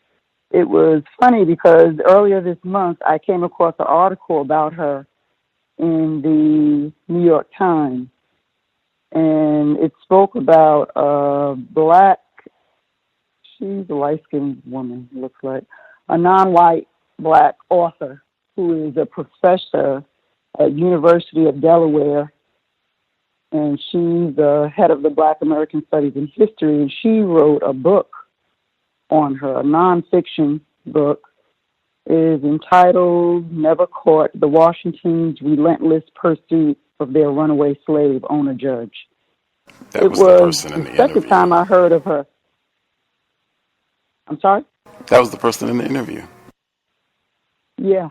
It was funny because earlier this month I came across an article about her in the New York Times, and it spoke about a black, she's a light-skinned woman, looks like, a non-white black author who is a professor at University of Delaware, and she's the head of the Black American Studies and History, and she wrote a book on her, a nonfiction book. It is entitled Never Caught, The Washington's Relentless Pursuit of Their Runaway Slave, Ona Judge. That was the person in the interview. Second time I heard of her. I'm sorry? That was the person in the interview. Yeah.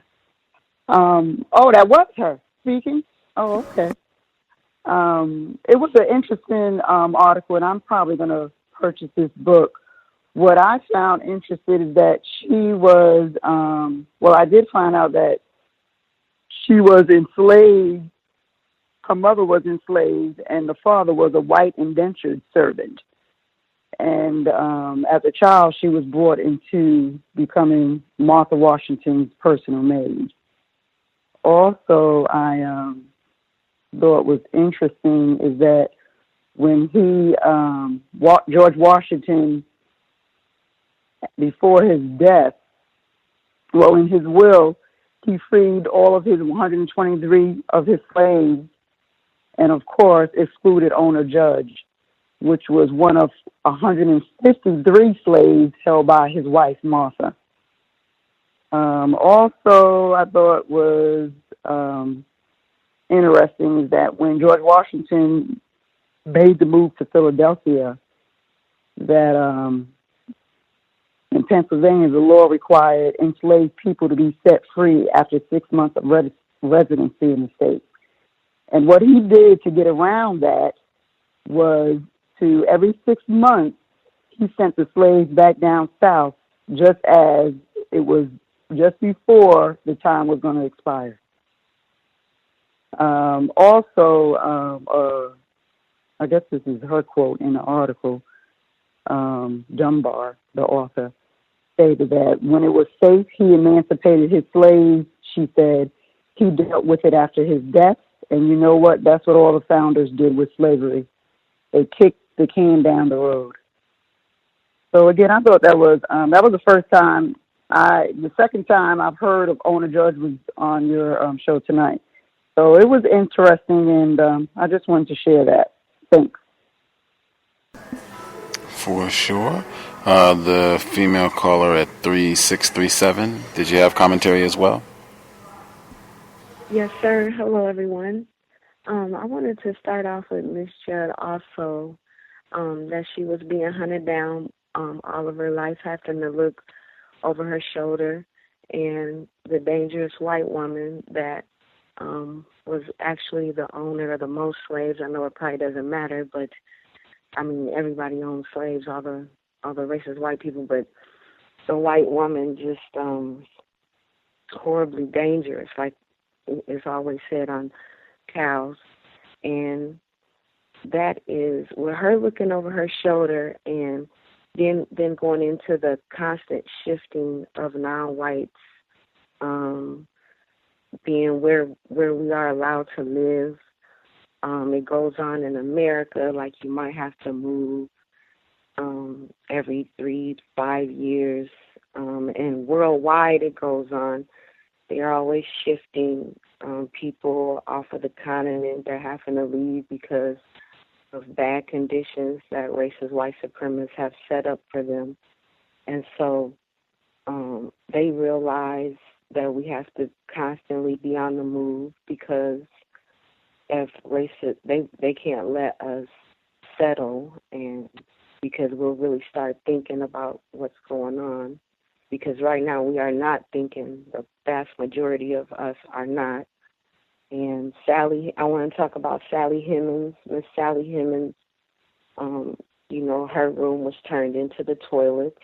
Oh, that was her speaking? Oh, okay. It was an interesting article, and I'm probably going to purchase this book. What I found interesting is that she was, I did find out that she was enslaved. Her mother was enslaved, and the father was a white indentured servant. And as a child, she was brought into becoming Martha Washington's personal maid. Also, I thought was interesting is that when George Washington, before his death, in his will, he freed all of his 123 of his slaves, and of course excluded Ona Judge, which was one of 153 slaves held by his wife, Martha. Also, I thought was interesting is that when George Washington made the move to Philadelphia, that in Pennsylvania, the law required enslaved people to be set free after 6 months of residency in the state. And what he did to get around that was to every 6 months, he sent the slaves back down south, just as it was just before the time was going to expire. I guess this is her quote in the article, Dunbar, the author, stated that when it was safe, he emancipated his slaves. She said he dealt with it after his death. And you know what? That's what all the founders did with slavery. They kicked the can down the road. So again, I thought that was the first time. The second time I've heard of Ona Judge was on your show tonight. So it was interesting, and I just wanted to share that. Thanks. For sure. The female caller at 3637, did you have commentary as well? Yes, sir. Hello, everyone. I wanted to start off with Miss Judd also, that she was being hunted down all of her life, having to look over her shoulder, and the dangerous white woman that was actually the owner of the most slaves. I know it probably doesn't matter, but I mean, everybody owns slaves, all the racist white people, but the white woman just horribly dangerous, like it's always said on cows. And that is with her looking over her shoulder, and then going into the constant shifting of non-whites being where we are allowed to live. It goes on in America, like you might have to move every 3 to 5 years. And worldwide it goes on. They're always shifting people off of the continent. They're having to leave because of bad conditions that racist white supremacists have set up for them. And so they realize that we have to constantly be on the move, because if racist, they can't let us settle, and because we'll really start thinking about what's going on. because right now we are not thinking. The vast majority of us are not. And Sally, I want to talk about Sally Hemings. Miss Sally Hemings, you know, her room was turned into the toilets.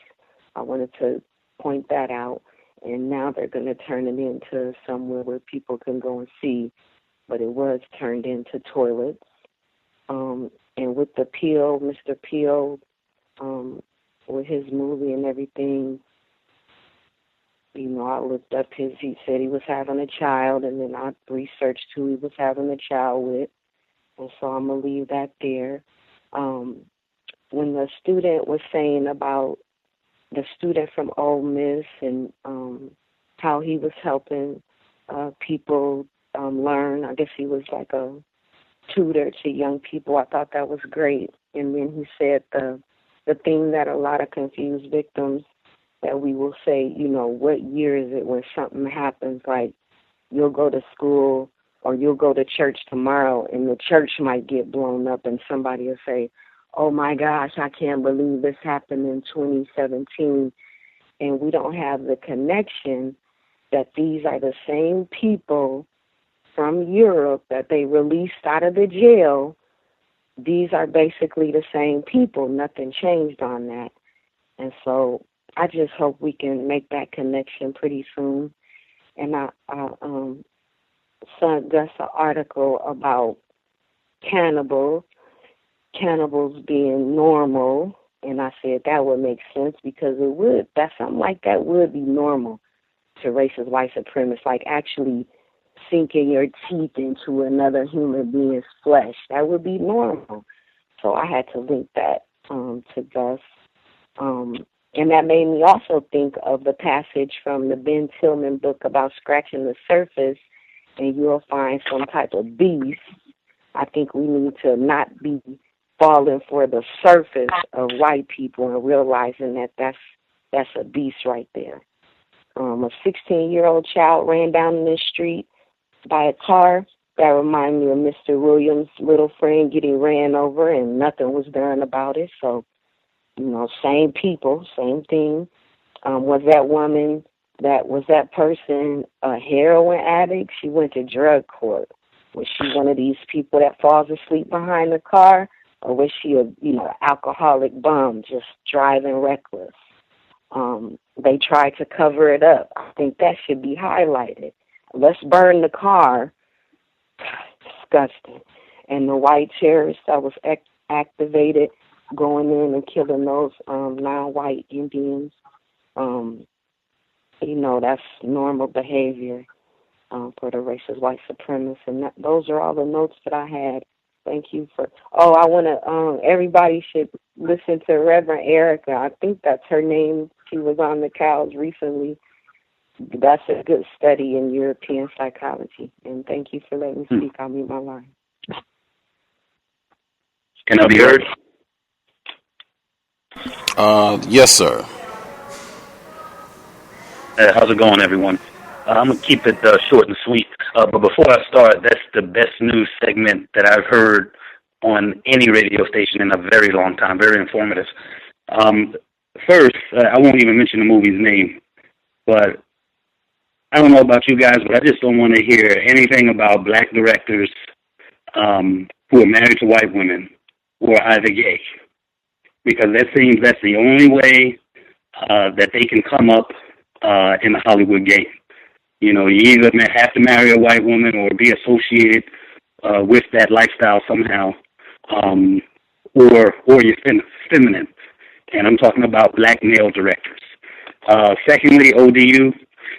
I wanted to point that out. And now they're going to turn it into somewhere where people can go and see. But it was turned into toilets. And with the Peele, Mr. Peele, with his movie and everything, you know, I looked up he said he was having a child, and then I researched who he was having a child with, and so I'm going to leave that there. When the student was saying about the student from Ole Miss and how he was helping people learn, I guess he was like a tutor to young people, I thought that was great. And then he said the thing that a lot of confused victims, that we will say, you know, what year is it when something happens, like you'll go to school or you'll go to church tomorrow and the church might get blown up and somebody will say, oh my gosh, I can't believe this happened in 2017. And we don't have the connection that these are the same people from Europe that they released out of the jail. These are basically the same people. Nothing changed on that. And so I just hope we can make that connection pretty soon. And I sent Gus an article about cannibals being normal, and I said that would make sense because it would. That something like that would be normal to racist white supremacists, like actually sinking your teeth into another human being's flesh. That would be normal. So I had to link that to Gus. And that made me also think of the passage from the Ben Tillman book about scratching the surface and you'll find some type of beast. I think we need to not be falling for the surface of white people and realizing that that's a beast right there. A 16-year-old child ran down in the street by a car. That reminded me of Mr. Williams' little friend getting ran over and nothing was done about it. So, you know, same people, same thing. Was that person a heroin addict? She went to drug court. Was she one of these people that falls asleep behind the car? Or was she a, alcoholic bum just driving reckless? They tried to cover it up. I think that should be highlighted. Let's burn the car. Disgusting. And the white terrorist that was activated going in and killing those non-white Indians, that's normal behavior for the racist white supremacists. And those are all the notes that I had. Thank you for. Oh, I want to. Everybody should listen to Reverend Erica. I think that's her name. She was on the cows recently. That's a good study in European psychology. And thank you for letting me speak. I'll mute my line. Can I be heard? Yes, sir. How's it going, everyone? I'm going to keep it short and sweet. But before I start, that's the best news segment that I've heard on any radio station in a very long time. Very informative. First, I won't even mention the movie's name, but I don't know about you guys, but I just don't want to hear anything about black directors who are married to white women who are either gay, because that seems that's the only way that they can come up in the Hollywood game. You either have to marry a white woman or be associated with that lifestyle somehow, or you're feminine. And I'm talking about black male directors. Secondly, ODU.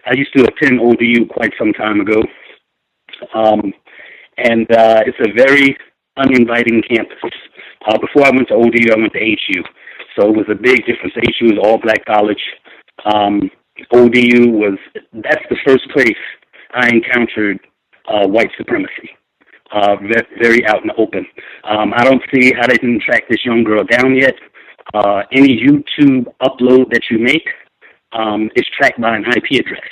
I used to attend ODU quite some time ago. And it's a very uninviting campus. Before I went to ODU, I went to HU. So it was a big difference. HU is all black college. ODU that's the first place I encountered white supremacy, very out in the open. I don't see how they can track this young girl down yet. Any YouTube upload that you make is tracked by an IP address.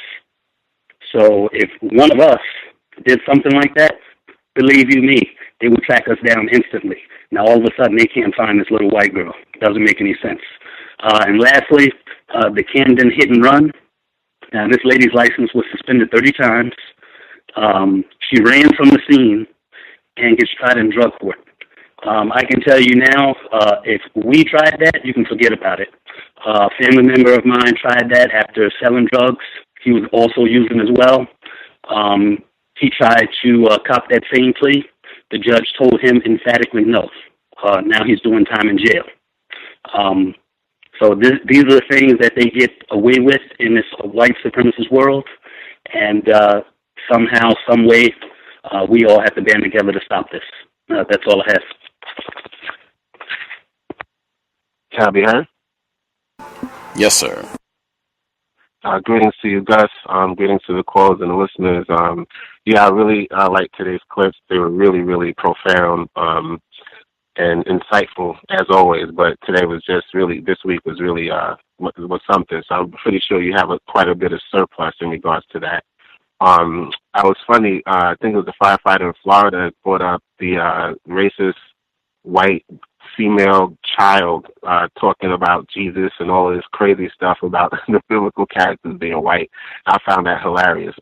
So if one of us did something like that, believe you me, they would track us down instantly. Now all of a sudden they can't find this little white girl. Doesn't make any sense. And lastly, the Camden hit and run. Now, this lady's license was suspended 30 times. She ran from the scene and gets tried in drug court. I can tell you now, if we tried that, you can forget about it. A family member of mine tried that after selling drugs. He was also using as well. He tried to cop that same plea. The judge told him emphatically no. Now he's doing time in jail. So these are the things that they get away with in this white supremacist world. And somehow, some way, we all have to band together to stop this. That's all I have. Can I be heard? Yes, sir. Greetings to you, Gus. Greetings to the callers and the listeners. I really like today's clips. They were really, really profound and insightful, as always. But today was just really, this week was really was something. So I'm pretty sure you have quite a bit of surplus in regards to that. I was funny. I think it was a firefighter in Florida that brought up the racist white female child talking about Jesus and all of this crazy stuff about the biblical characters being white. I found that hilarious.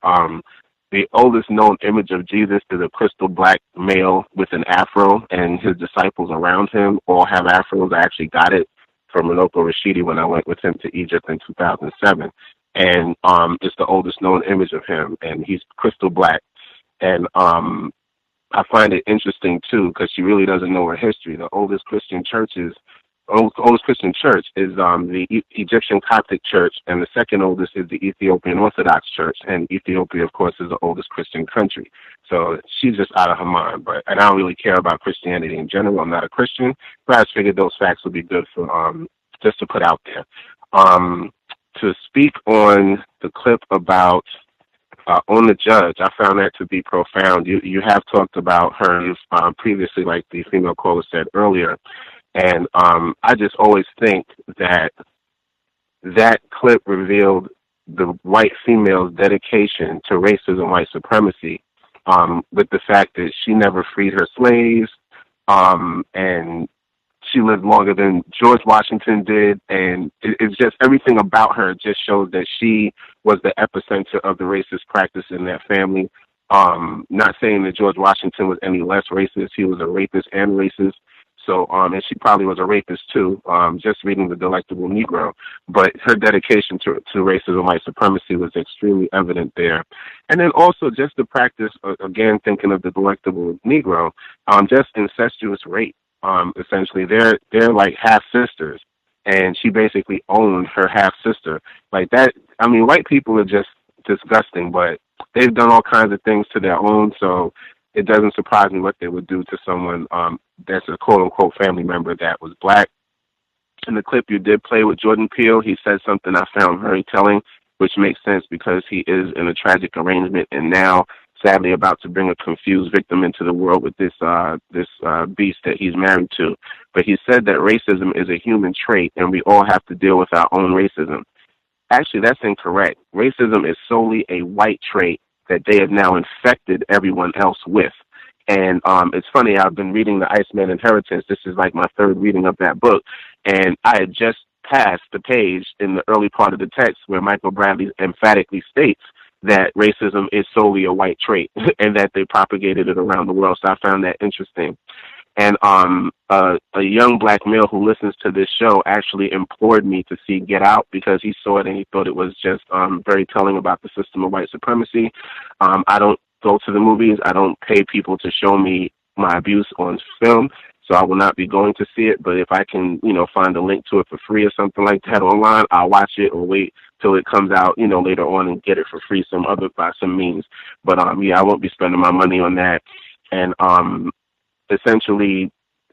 The oldest known image of Jesus is a crystal black male with an afro, and his disciples around him all have afros. I actually got it from Minoko Rashidi when I went with him to Egypt in 2007. And it's the oldest known image of him, and he's crystal black. And I find it interesting, too, because she really doesn't know her history. The oldest Christian church is the Egyptian Coptic Church, and the second oldest is the Ethiopian Orthodox Church. And Ethiopia, of course, is the oldest Christian country. So she's just out of her mind. And I don't really care about Christianity in general. I'm not a Christian, but I just figured those facts would be good for just to put out there. To speak on the clip about Ona Judge, I found that to be profound. You have talked about her previously, like the female caller said earlier, and I just always think that clip revealed the white female's dedication to racism, white supremacy, with the fact that she never freed her slaves, and she lived longer than George Washington did, and it's just everything about her just shows that she was the epicenter of the racist practice in that family. Not saying that George Washington was any less racist. He was a rapist and racist. So, and she probably was a rapist too, just reading The Delectable Negro. But her dedication to racism, white supremacy was extremely evident there. And then also just the practice, again, thinking of The Delectable Negro, just incestuous rape. Essentially, they're like half sisters, and she basically owned her half sister. Like that. I mean, white people are just disgusting, but they've done all kinds of things to their own. So it doesn't surprise me what they would do to someone that's a quote unquote family member that was black. In the clip you did play with Jordan Peele, he said something I found very telling, which makes sense because he is in a tragic arrangement and now sadly about to bring a confused victim into the world with this beast that he's married to. But he said that racism is a human trait and we all have to deal with our own racism. Actually, that's incorrect. Racism is solely a white trait that they have now infected everyone else with. And it's funny, I've been reading The Iceman Inheritance. This is like my third reading of that book. And I had just passed the page in the early part of the text where Michael Bradley emphatically states that racism is solely a white trait and that they propagated it around the world. So I found that interesting. And a young black male who listens to this show actually implored me to see Get Out because he saw it and he thought it was just very telling about the system of white supremacy. I don't go to the movies. I don't pay people to show me my abuse on film, so I will not be going to see it. But if I can, find a link to it for free or something like that online, I'll watch it or wait till it comes out, later on and get it for free by some means. But I won't be spending my money on that. And essentially,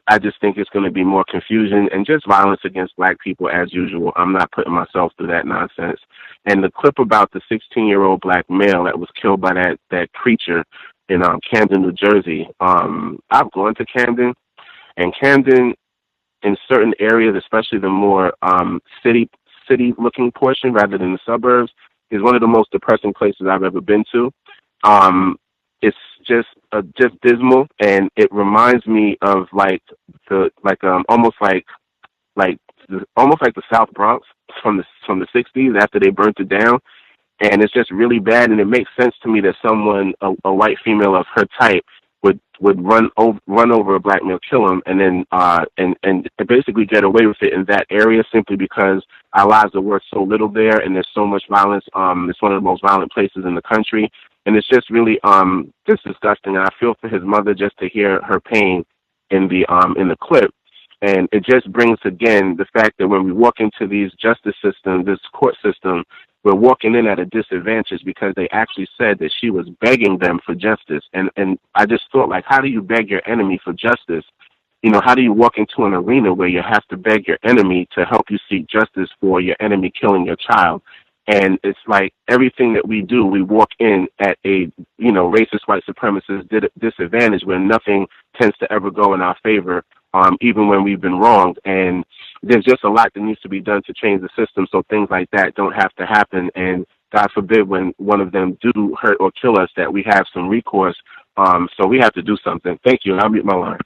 I just think it's going to be more confusion and just violence against black people as usual. I'm not putting myself through that nonsense. And the clip about the 16-year-old black male that was killed by that creature in Camden, New Jersey. I've gone to Camden, and Camden, in certain areas, especially the more city-looking portion rather than the suburbs, is one of the most depressing places I've ever been to. It's just dismal, and it reminds me of almost like almost like the South Bronx from the 60s after they burnt it down. And it's just really bad, and it makes sense to me that someone, a white female of her type, would run over a black male, kill him, and then and basically get away with it in that area simply because our lives are worth so little there, and there's so much violence. It's one of the most violent places in the country, and it's just really just disgusting. And I feel for his mother just to hear her pain in the clip. And it just brings, again, the fact that when we walk into these justice systems, this court system, we're walking in at a disadvantage because they actually said that she was begging them for justice. And I just thought, like, how do you beg your enemy for justice? You know, how do you walk into an arena where you have to beg your enemy to help you seek justice for your enemy killing your child? And it's like everything that we do, we walk in at a, racist white supremacist disadvantage where nothing tends to ever go in our favor, even when we've been wronged. And there's just a lot that needs to be done to change the system so things like that don't have to happen. And God forbid when one of them do hurt or kill us that we have some recourse. So we have to do something. Thank you. And I'll mute my line.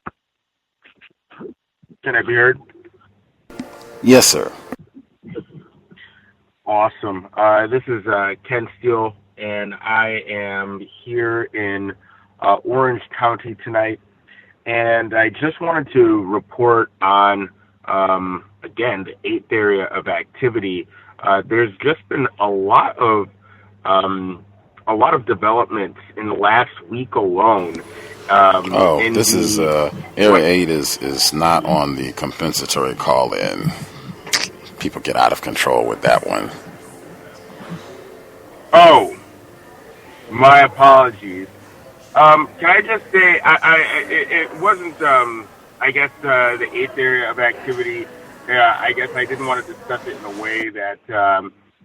Can I be heard? Yes, sir. Awesome. This is Ken Steele, and I am here in Orange County tonight. And I just wanted to report on, again, the 8th area of activity. There's just been a lot of developments in the last week alone. This is Area 8 is not on the compensatory call-in. People get out of control with that one. Oh, my apologies. Can I just say, it wasn't, I guess, the 8th area of activity. I guess I didn't want to discuss it in a way that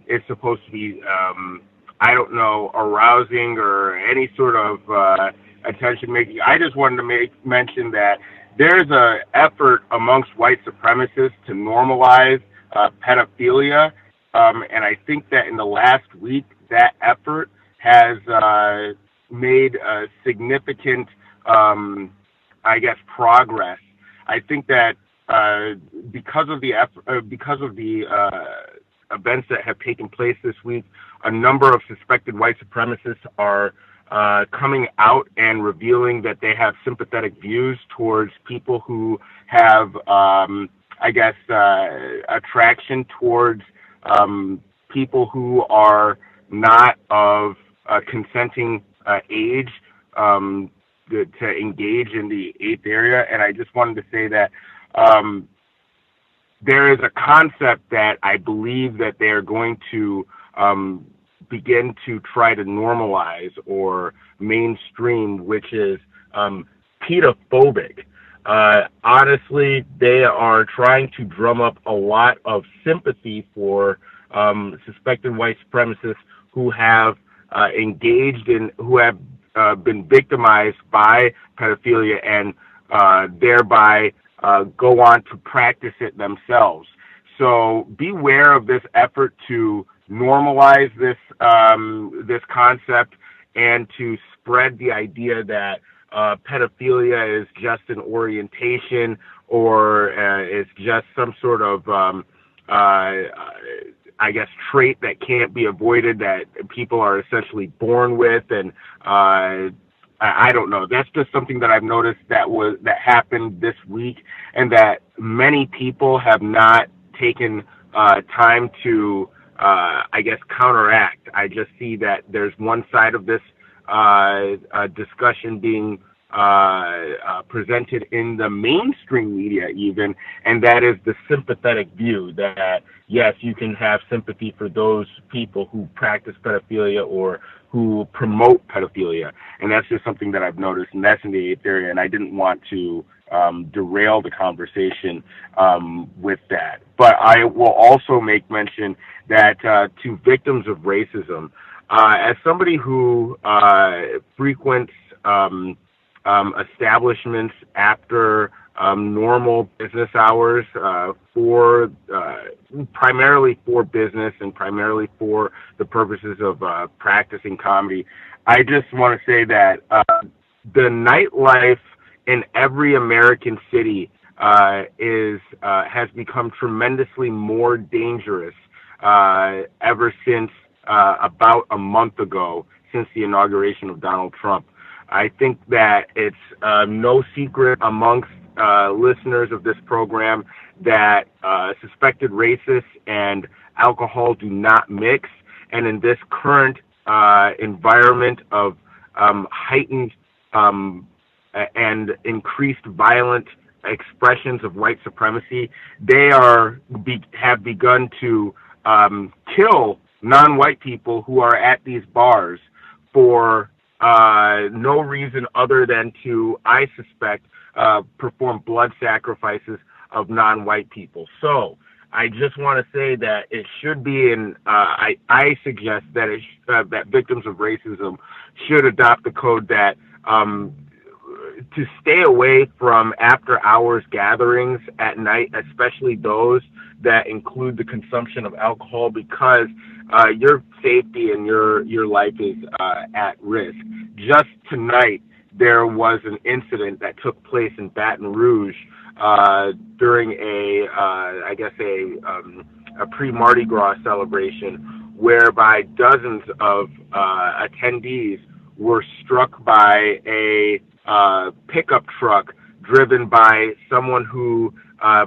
it's supposed to be, I don't know, arousing or any sort of attention-making. I just wanted to mention that there's an effort amongst white supremacists to normalize pedophilia, and I think that in the last week, that effort has made a significant, progress. I think that because of the events that have taken place this week, a number of suspected white supremacists are coming out and revealing that they have sympathetic views towards people who have, attraction towards people who are not of consenting age to engage in the 8th area. And I just wanted to say that there is a concept that I believe that they are going to begin to try to normalize or mainstream, which is pedophobic. Honestly, they are trying to drum up a lot of sympathy for suspected white supremacists who have engaged in, who have been victimized by pedophilia and thereby go on to practice it themselves. So beware of this effort to normalize this this concept and to spread the idea that pedophilia is just an orientation or it's just some sort of trait that can't be avoided, that people are essentially born with. And I don't know. That's just something that I've noticed that happened this week, and that many people have not taken time to, counteract. I just see that there's one side of this discussion being presented in the mainstream media even, and that is the sympathetic view that, yes, you can have sympathy for those people who practice pedophilia or who promote pedophilia. And that's just something that I've noticed, and that's in the 8th area, and I didn't want to derail the conversation with that. But I will also make mention that to victims of racism, as somebody who frequents establishments after normal business hours primarily for business and primarily for the purposes of practicing comedy, I just want to say that the nightlife in every American city has become tremendously more dangerous ever since about a month ago, since the inauguration of Donald Trump. I think that it's no secret amongst listeners of this program that suspected racists and alcohol do not mix. And in this current environment of heightened and increased violent expressions of white supremacy, they have begun to kill non-white people who are at these bars for no reason other than to, I suspect, perform blood sacrifices of non-white people. So I just want to say that it should be I suggest that that victims of racism should adopt the code that to stay away from after-hours gatherings at night, especially those that include the consumption of alcohol, because your safety and your life is at risk. Just tonight, there was an incident that took place in Baton Rouge during a pre-Mardi Gras celebration, whereby dozens of attendees were struck by a pickup truck driven by someone who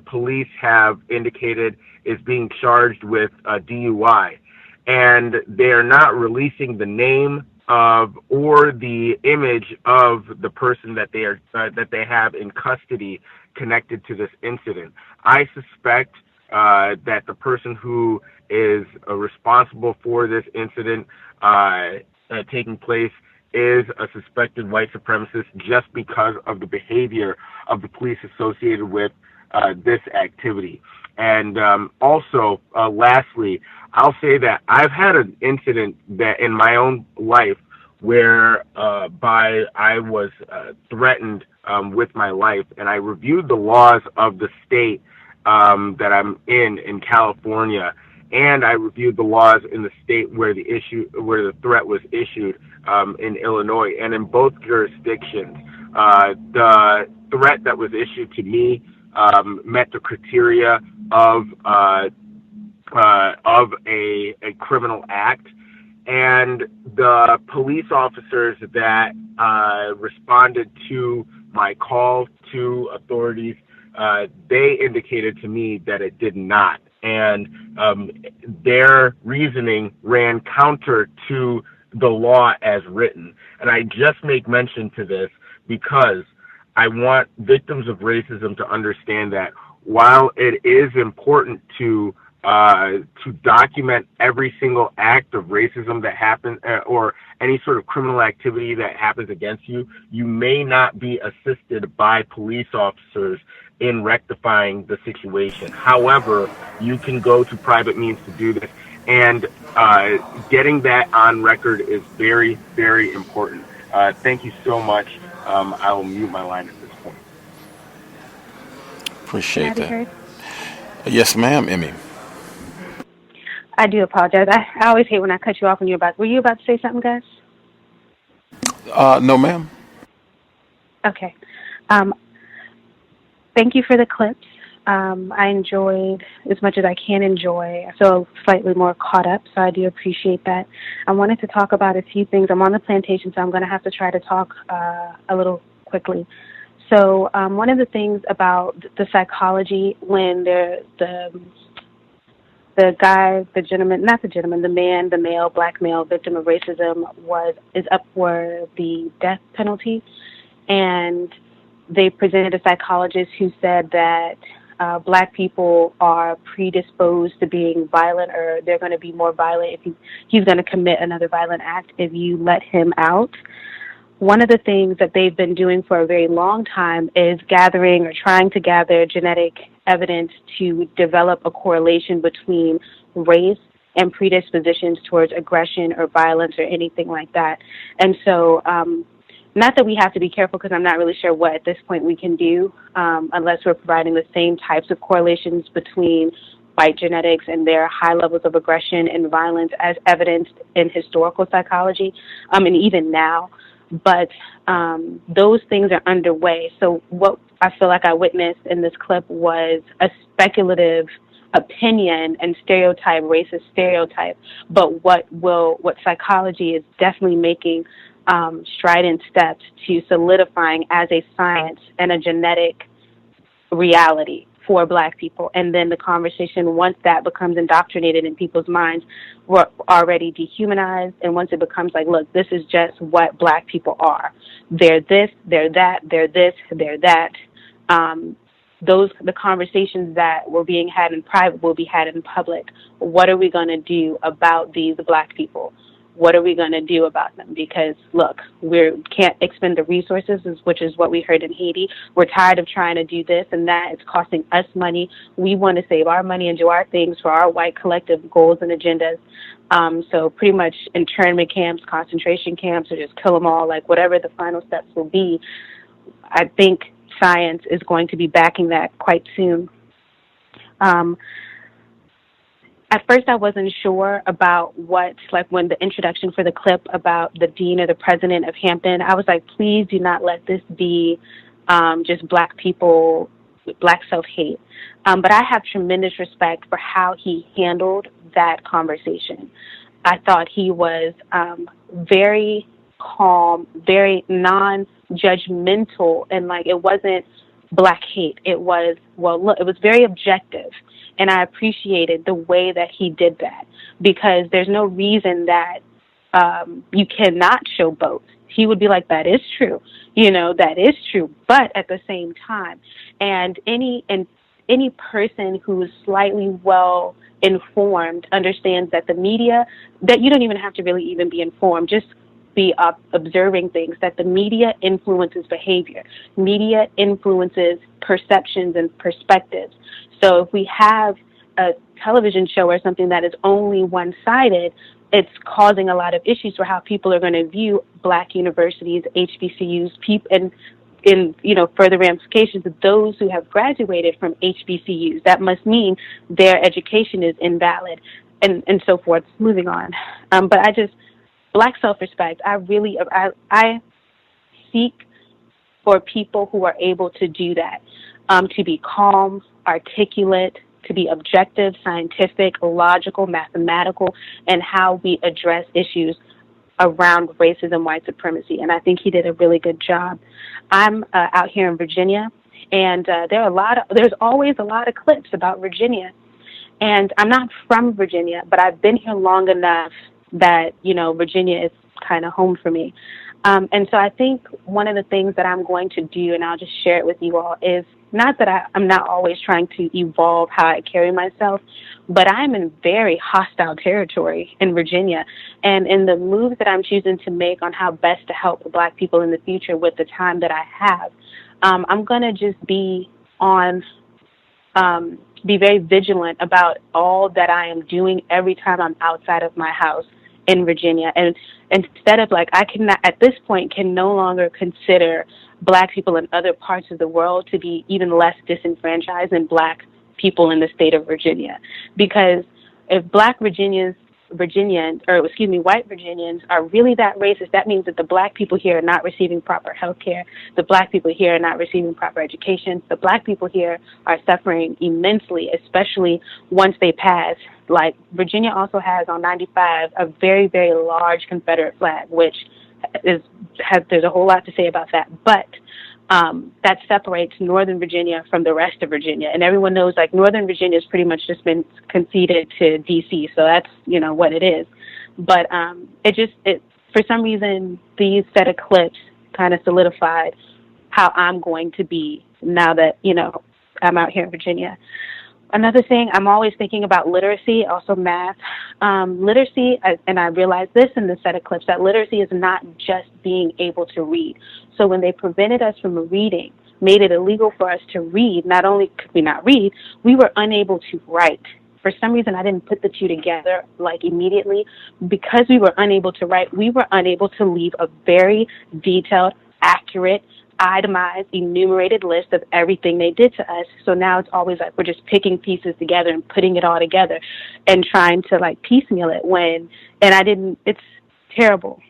police have indicated is being charged with DUI. And they are not releasing the name of or the image of the person that they have in custody connected to this incident. I suspect that the person who is responsible for this incident taking place is a suspected white supremacist just because of the behavior of the police associated with this activity. And also, lastly, I'll say that I've had an incident that in my own life where I was threatened with my life, and I reviewed the laws of the state that I'm in California, and I reviewed the laws in the state where the threat was issued in Illinois, and in both jurisdictions, the threat that was issued to me met the criteria of a criminal act, and the police officers that responded to my call to authorities, they indicated to me that it did not, and their reasoning ran counter to the law as written. And I just make mention to this because I want victims of racism to understand that while it is important to document every single act of racism that happens or any sort of criminal activity that happens against you, you may not be assisted by police officers in rectifying the situation. However, you can go to private means to do this, and getting that on record is very, very important. Thank you so much. I will mute my line at this point. Appreciate that. Yes, ma'am, Emmy. I do apologize. I always hate when I cut you off when you're about. Were you about to say something, Gus? No, ma'am. Okay. Thank you for the clips. I enjoyed as much as I can enjoy. I feel slightly more caught up, so I do appreciate that. I wanted to talk about a few things. I'm on the plantation, so I'm going to have to try to talk a little quickly. So one of the things about the psychology when the male, black male, victim of racism is up for the death penalty, and they presented a psychologist who said that black people are predisposed to being violent, or they're going to be more violent if he's going to commit another violent act if you let him out. One of the things that they've been doing for a very long time is gathering or trying to gather genetic evidence to develop a correlation between race and predispositions towards aggression or violence or anything like that. And so, not that we have to be careful, because I'm not really sure what at this point we can do unless we're providing the same types of correlations between white genetics and their high levels of aggression and violence as evidenced in historical psychology, and even now. But those things are underway. So what I feel like I witnessed in this clip was a speculative opinion and stereotype, racist stereotype, but what psychology is definitely making strident steps to solidifying as a science and a genetic reality for Black people. And then the conversation, once that becomes indoctrinated in people's minds, we're already dehumanized. And once it becomes like, look, this is just what Black people are. They're this, they're that, they're this, they're that. The conversations that were being had in private will be had in public. What are we going to do about these Black people? What are we going to do about them? Because, look, we can't expend the resources, which is what we heard in Haiti. We're tired of trying to do this and that. It's costing us money. We want to save our money and do our things for our white collective goals and agendas. So pretty much internment camps, concentration camps, or just kill them all, like whatever the final steps will be. I think science is going to be backing that quite soon. At first, I wasn't sure about when the introduction for the clip about the dean or the president of Hampton, I was like, please do not let this be just Black people, Black self-hate. But I have tremendous respect for how he handled that conversation. I thought he was very calm, very non-judgmental, and it wasn't Black hate. It was, it was very objective. And I appreciated the way that he did that, because there's no reason that you cannot show both. He would be like, that is true. That is true. But at the same time, and any person who is slightly well informed understands that the media, that you don't even have to really even be informed, just be observing things, that the media influences behavior. Media influences perceptions and perspectives. So if we have a television show or something that is only one-sided, it's causing a lot of issues for how people are going to view Black universities, HBCUs, and in further ramifications of those who have graduated from HBCUs. That must mean their education is invalid, and so forth. Moving on, but Black self-respect. I seek for people who are able to do that, to be calm, articulate, to be objective, scientific, logical, mathematical, and how we address issues around racism, white supremacy. And I think he did a really good job. I'm out here in Virginia, and there's always a lot of clips about Virginia. And I'm not from Virginia, but I've been here long enough that, Virginia is kind of home for me. And so I think one of the things that I'm going to do, and I'll just share it with you all, is not that I'm not always trying to evolve how I carry myself, but I'm in very hostile territory in Virginia. And in the moves that I'm choosing to make on how best to help Black people in the future with the time that I have, I'm going to just be very vigilant about all that I am doing every time I'm outside of my house in Virginia. And instead of I cannot, at this point, can no longer consider Black people in other parts of the world to be even less disenfranchised than Black people in the state of Virginia. Because if white Virginians are really that racist, that means that the Black people here are not receiving proper health care. The Black people here are not receiving proper education. The Black people here are suffering immensely, especially once they pass. Virginia also has on 95 a very, very large Confederate flag, which there's a whole lot to say about that. But that separates Northern Virginia from the rest of Virginia. And everyone knows Northern Virginia has pretty much just been conceded to D.C., so that's, what it is. But for some reason, these set of clips kind of solidified how I'm going to be now that, I'm out here in Virginia. Another thing, I'm always thinking about literacy, also math. Literacy, and I realized this in the set of clips, that literacy is not just being able to read. So when they prevented us from reading, made it illegal for us to read, not only could we not read, we were unable to write. For some reason, I didn't put the two together immediately. Because we were unable to write, we were unable to leave a very detailed, accurate, itemized, enumerated list of everything they did to us. So now it's always we're just picking pieces together and putting it all together and trying to piecemeal it it's terrible.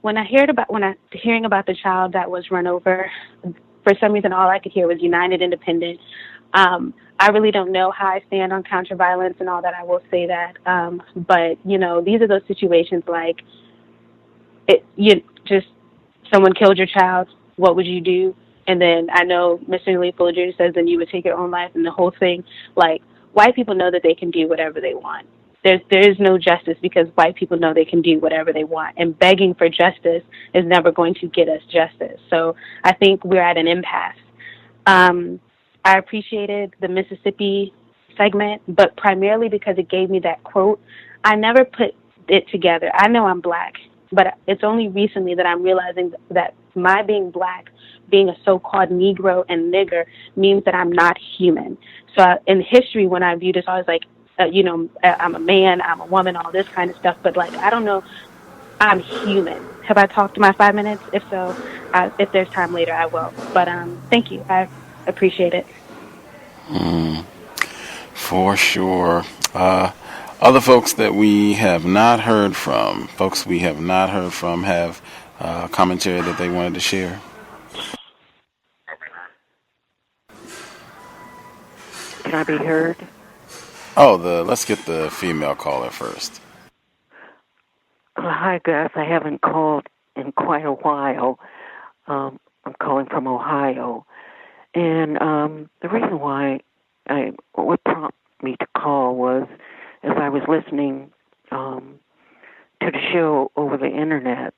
when I hearing about the child that was run over, for some reason all I could hear was United Independent. I really don't know how I stand on counter violence and all that. I will say that, but these are those situations like someone killed your child. What would you do? And then I know Mr. Lee Fuller Jr. says then you would take your own life, and the whole thing. Like, white people know that they can do whatever they want. There is no justice because white people know they can do whatever they want, and begging for justice is never going to get us justice. So I think we're at an impasse. I appreciated the Mississippi segment, but primarily because it gave me that quote. I never put it together. I know I'm black, but it's only recently that I'm realizing that my being black, being a so-called Negro and nigger, means that I'm not human. So in history, when I view this, I was like, I'm a man, I'm a woman, all this kind of stuff. But like, I don't know, I'm human. Have I talked to my 5 minutes? If so, if there's time later, I will. But thank you. I appreciate it. For sure. Other folks that we have not heard from, have commentary that they wanted to share. Can I be heard? Let's get the female caller first. Hi, Gus. I haven't called in quite a while. I'm calling from Ohio. And the reason why what prompted me to call was as I was listening to the show over the internet,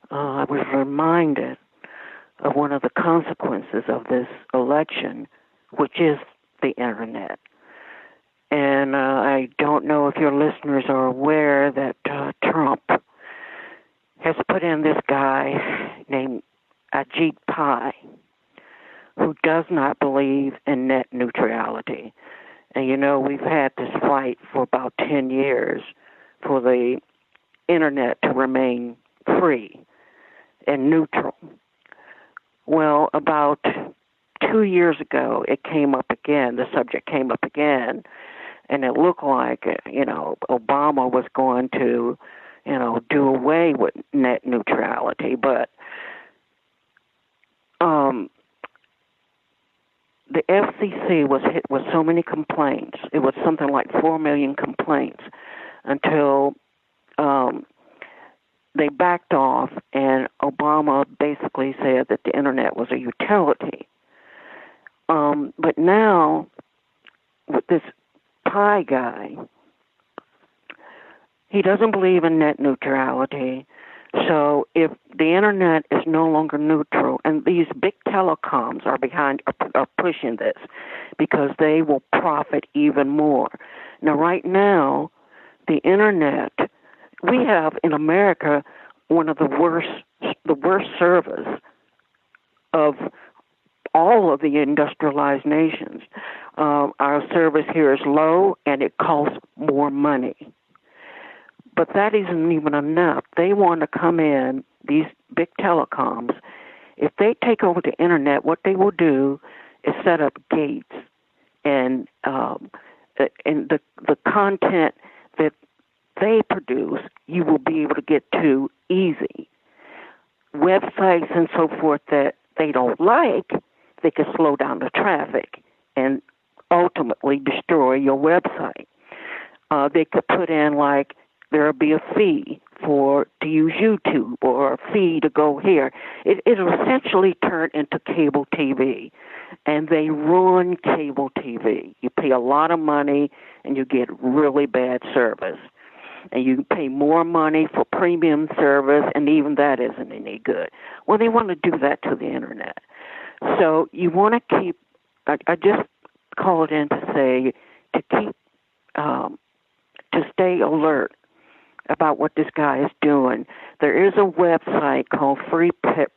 I was reminded of one of the consequences of this election, which is the internet. And I don't know if your listeners are aware that Trump has put in this guy named Ajit Pai, who does not believe in net neutrality. And, we've had this fight for about 10 years for the internet to remain free and neutral. Well, about 2 years ago, it came up again, the subject came up again, and it looked like, Obama was going to, do away with net neutrality. But the FCC was hit with so many complaints. It was something like 4 million complaints until they backed off, and Obama basically said that the internet was a utility. But now, with this Pi guy, he doesn't believe in net neutrality. So if the internet is no longer neutral, and these big telecoms are pushing this because they will profit even more. Now, right now, the internet, we have in America one of the worst service of all of the industrialized nations. Our service here is low, and it costs more money. But that isn't even enough. They want to come in, these big telecoms. If they take over the internet, what they will do is set up gates, and the content that they produce, you will be able to get to easy. Websites and so forth that they don't like, they can slow down the traffic and ultimately destroy your website. They could put in like, there'll be a fee to use YouTube or a fee to go here. It'll essentially turn into cable TV, and they ruin cable TV. You pay a lot of money, and you get really bad service. And you pay more money for premium service, and even that isn't any good. Well, they want to do that to the internet. So you want to keep, I just called in to say, to keep, to stay alert about what this guy is doing. There is a website called freepress.net,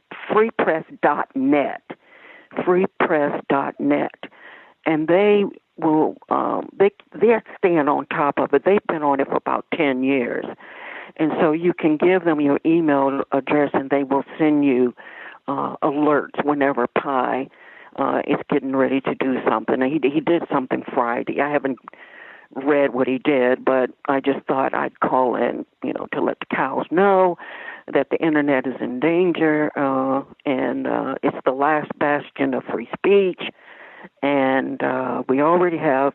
freepress.net, and they will, they're staying on top of it. They've been on it for about 10 years. And so you can give them your email address, and they will send you alerts whenever Pi is getting ready to do something. And he did something Friday. I haven't read what he did, but I just thought I'd call in, to let the cows know that the internet is in danger, and it's the last bastion of free speech, and we already have,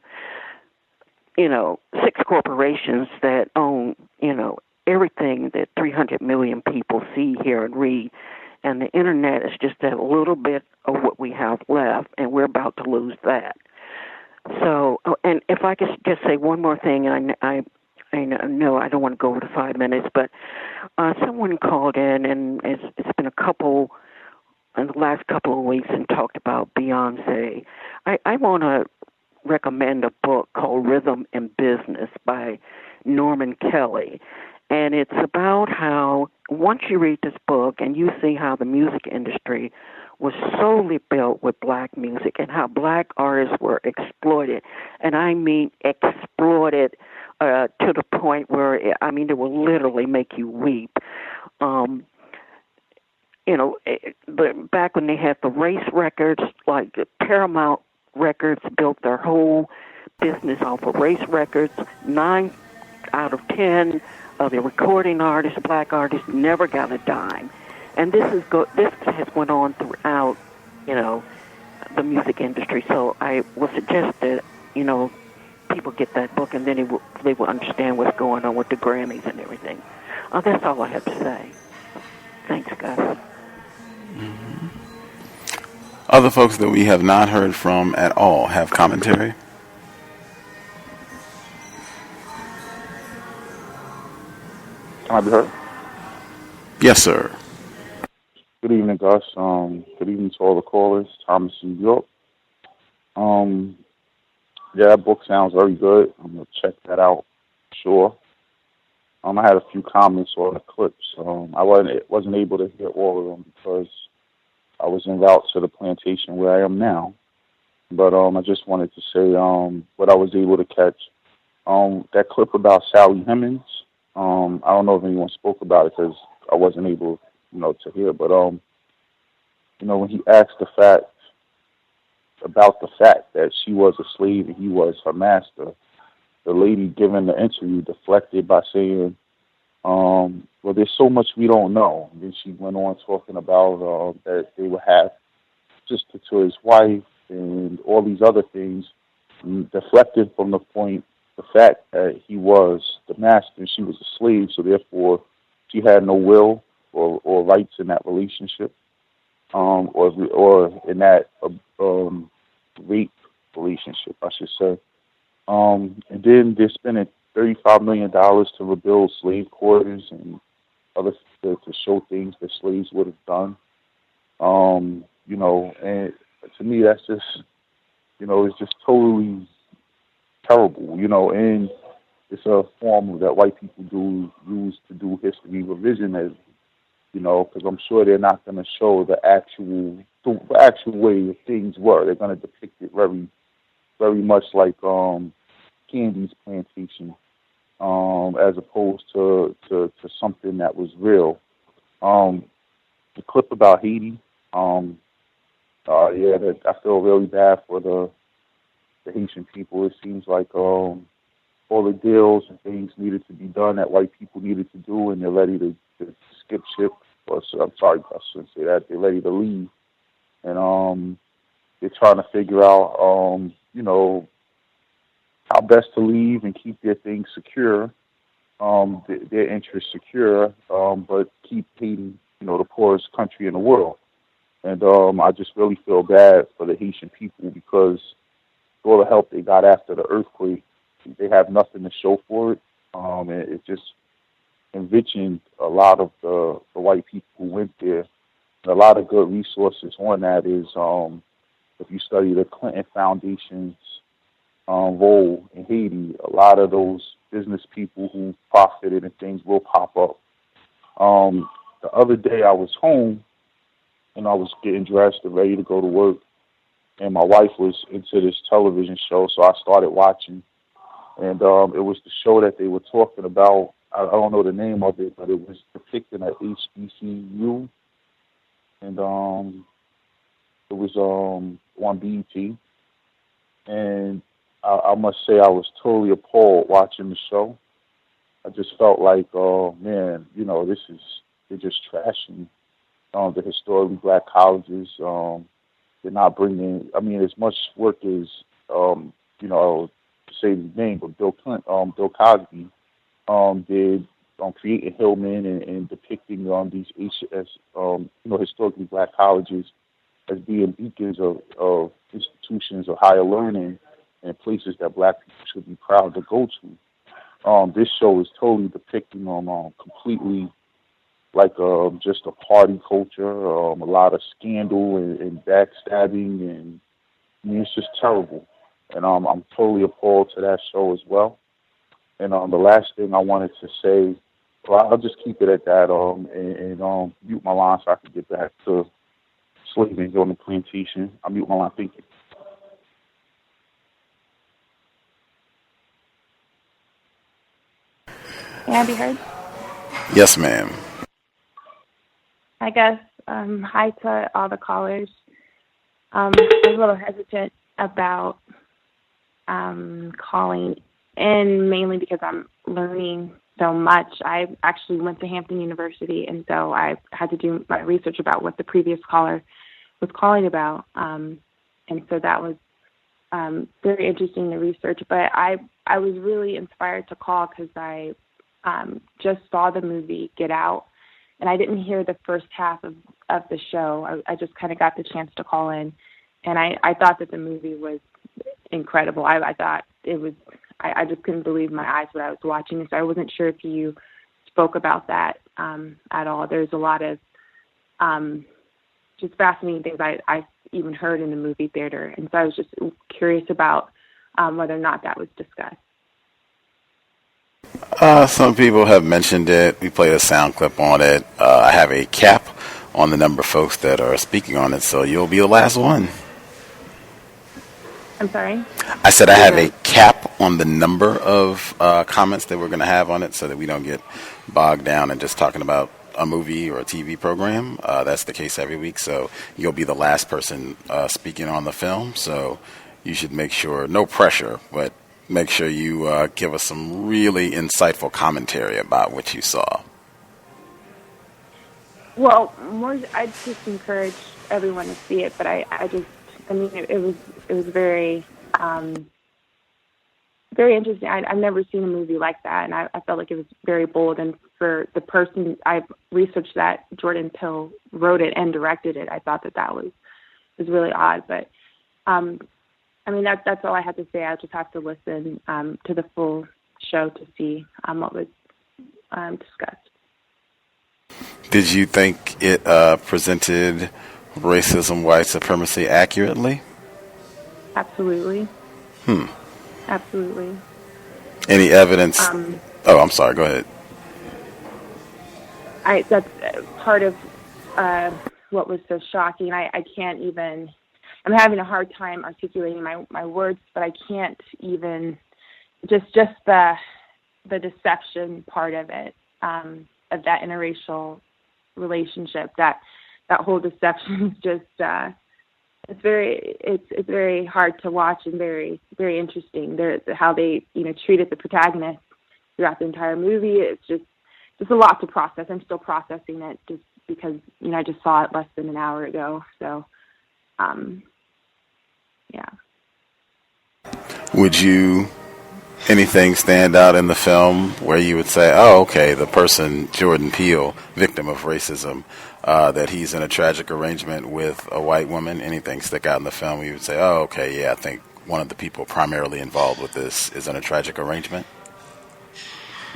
6 corporations that own, everything that 300 million people see, hear, and read, and the internet is just a little bit of what we have left, and we're about to lose that. So, and if I could just say one more thing, and I know I don't want to go over to 5 minutes, but someone called in, and it's been in the last couple of weeks, and talked about Beyonce. I want to recommend a book called Rhythm and Business by Norman Kelly. And it's about how, once you read this book and you see how the music industry was solely built with black music and how black artists were exploited, and I mean exploited to the point where, they will literally make you weep. Back when they had the race records, like Paramount Records built their whole business off of race records. 9 out of 10 of the recording artists, black artists, never got a dime. And this has went on throughout, the music industry. So I would suggest that, people get that book, and then they will understand what's going on with the Grammys and everything. That's all I have to say. Thanks, Gus. Mm-hmm. Other folks that we have not heard from at all have commentary. Can I be heard? Yes, sir. Good evening, Gus. Good evening to all the callers. Thomas in New York. Yeah, that book sounds very good. I'm gonna check that out. Sure. I had a few comments on the clips. I wasn't able to hear all of them because I was en route to the plantation where I am now. But I just wanted to say what I was able to catch. That clip about Sally Hemings. I don't know if anyone spoke about it because I wasn't able, to hear. But when he asked about the fact that she was a slave and he was her master, the lady giving the interview deflected by saying, well, there's so much we don't know. And then she went on talking about that they would have sister to his wife and all these other things, deflected from the fact that he was the master and she was a slave, so therefore she had no will or rights in that relationship, or in that rape relationship, I should say. And then they're spending $35 million to rebuild slave quarters and other to show things that slaves would have done. And to me that's just, it's just totally terrible, and it's a form that white people use to do history revisionism, because I'm sure they're not going to show the actual way things were. They're going to depict it very, very much like Candy's plantation, as opposed to something that was real. The clip about Haiti, I feel really bad for the Haitian people. It seems like all the deals and things needed to be done that white people needed to do, and they're ready to skip ship. I'm sorry, I shouldn't say that. They're ready to leave, and they're trying to figure out, how best to leave and keep their things secure, their interests secure, but keep Haiti, the poorest country in the world. And I just really feel bad for the Haitian people because all the help they got after the earthquake, they have nothing to show for it. And it just enriching a lot of the white people who went there. And a lot of good resources on that is if you study the Clinton Foundation's role in Haiti, a lot of those business people who profited and things will pop up. The other day I was home and I was getting dressed and ready to go to work, and my wife was into this television show, so I started watching. And it was the show that they were talking about. I don't know the name of it, but it was depicted at HBCU, and it was on BET. And I must say I was totally appalled watching the show. I just felt like, oh man, this they're just trashing the historically black colleges. They're not bringing, I mean, as much work as, you know, to say his name, but Bill Cosby did creating Hillman and depicting these HS, you know, historically black colleges as being beacons of institutions of higher learning and places that black people should be proud to go to. This show is totally depicting them completely like just a party culture, a lot of scandal and backstabbing, and I mean, it's just terrible. And I'm totally appalled to that show as well. And the last thing I wanted to say, well, I'll just keep it at that, and mute my line so I can get back to slavery on the plantation. I'll mute my line. Thank you. Can I be heard? Yes, ma'am. I guess, hi to all the callers. I was a little hesitant about calling in, mainly because I'm learning so much. I actually went to Hampton University, and so I had to do my research about what the previous caller was calling about. And so that was very interesting to research. But I was really inspired to call because I just saw the movie Get Out, and I didn't hear the first half of the show. I just kind of got the chance to call in, and I thought that the movie was incredible. I thought it was, I just couldn't believe my eyes what I was watching. So I wasn't sure if you spoke about that at all. There's a lot of just fascinating things I even heard in the movie theater. And so I was just curious about whether or not that was discussed. Some people have mentioned it. We played a sound clip on it. I have a cap on the number of folks that are speaking on it, so you'll be the last one. I'm sorry? I said I have a cap on the number of comments that we're going to have on it so that we don't get bogged down in just talking about a movie or a TV program. That's the case every week, so you'll be the last person speaking on the film, so you should make sure, no pressure, but make sure you give us some really insightful commentary about what you saw. Well, I just encourage everyone to see it, but I mean, it was very, very interesting. I've never seen a movie like that, and I felt like it was very bold. And for the person, I researched that Jordan Peele wrote it and directed it. I thought that was really odd, but I mean, that's all I had to say. I'll just have to listen to the full show to see what was discussed. Did you think it presented racism, white supremacy accurately? Absolutely. Absolutely. Any evidence? I'm sorry. Go ahead. That's part of what was so shocking. I can't even. I'm having a hard time articulating my words, but I can't even. Just the deception part of it, of that interracial relationship. That whole deception is just. It's very hard to watch and very, very interesting. How they treated the protagonist throughout the entire movie. It's just a lot to process. I'm still processing it just because I just saw it less than an hour ago. So, yeah. Would anything stand out in the film where you would say, oh, okay, the person, Jordan Peele, victim of racism, that he's in a tragic arrangement with a white woman? Anything stick out in the film where you would say, oh, okay, yeah, I think one of the people primarily involved with this is in a tragic arrangement?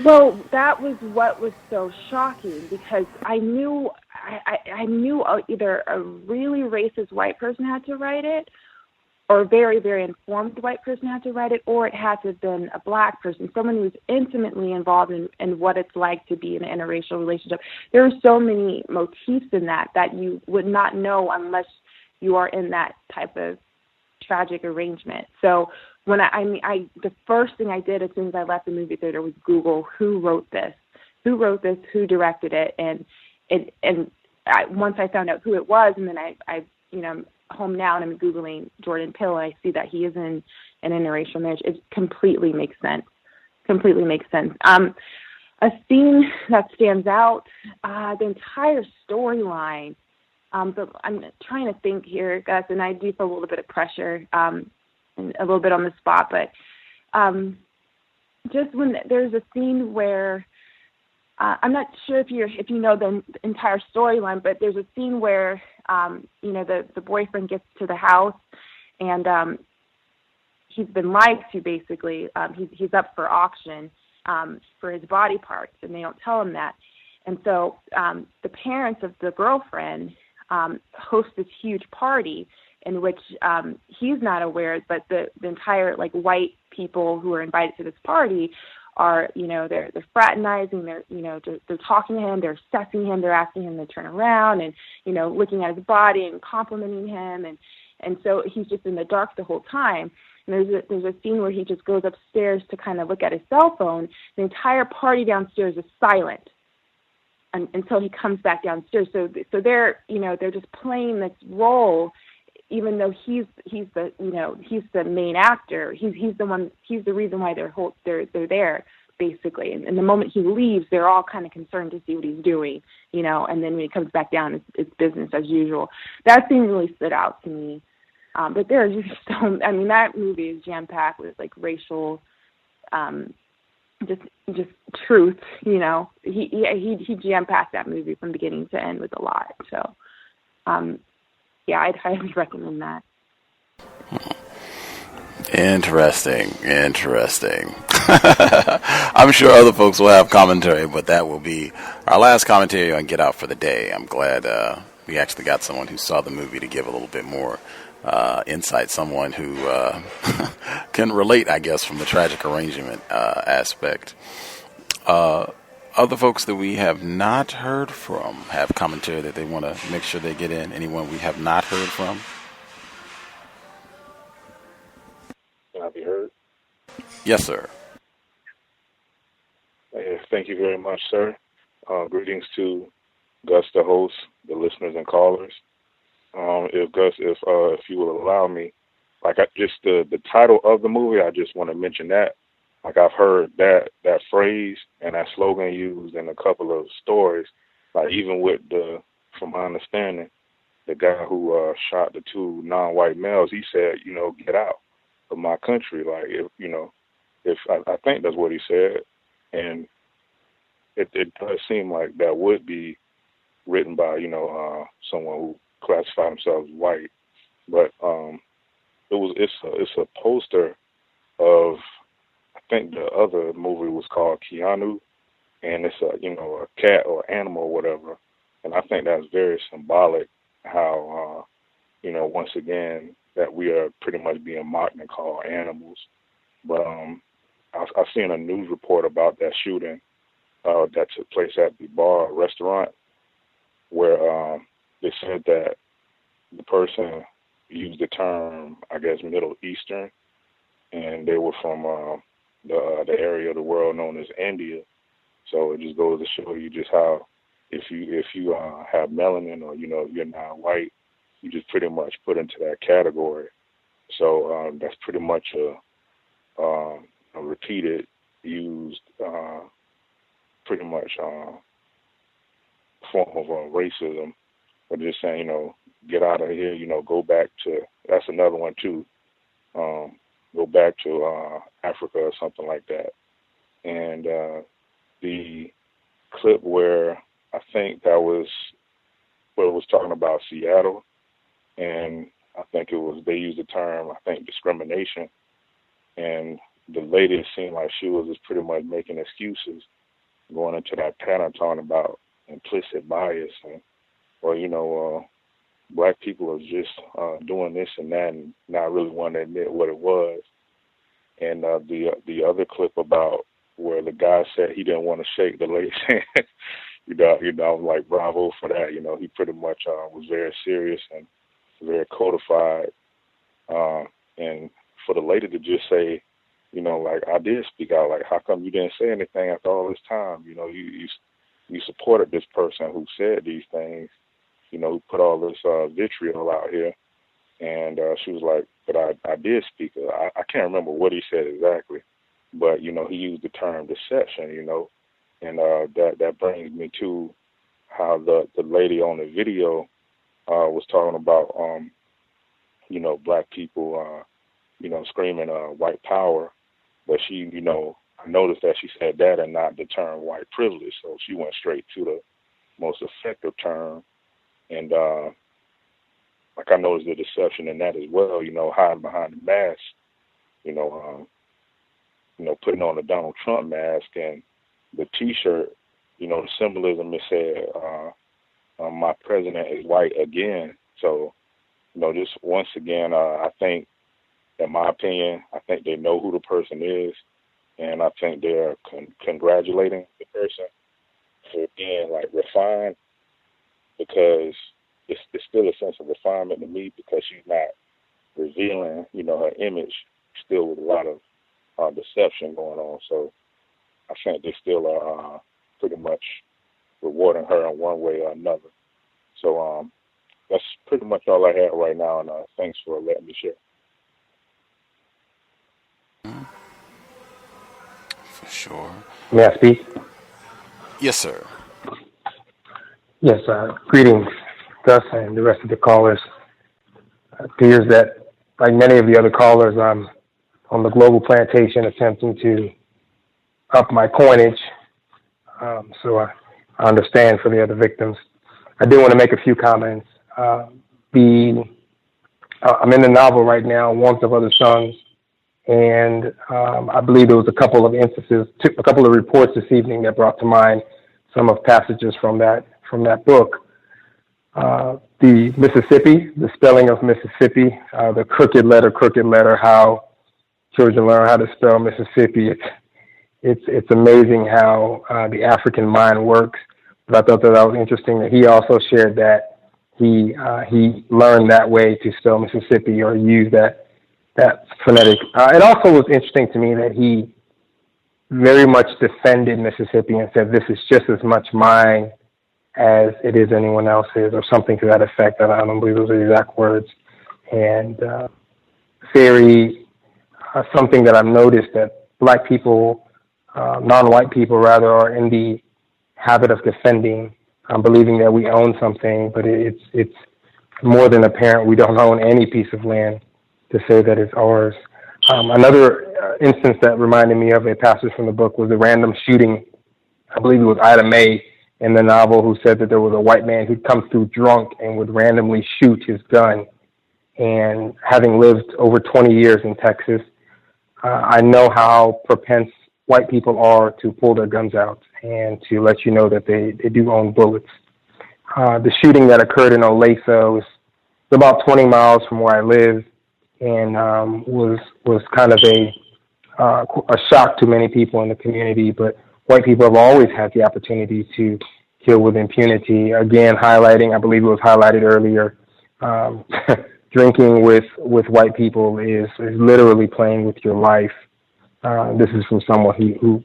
Well, that was what was so shocking, because I knew either a really racist white person had to write it, or a very, very informed white person had to write it, or it had to have been a black person, someone who's intimately involved in what it's like to be in an interracial relationship. There are so many motifs in that you would not know unless you are in that type of tragic arrangement. So when the first thing I did as soon as I left the movie theater was Google who wrote this, who directed it, and once I found out who it was, and then I'm home now and I'm Googling Jordan Peele, and I see that he is in an interracial marriage. It completely makes sense. A scene that stands out, the entire storyline. But I'm trying to think here, Gus, and I do feel a little bit of pressure, and a little bit on the spot. But just when there's a scene where I'm not sure if you know the entire storyline, but there's a scene where the boyfriend gets to the house and he's been lied to basically. He's up for auction for his body parts, and they don't tell him that. And so the parents of the girlfriend host this huge party in which he's not aware, but the entire white people who are invited to this party are, they're fraternizing, they're talking to him, they're assessing him, they're asking him to turn around and, looking at his body and complimenting him. And so he's just in the dark the whole time. And there's a scene where he just goes upstairs to kind of look at his cell phone. The entire party downstairs is silent until he comes back downstairs. So they're just playing this role, even though he's the main actor. He's the reason why they're there basically. And the moment he leaves, they're all kind of concerned to see what he's doing, and then when he comes back down, it's business as usual. That scene really stood out to me. But there's just that movie is jam-packed with racial, just truth, he jam-packed that movie from beginning to end with a lot. So, I'd highly recommend that. Interesting. I'm sure other folks will have commentary, but that will be our last commentary on Get Out for the day. I'm glad we actually got someone who saw the movie to give a little bit more insight, someone who can relate, I guess, from the tragic arrangement aspect. Other folks that we have not heard from have commentary that they want to make sure they get in. Anyone we have not heard from? Can I be heard? Yes, sir. Thank you very much, sir. Greetings to Gus, the host, the listeners and callers. If you will allow me, just the title of the movie, I just want to mention that. I've heard that phrase and that slogan used in a couple of stories. Even with from my understanding, the guy who shot the two non-white males, he said, get out of my country. I think that's what he said, and it does seem like that would be written by someone who classify themselves white, but it's a poster of, I think the other movie was called Keanu, and it's a cat or animal or whatever, and I think that's very symbolic how once again that we are pretty much being mocked and called animals. But I've seen a news report about that shooting that took place at the bar restaurant where they said that the person used the term, I guess, Middle Eastern, and they were from the area of the world known as India. So it just goes to show you just how if you have melanin or you're not white, you just pretty much put into that category. So that's pretty much a repeated, used, pretty much form of racism. But just saying, get out of here, go back to, that's another one too, go back to Africa or something like that. And the clip where I think that was where it was talking about Seattle, and I think they used the term, I think, discrimination, and the lady, it seemed like she was just pretty much making excuses, going into that pattern talking about implicit bias and, black people are just doing this and that and not really wanting to admit what it was. And the other clip about where the guy said he didn't want to shake the lady's hand, I was like, bravo for that. He pretty much was very serious and very codified. And for the lady to just say, I did speak out, how come you didn't say anything after all this time? You supported this person who said these things, who put all this vitriol out here. And she was like, but I did speak. I can't remember what he said exactly, but, he used the term deception, And that brings me to how the lady on the video was talking about, black people, screaming white power. But she, I noticed that she said that and not the term white privilege. So she went straight to the most effective term. And I noticed the deception in that as well, hiding behind the mask, putting on the Donald Trump mask and the T-shirt, the symbolism, it said, my president is white again. So, just once again, I think, in my opinion, I think they know who the person is, and I think they're congratulating the person for being, refined, because it's still a sense of refinement to me, because she's not revealing, her image, still with a lot of deception going on. So I think they still are pretty much rewarding her in one way or another. So that's pretty much all I have right now, and thanks for letting me share. For sure. May I speak? Yes, sir. Yes, greetings, Gus and the rest of the callers. It appears that, like many of the other callers, I'm on the global plantation attempting to up my coinage. So I understand for the other victims. I do want to make a few comments. I'm in the novel right now, Warmth of Other Suns, and I believe there was a couple of instances, a couple of reports this evening that brought to mind some of passages from that book. The Mississippi, the spelling of Mississippi, the crooked letter, how children learn how to spell Mississippi. It's amazing how the African mind works. But I thought that was interesting that he also shared that he learned that way to spell Mississippi, or use that phonetic. It also was interesting to me that he very much defended Mississippi and said, this is just as much mine as it is anyone else's, or something to that effect. I don't believe those are the exact words. And something that I've noticed, that black people, non-white people rather, are in the habit of defending, believing that we own something, but it's more than apparent we don't own any piece of land to say that it's ours. Another instance that reminded me of a passage from the book was the random shooting. I believe it was Ida Mae in the novel, who said that there was a white man who'd come through drunk and would randomly shoot his gun. And having lived over 20 years in Texas, I know how propense white people are to pull their guns out and to let you know that they do own bullets. The shooting that occurred in Olathe was about 20 miles from where I live, and was kind of a shock to many people in the community. But white people have always had the opportunity to kill with impunity. Again, highlighting, I believe it was highlighted earlier, drinking with white people is literally playing with your life. This is from someone who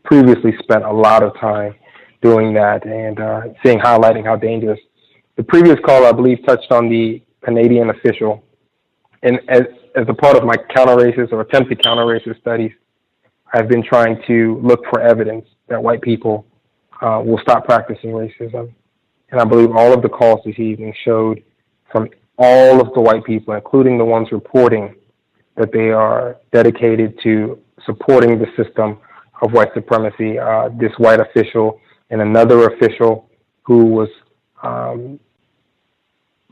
previously spent a lot of time doing that, and highlighting how dangerous. The previous call, I believe, touched on the Canadian official. And as a part of my counter-racist or attempted counter-racist studies, I've been trying to look for evidence that white people will stop practicing racism. And I believe all of the calls this evening showed from all of the white people, including the ones reporting, that they are dedicated to supporting the system of white supremacy. This white official and another official who was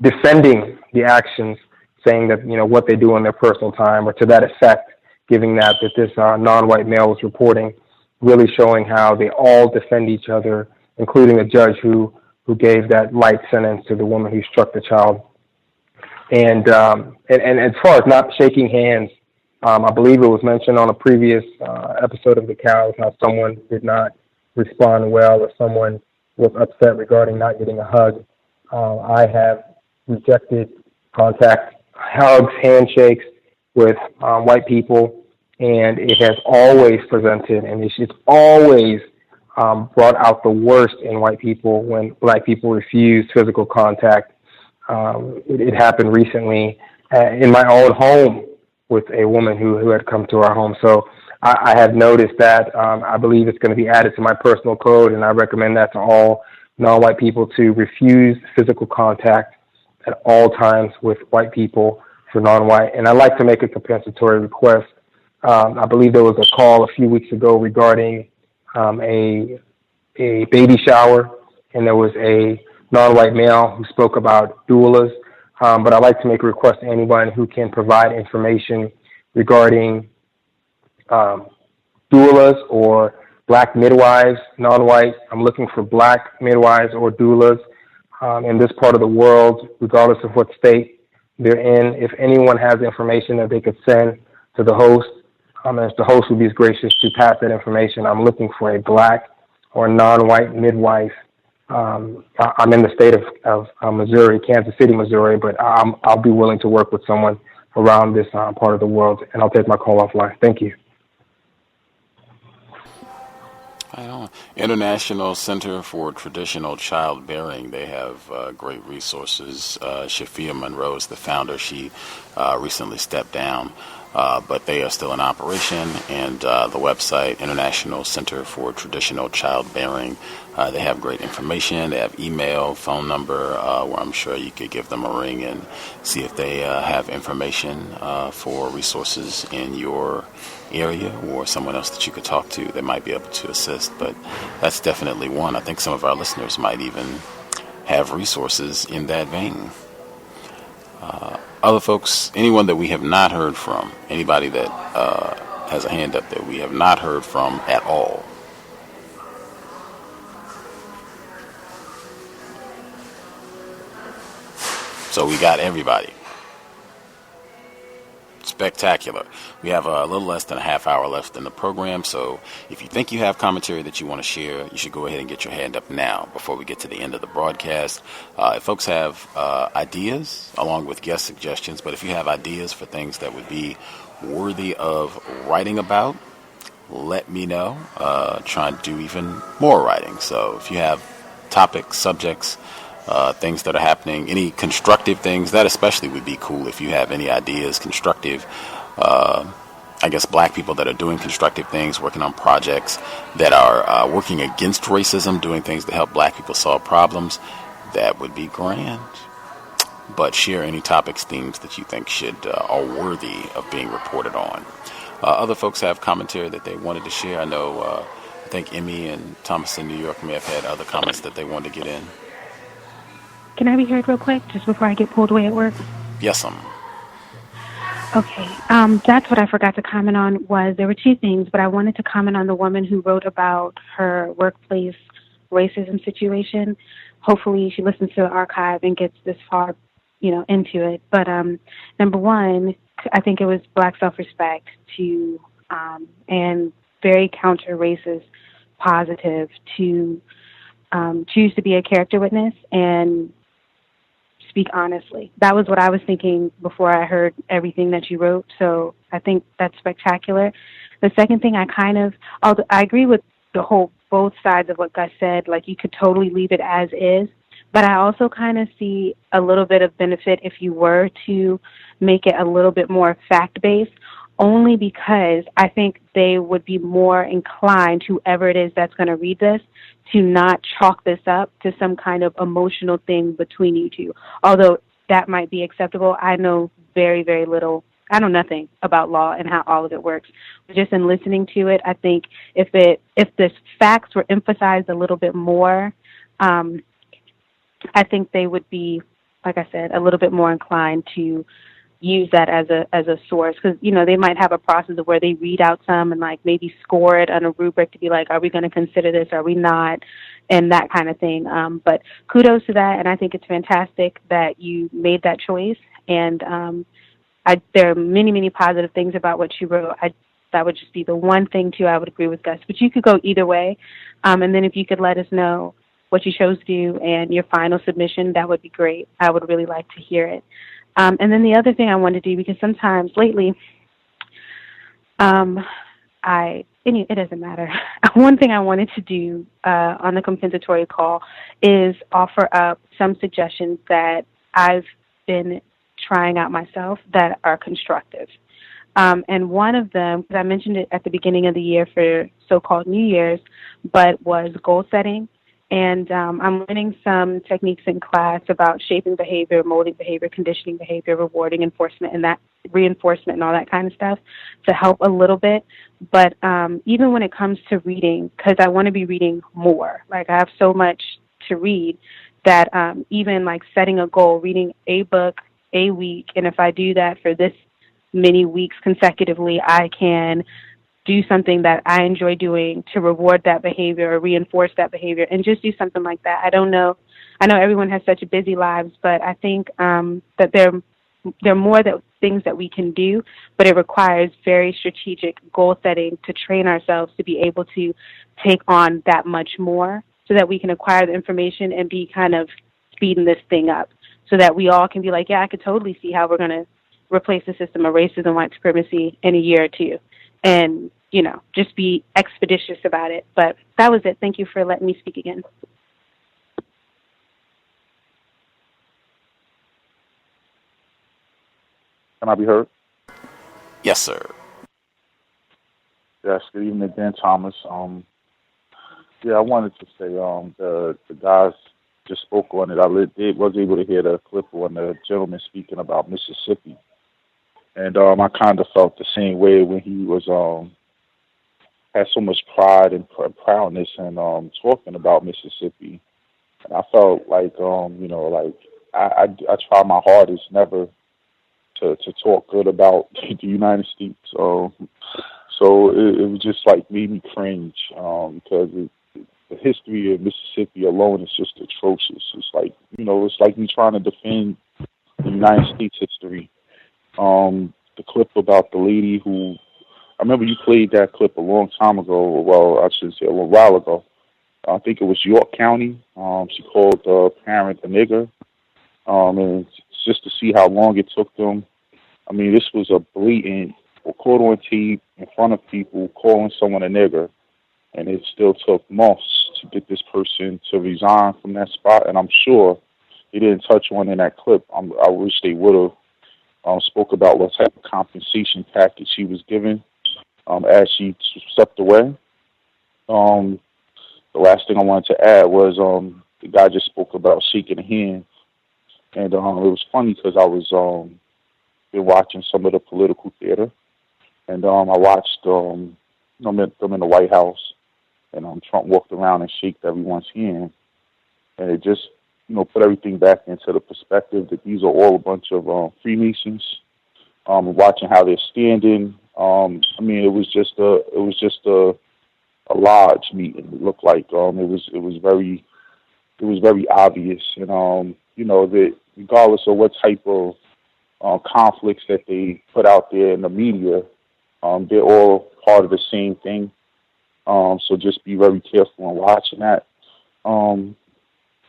defending the actions, saying that, what they do in their personal time, or to that effect, giving that this non-white male was reporting, really showing how they all defend each other, including a judge who gave that light sentence to the woman who struck the child. And as far as not shaking hands, I believe it was mentioned on a previous episode of The Cows how someone did not respond well, or someone was upset regarding not getting a hug. I have rejected contact, hugs, handshakes with white people, and it has always presented, and it's always brought out the worst in white people when black people refuse physical contact. It happened recently in my own home with a woman who had come to our home. So I have noticed that. I believe it's going to be added to my personal code, and I recommend that to all non-white people to refuse physical contact at all times with white people for non-white. And I'd like to make a compensatory request. I believe there was a call a few weeks ago regarding a baby shower, and there was a non-white male who spoke about doulas. But I'd like to make a request to anyone who can provide information regarding doulas or black midwives, non-white. I'm looking for black midwives or doulas in this part of the world, regardless of what state they're in. If anyone has information that they could send to the host, if the host would be as gracious to pass that information, I'm looking for a black or non-white midwife. I'm in the state of Missouri, Kansas City, Missouri, but I'll be willing to work with someone around this part of the world, and I'll take my call offline. Thank you. International Center for Traditional Childbearing, they have great resources. Shafia Monroe is the founder. She recently stepped down, but they are still in operation. And the website, International Center for Traditional Childbearing, they have great information. They have email, phone number, where I'm sure you could give them a ring and see if they have information for resources in your area or someone else that you could talk to that might be able to assist. But that's definitely one. I think some of our listeners might even have resources in that vein. Other folks, anyone that we have not heard from, anybody that has a hand up that we have not heard from at all. So we got everybody. Spectacular. We have a little less than a half hour left in the program, so if you think you have commentary that you want to share, you should go ahead and get your hand up now before we get to the end of the broadcast. If folks have ideas, along with guest suggestions, but if you have ideas for things that would be worthy of writing about, let me know. Try and do even more writing. So if you have topics, subjects, things that are happening, any constructive things, that especially would be cool if you have any ideas, constructive, I guess black people that are doing constructive things, working on projects that are working against racism, doing things to help black people solve problems, that would be grand. But share any topics, themes that you think are worthy of being reported on. Other folks have commentary that they wanted to share. I know, I think Emmy and Thomas in New York may have had other comments that they wanted to get in. Can I be heard real quick, just before I get pulled away at work? Yes, Okay. That's what I forgot to comment on. Was there were two things, but I wanted to comment on the woman who wrote about her workplace racism situation. Hopefully, she listens to the archive and gets this far, into it. But number one, I think it was black self-respect to and very counter-racist, positive to choose to be a character witness and speak honestly. That was what I was thinking before I heard everything that you wrote. So I think that's spectacular. The second thing, although I agree with both sides of what Gus said, like you could totally leave it as is, but I also kind of see a little bit of benefit if you were to make it a little bit more fact-based, only because I think they would be more inclined, whoever it is that's going to read this, to not chalk this up to some kind of emotional thing between you two. Although that might be acceptable, I know very, very little. I know nothing about law and how all of it works. But just in listening to it, I think if the facts were emphasized a little bit more, I think they would be, like I said, a little bit more inclined to use that as a source, because they might have a process of where they read out some and like maybe score it on a rubric to be like, are we going to consider this, are we not, and that kind of thing. But kudos to that, and I think it's fantastic that you made that choice. And there are many, many positive things about what you wrote. That would just be the one thing too I would agree with Gus. But you could go either way, and then if you could let us know what you chose to do and your final submission, that would be great. I would really like to hear it. And then the other thing I want to do, because sometimes lately, it doesn't matter. One thing I wanted to do on the compensatory call is offer up some suggestions that I've been trying out myself that are constructive. And one of them, because I mentioned it at the beginning of the year for so-called New Year's, but was goal setting. And I'm learning some techniques in class about shaping behavior, molding behavior, conditioning behavior, rewarding enforcement, and that reinforcement and all that kind of stuff to help a little bit. But even when it comes to reading, because I want to be reading more, like I have so much to read that even like setting a goal, reading a book a week, and if I do that for this many weeks consecutively, I can do something that I enjoy doing to reward that behavior or reinforce that behavior, and just do something like that. I don't know. I know everyone has such busy lives, but I think that there are more things that we can do, but it requires very strategic goal setting to train ourselves to be able to take on that much more so that we can acquire the information and be kind of speeding this thing up so that we all can be like, yeah, I could totally see how we're going to replace the system of racism, white supremacy in a year or two. And, you know, just be expeditious about it. But that was it. Thank you for letting me speak again. Can I be heard? Yes, sir. Yes, good evening, Dan Thomas. Yeah, I wanted to say the guys just spoke on it. I was able to hear the clip on the gentleman speaking about Mississippi. And I kind of felt the same way when he was had so much pride and proudness and talking about Mississippi. And I felt like you know, like I try my hardest never to talk good about the United States. So it was just like made me cringe because the history of Mississippi alone is just atrocious. It's like, you know, it's like me trying to defend the United States history. The clip about the lady who, I remember you played that clip a long time ago. Well, I should say a little while ago. I think it was York County. She called the parent a nigger. And just to see how long it took them. I mean, this was a blatant, caught on tape in front of people calling someone a nigger. And it still took months to get this person to resign from that spot. And I'm sure they didn't touch on in that clip. I wish they would have. Spoke about what type of compensation package she was given as she stepped away. The last thing I wanted to add was the guy just spoke about shaking a hand. And it was funny because I was been watching some of the political theater. And I watched them in the White House. And Trump walked around and shook everyone's hand. And it just, you know, put everything back into the perspective that these are all a bunch of Freemasons. Watching how they're standing. I mean, it was just a lodge meeting. It looked like it was very obvious, and you know, that regardless of what type of conflicts that they put out there in the media, they're all part of the same thing. So just be very careful in watching that.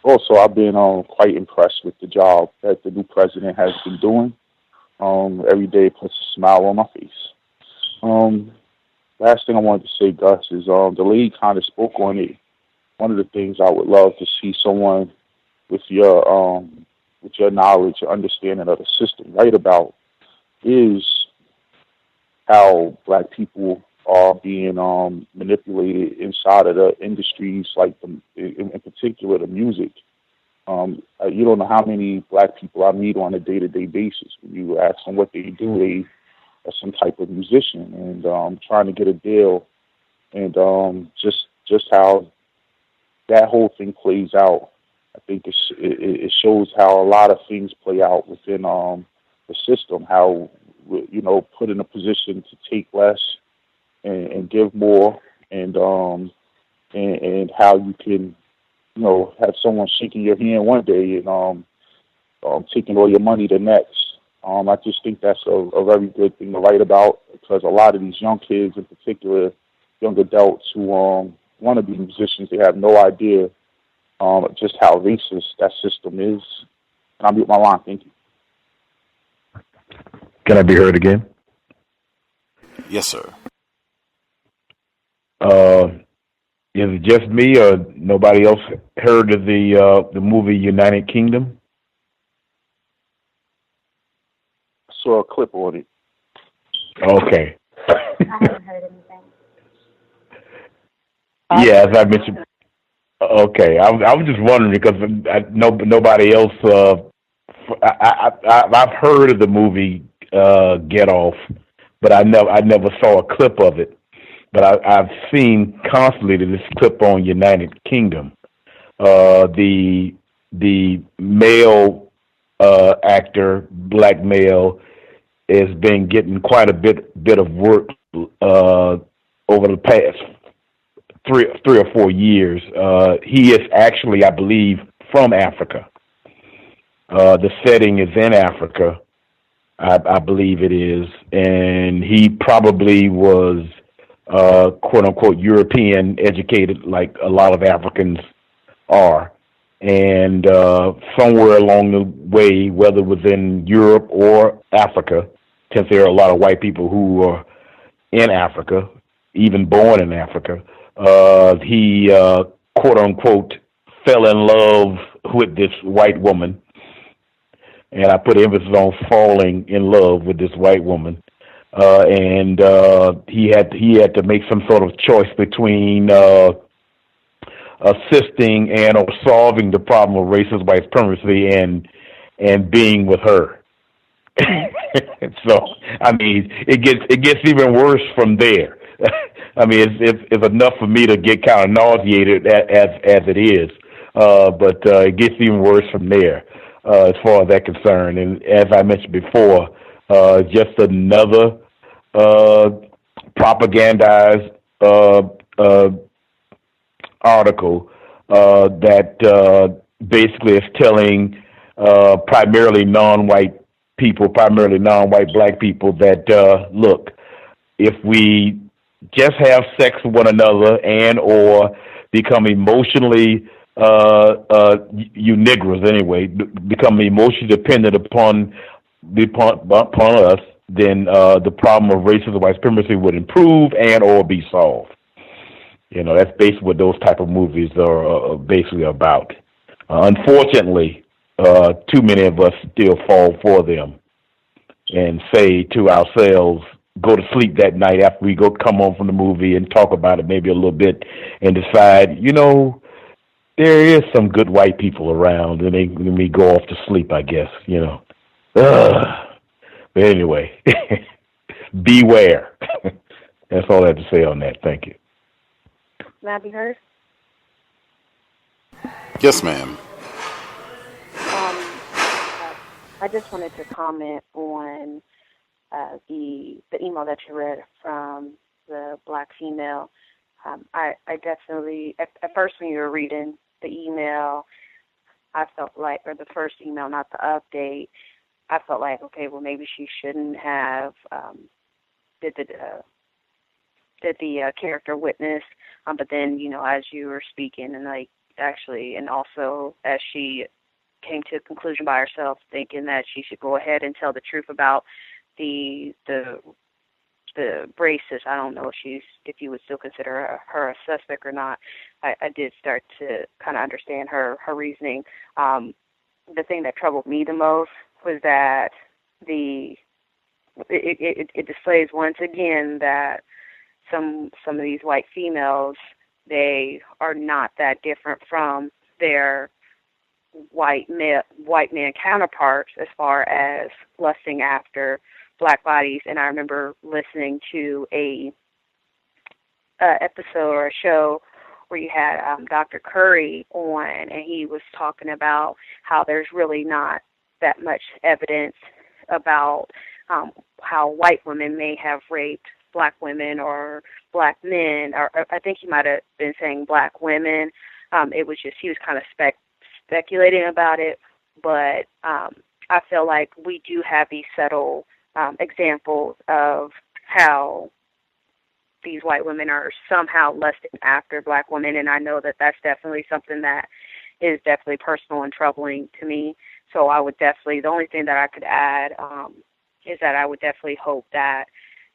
Also, I've been quite impressed with the job that the new president has been doing. Every day it puts a smile on my face. Last thing I wanted to say, Gus, is the lady kind of spoke on it. One of the things I would love to see someone with your knowledge or understanding of the system write about is how Black people are being manipulated inside of the industries, like in particular the music. You don't know how many Black people I meet on a day-to-day basis. When you ask them what they do, they are some type of musician, and trying to get a deal, and just how that whole thing plays out. I think it shows how a lot of things play out within the system. How, you know, put in a position to take less and give more, and how you can, you know, have someone shaking your hand one day and taking all your money the next. I just think that's a very good thing to write about, because a lot of these young kids, in particular, young adults who want to be musicians, they have no idea just how racist that system is. And I'll mute my line. Thank you. Can I be heard again? Yes, sir. Is it just me, or nobody else heard of the movie United Kingdom? I saw a clip on it. Okay. I haven't heard anything. Yeah, as I mentioned. Okay, I was just wondering because nobody else. I've heard of the movie Get Off, but I never saw a clip of it. But I've seen constantly this clip on United Kingdom. The male actor, black male, has been getting quite a bit of work over the past three or 4 years. He is actually, I believe, from Africa. The setting is in Africa, I believe it is, and he probably was quote unquote European educated, like a lot of Africans are, and somewhere along the way, whether it was in Europe or Africa, since there are a lot of white people who are in Africa, even born in Africa, he quote unquote fell in love with this white woman, and I put emphasis on falling in love with this white woman, and he had to make some sort of choice between assisting and or solving the problem of racist white supremacy and being with her. So I mean, it gets even worse from there. I mean, it's enough for me to get kind of nauseated as it is, but it gets even worse from there as far as that's concerned. And as I mentioned before, just another propagandized article that basically is telling primarily non-white people, primarily non-white black people, that look, if we just have sex with one another and or become emotionally you niggers anyway, become emotionally dependent upon us, then the problem of racism white supremacy would improve and or be solved. You know, that's basically what those type of movies are basically about. Unfortunately, too many of us still fall for them and say to ourselves, go to sleep that night after we come home from the movie and talk about it maybe a little bit and decide, you know, there is some good white people around, and then we go off to sleep, I guess, you know. But anyway, beware. That's all I have to say on that. Thank you. May I be heard? Yes, ma'am. I just wanted to comment on the email that you read from the black female. I definitely, at first when you were reading the email, I felt like, or the first email, not the update, I felt like, okay, well, maybe she shouldn't have did the character witness, but then, you know, as you were speaking and like actually, and also as she came to a conclusion by herself, thinking that she should go ahead and tell the truth about the racist. I don't know if you would still consider her a suspect or not. I did start to kind of understand her reasoning. The thing that troubled me the most was that it displays once again that some of these white females, they are not that different from their white man counterparts as far as lusting after black bodies. And I remember listening to a episode or a show where you had Dr. Curry on, and he was talking about how there's really not that much evidence about how white women may have raped black women or black men, or I think he might have been saying black women. It was just, he was kind of speculating about it, but I feel like we do have these subtle examples of how these white women are somehow lusting after black women, and I know that that's definitely something that is definitely personal and troubling to me. So I would definitely, the only thing that I could add is that I would definitely hope that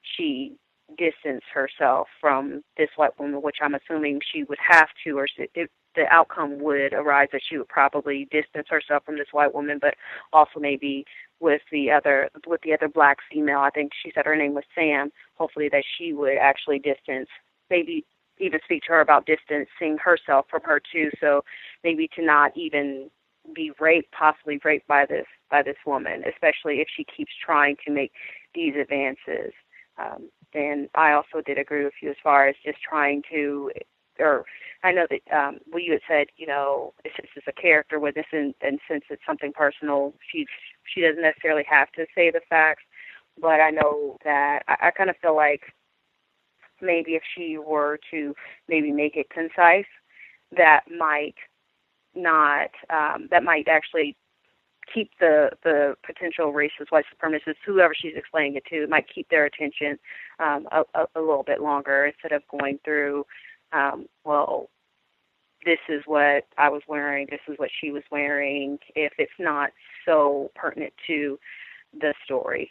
she distance herself from this white woman, which I'm assuming she would have to, or if the outcome would arise that she would probably distance herself from this white woman, but also maybe with the other black female. I think she said her name was Sam. Hopefully that she would actually distance, maybe even speak to her about distancing herself from her too. So maybe to not even be raped, possibly raped by this woman, especially if she keeps trying to make these advances. And I also did agree with you as far as just trying to, or I know that what you had said, since it's a character witness and since it's something personal, she doesn't necessarily have to say the facts. But I know that I kind of feel like maybe if she were to maybe make it concise, that might actually keep the potential racist white supremacists, whoever she's explaining it to, might keep their attention a little bit longer instead of going through, well, this is what I was wearing, this is what she was wearing, if it's not so pertinent to the story.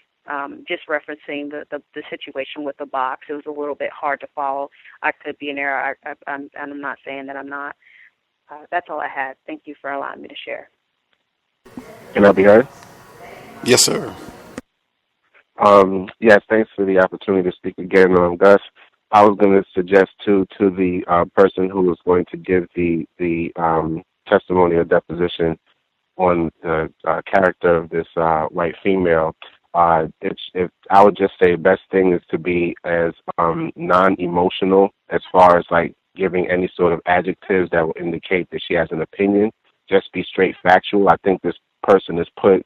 Just referencing the situation with the box, it was a little bit hard to follow. I could be in error. I'm not saying that I'm not. That's all I had. Thank you for allowing me to share. Can I be heard? Yes, sir. Yes, thanks for the opportunity to speak again, Gus. I was going to suggest to the person who was going to give the testimony or deposition on the character of this white female. I would just say best thing is to be as non-emotional as far as like giving any sort of adjectives that will indicate that she has an opinion. Just be straight factual. I think this person has put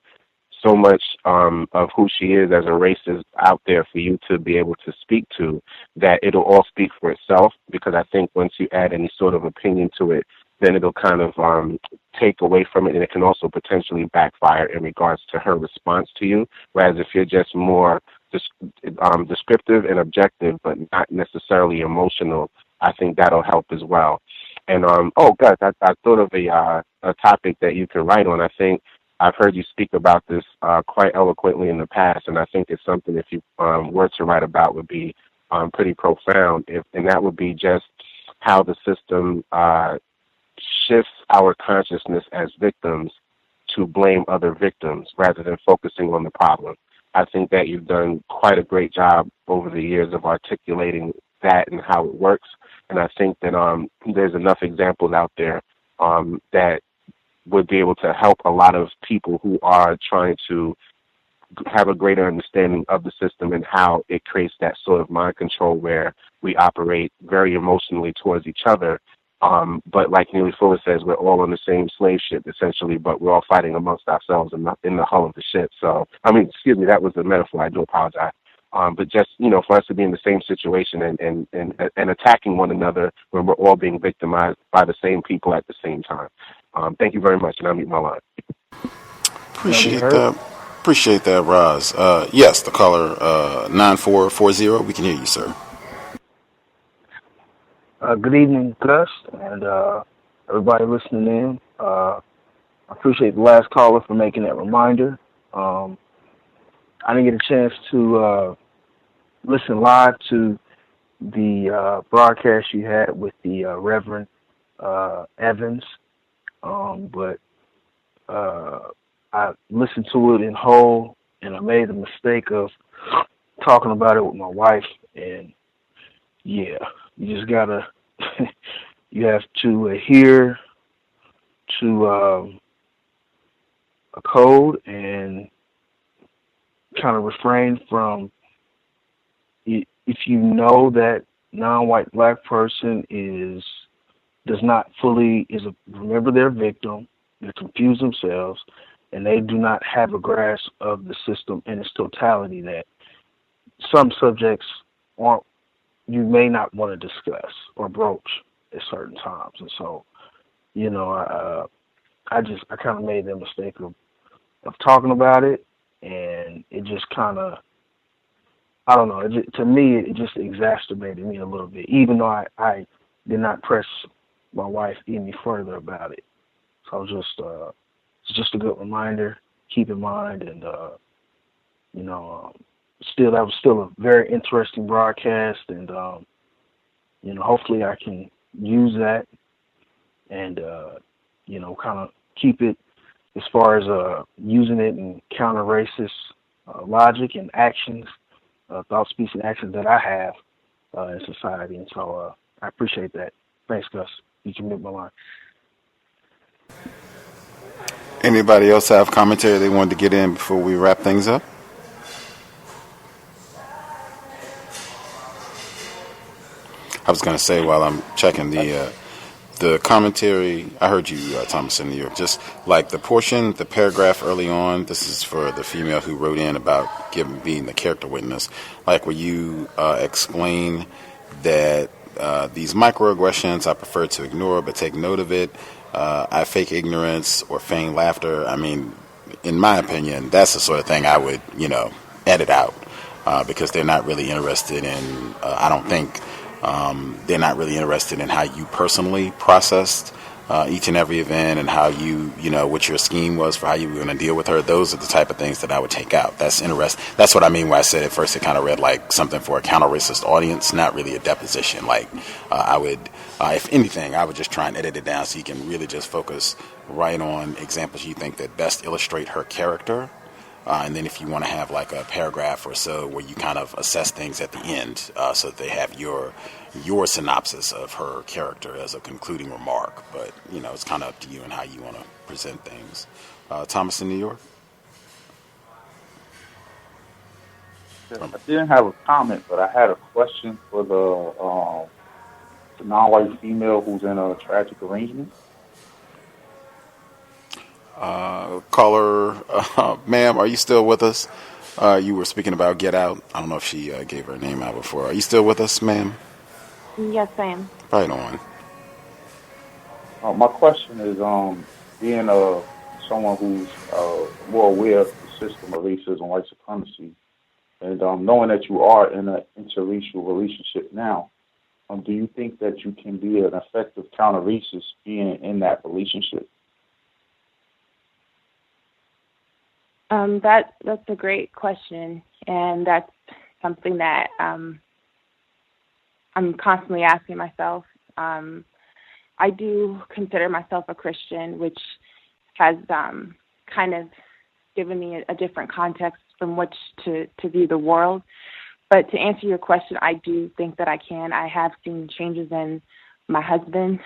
so much of who she is as a racist out there for you to be able to speak to that it'll all speak for itself, because I think once you add any sort of opinion to it, then it'll kind of take away from it, and it can also potentially backfire in regards to her response to you. Whereas if you're just more descriptive and objective, but not necessarily emotional, I think that'll help as well. And Gus, I thought of a topic that you can write on. I think I've heard you speak about this quite eloquently in the past, and I think it's something if you were to write about would be pretty profound. And that would be just how the system shifts our consciousness as victims to blame other victims rather than focusing on the problem. I think that you've done quite a great job over the years of articulating that and how it works. And I think that there's enough examples out there that would be able to help a lot of people who are trying to have a greater understanding of the system and how it creates that sort of mind control where we operate very emotionally towards each other. But like Neely Fuller says, we're all on the same slave ship, essentially, but we're all fighting amongst ourselves and not in the hull of the ship. So, excuse me, that was a metaphor. I do apologize. But just, for us to be in the same situation and attacking one another when we're all being victimized by the same people at the same time. Thank you very much, and I'll mute my line. Appreciate that, Roz. Yes, the caller 9440. We can hear you, sir. Good evening, Gus, and everybody listening in. I appreciate the last caller for making that reminder. I didn't get a chance to listen live to the broadcast you had with the Reverend Evans, but I listened to it in whole, and I made the mistake of talking about it with my wife, and yeah, you just gotta, you have to adhere to a code and kind of refrain from, if you know that non-white black person remember their victim, they confuse themselves, and they do not have a grasp of the system in its totality, that some subjects you may not want to discuss or broach at certain times. And so, I kind of made the mistake of talking about it, and it just kind of, I don't know, to me, it just exacerbated me a little bit, even though I did not press my wife any further about it. So it's just a good reminder, keep in mind, and, that was still a very interesting broadcast, and, hopefully I can use that and, kind of keep it as far as using it in counter-racist logic and actions, thought, speech, and actions that I have in society. And so I appreciate that. Thanks, Gus. You can mute my line. Anybody else have commentary they wanted to get in before we wrap things up? I was going to say while I'm checking the commentary, I heard you, Thomas, in New York, just like the portion, the paragraph early on, this is for the female who wrote in about being the character witness, like where you explain that these microaggressions I prefer to ignore but take note of it. I fake ignorance or feign laughter. I mean, in my opinion, that's the sort of thing I would, edit out because they're not really interested in, I don't think, they're not really interested in how you personally processed each and every event and how you, what your scheme was for how you were going to deal with her. Those are the type of things that I would take out. That's interesting. That's what I mean when I said at first it kind of read like something for a counter-racist audience, not really a deposition. Like I would, if anything, I would just try and edit it down so you can really just focus right on examples you think that best illustrate her character. And then if you want to have like a paragraph or so where you kind of assess things at the end so that they have your synopsis of her character as a concluding remark. But, it's kind of up to you and how you want to present things. Thomas in New York? I didn't have a comment, but I had a question for the non-white female who's in a tragic arrangement. Caller, ma'am, are you still with us? You were speaking about Get Out. I don't know if she gave her name out before. Are you still with us, ma'am? Yes, I am. Right on. My question is, being someone who's more aware of the system of racism, white supremacy, and knowing that you are in an interracial relationship now, do you think that you can be an effective counter-racist being in that relationship? That's a great question, and that's something that I'm constantly asking myself. I do consider myself a Christian, which has kind of given me a different context from which to view the world. But to answer your question, I do think that I can. I have seen changes in my husband,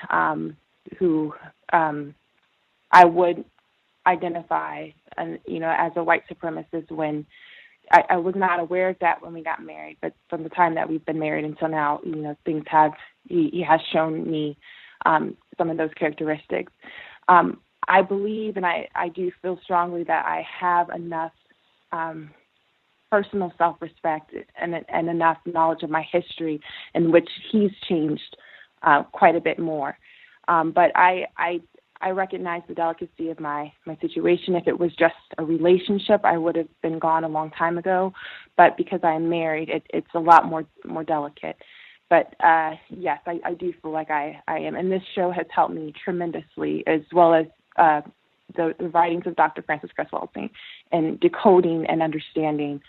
who I would identify, as a white supremacist when I was not aware of that when we got married. But from the time that we've been married until now, things he has shown me some of those characteristics. I believe, and I do feel strongly that I have enough personal self-respect and enough knowledge of my history in which he's changed quite a bit more. But I recognize the delicacy of my situation. If it was just a relationship, I would have been gone a long time ago. But because I am married, it's a lot more delicate. But yes, I do feel like I am. And this show has helped me tremendously, as well as the writings of Dr. Francis Cress Welsing, and decoding and understanding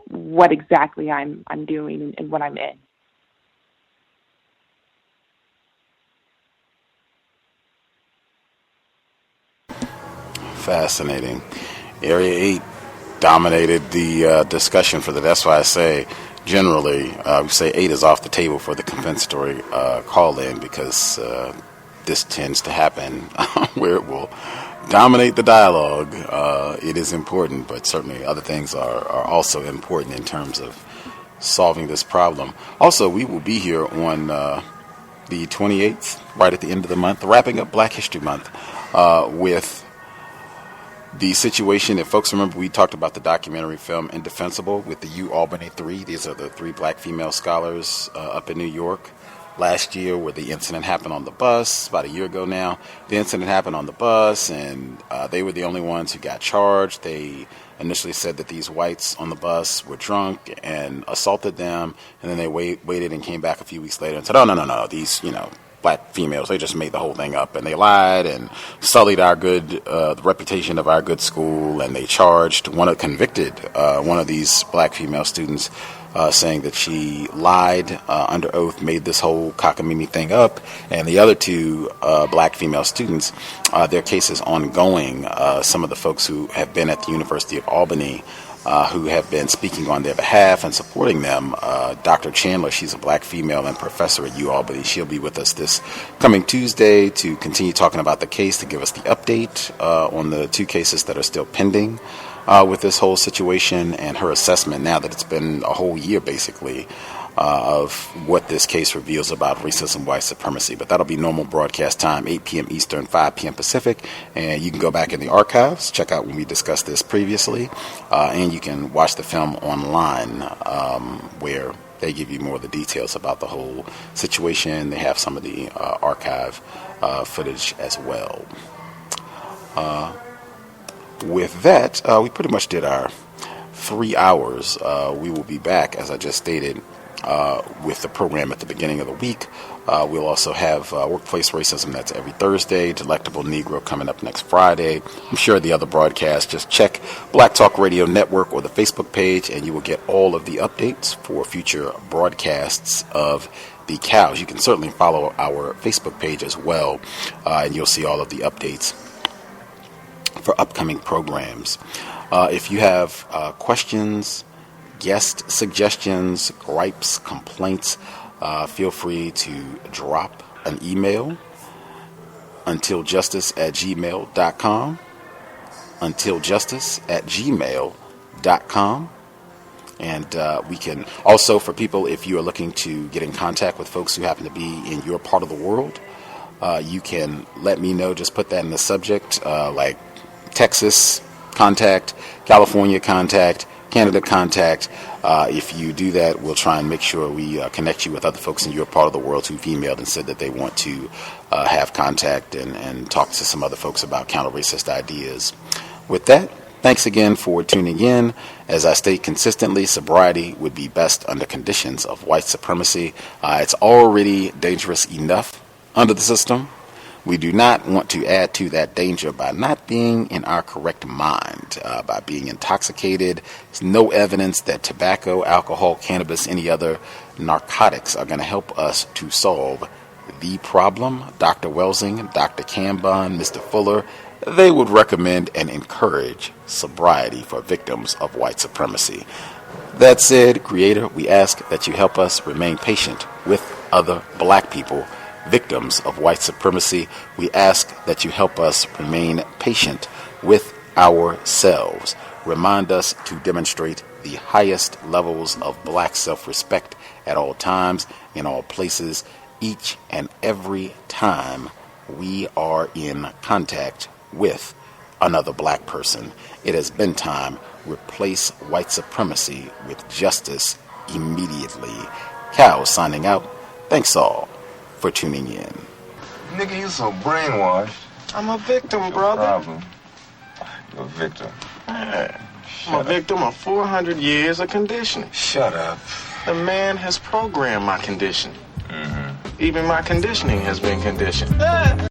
what exactly I'm doing and what I'm in. Fascinating. Area 8 dominated the discussion for that. That's why I say generally we say 8 is off the table for the compensatory call-in, because this tends to happen where it will dominate the dialogue. It is important, but certainly other things are also important in terms of solving this problem. Also, we will be here on the 28th, right at the end of the month, wrapping up Black History Month, with the situation. If folks remember, we talked about the documentary film Indefensible with the UAlbany 3. These are the 3 black female scholars up in New York last year, where the incident happened on the bus. About a year ago now, the incident happened on the bus, and they were the only ones who got charged. They initially said that these whites on the bus were drunk and assaulted them, and then they waited and came back a few weeks later and said, oh, no, these, black females, they just made the whole thing up, and they lied and sullied our good, the reputation of our good school, and they convicted one of these black female students saying that she lied under oath, made this whole cockamamie thing up. And the other two black female students, their case is ongoing. Some of the folks who have been at the University of Albany who have been speaking on their behalf and supporting them. Dr. Chandler, she's a black female and professor at UAlbany. She'll be with us this coming Tuesday to continue talking about the case, to give us the update on the two cases that are still pending with this whole situation, and her assessment now that it's been a whole year basically of what this case reveals about racism, white supremacy. But that'll be normal broadcast time, 8 p.m. Eastern, 5 p.m. Pacific. And you can go back in the archives, check out when we discussed this previously. And you can watch the film online where they give you more of the details about the whole situation. They have some of the archive footage as well. With that, we pretty much did our 3 hours. We will be back, as I just stated, with the program at the beginning of the week. We'll also have Workplace Racism, that's every Thursday. Delectable Negro coming up next Friday. I'm sure the other broadcasts, just check Black Talk Radio Network or the Facebook page, and you will get all of the updates for future broadcasts of the cows. You can certainly follow our Facebook page as well, and you'll see all of the updates for upcoming programs. If you have questions, guest suggestions, gripes, complaints, feel free to drop an email, untiljustice@gmail.com, untiljustice@gmail.com. And we can also, for people, if you are looking to get in contact with folks who happen to be in your part of the world, you can let me know. Just put that in the subject, like Texas contact, California contact, Canada contact. If you do that, we'll try and make sure we connect you with other folks in your part of the world who've emailed and said that they want to have contact and talk to some other folks about counter-racist ideas. With that, thanks again for tuning in. As I state consistently, sobriety would be best under conditions of white supremacy. It's already dangerous enough under the system. We do not want to add to that danger by not being in our correct mind, by being intoxicated. There's no evidence that tobacco, alcohol, cannabis, any other narcotics are going to help us to solve the problem. Dr. Welsing, Dr. Cambon, Mr. Fuller, they would recommend and encourage sobriety for victims of white supremacy. That said, Creator, we ask that you help us remain patient with other black people, victims of white supremacy. We ask that you help us remain patient with ourselves. Remind us to demonstrate the highest levels of black self-respect at all times, in all places, each and every time we are in contact with another black person. It has been time. Replace white supremacy with justice immediately. Cal signing out. Thanks all for tuning in. Nigga, you so brainwashed. I'm a victim, brother. Problem. You're a victim. I'm a victim of 400 years of conditioning. Shut up. The man has programmed my conditioning. Even my conditioning has been conditioned.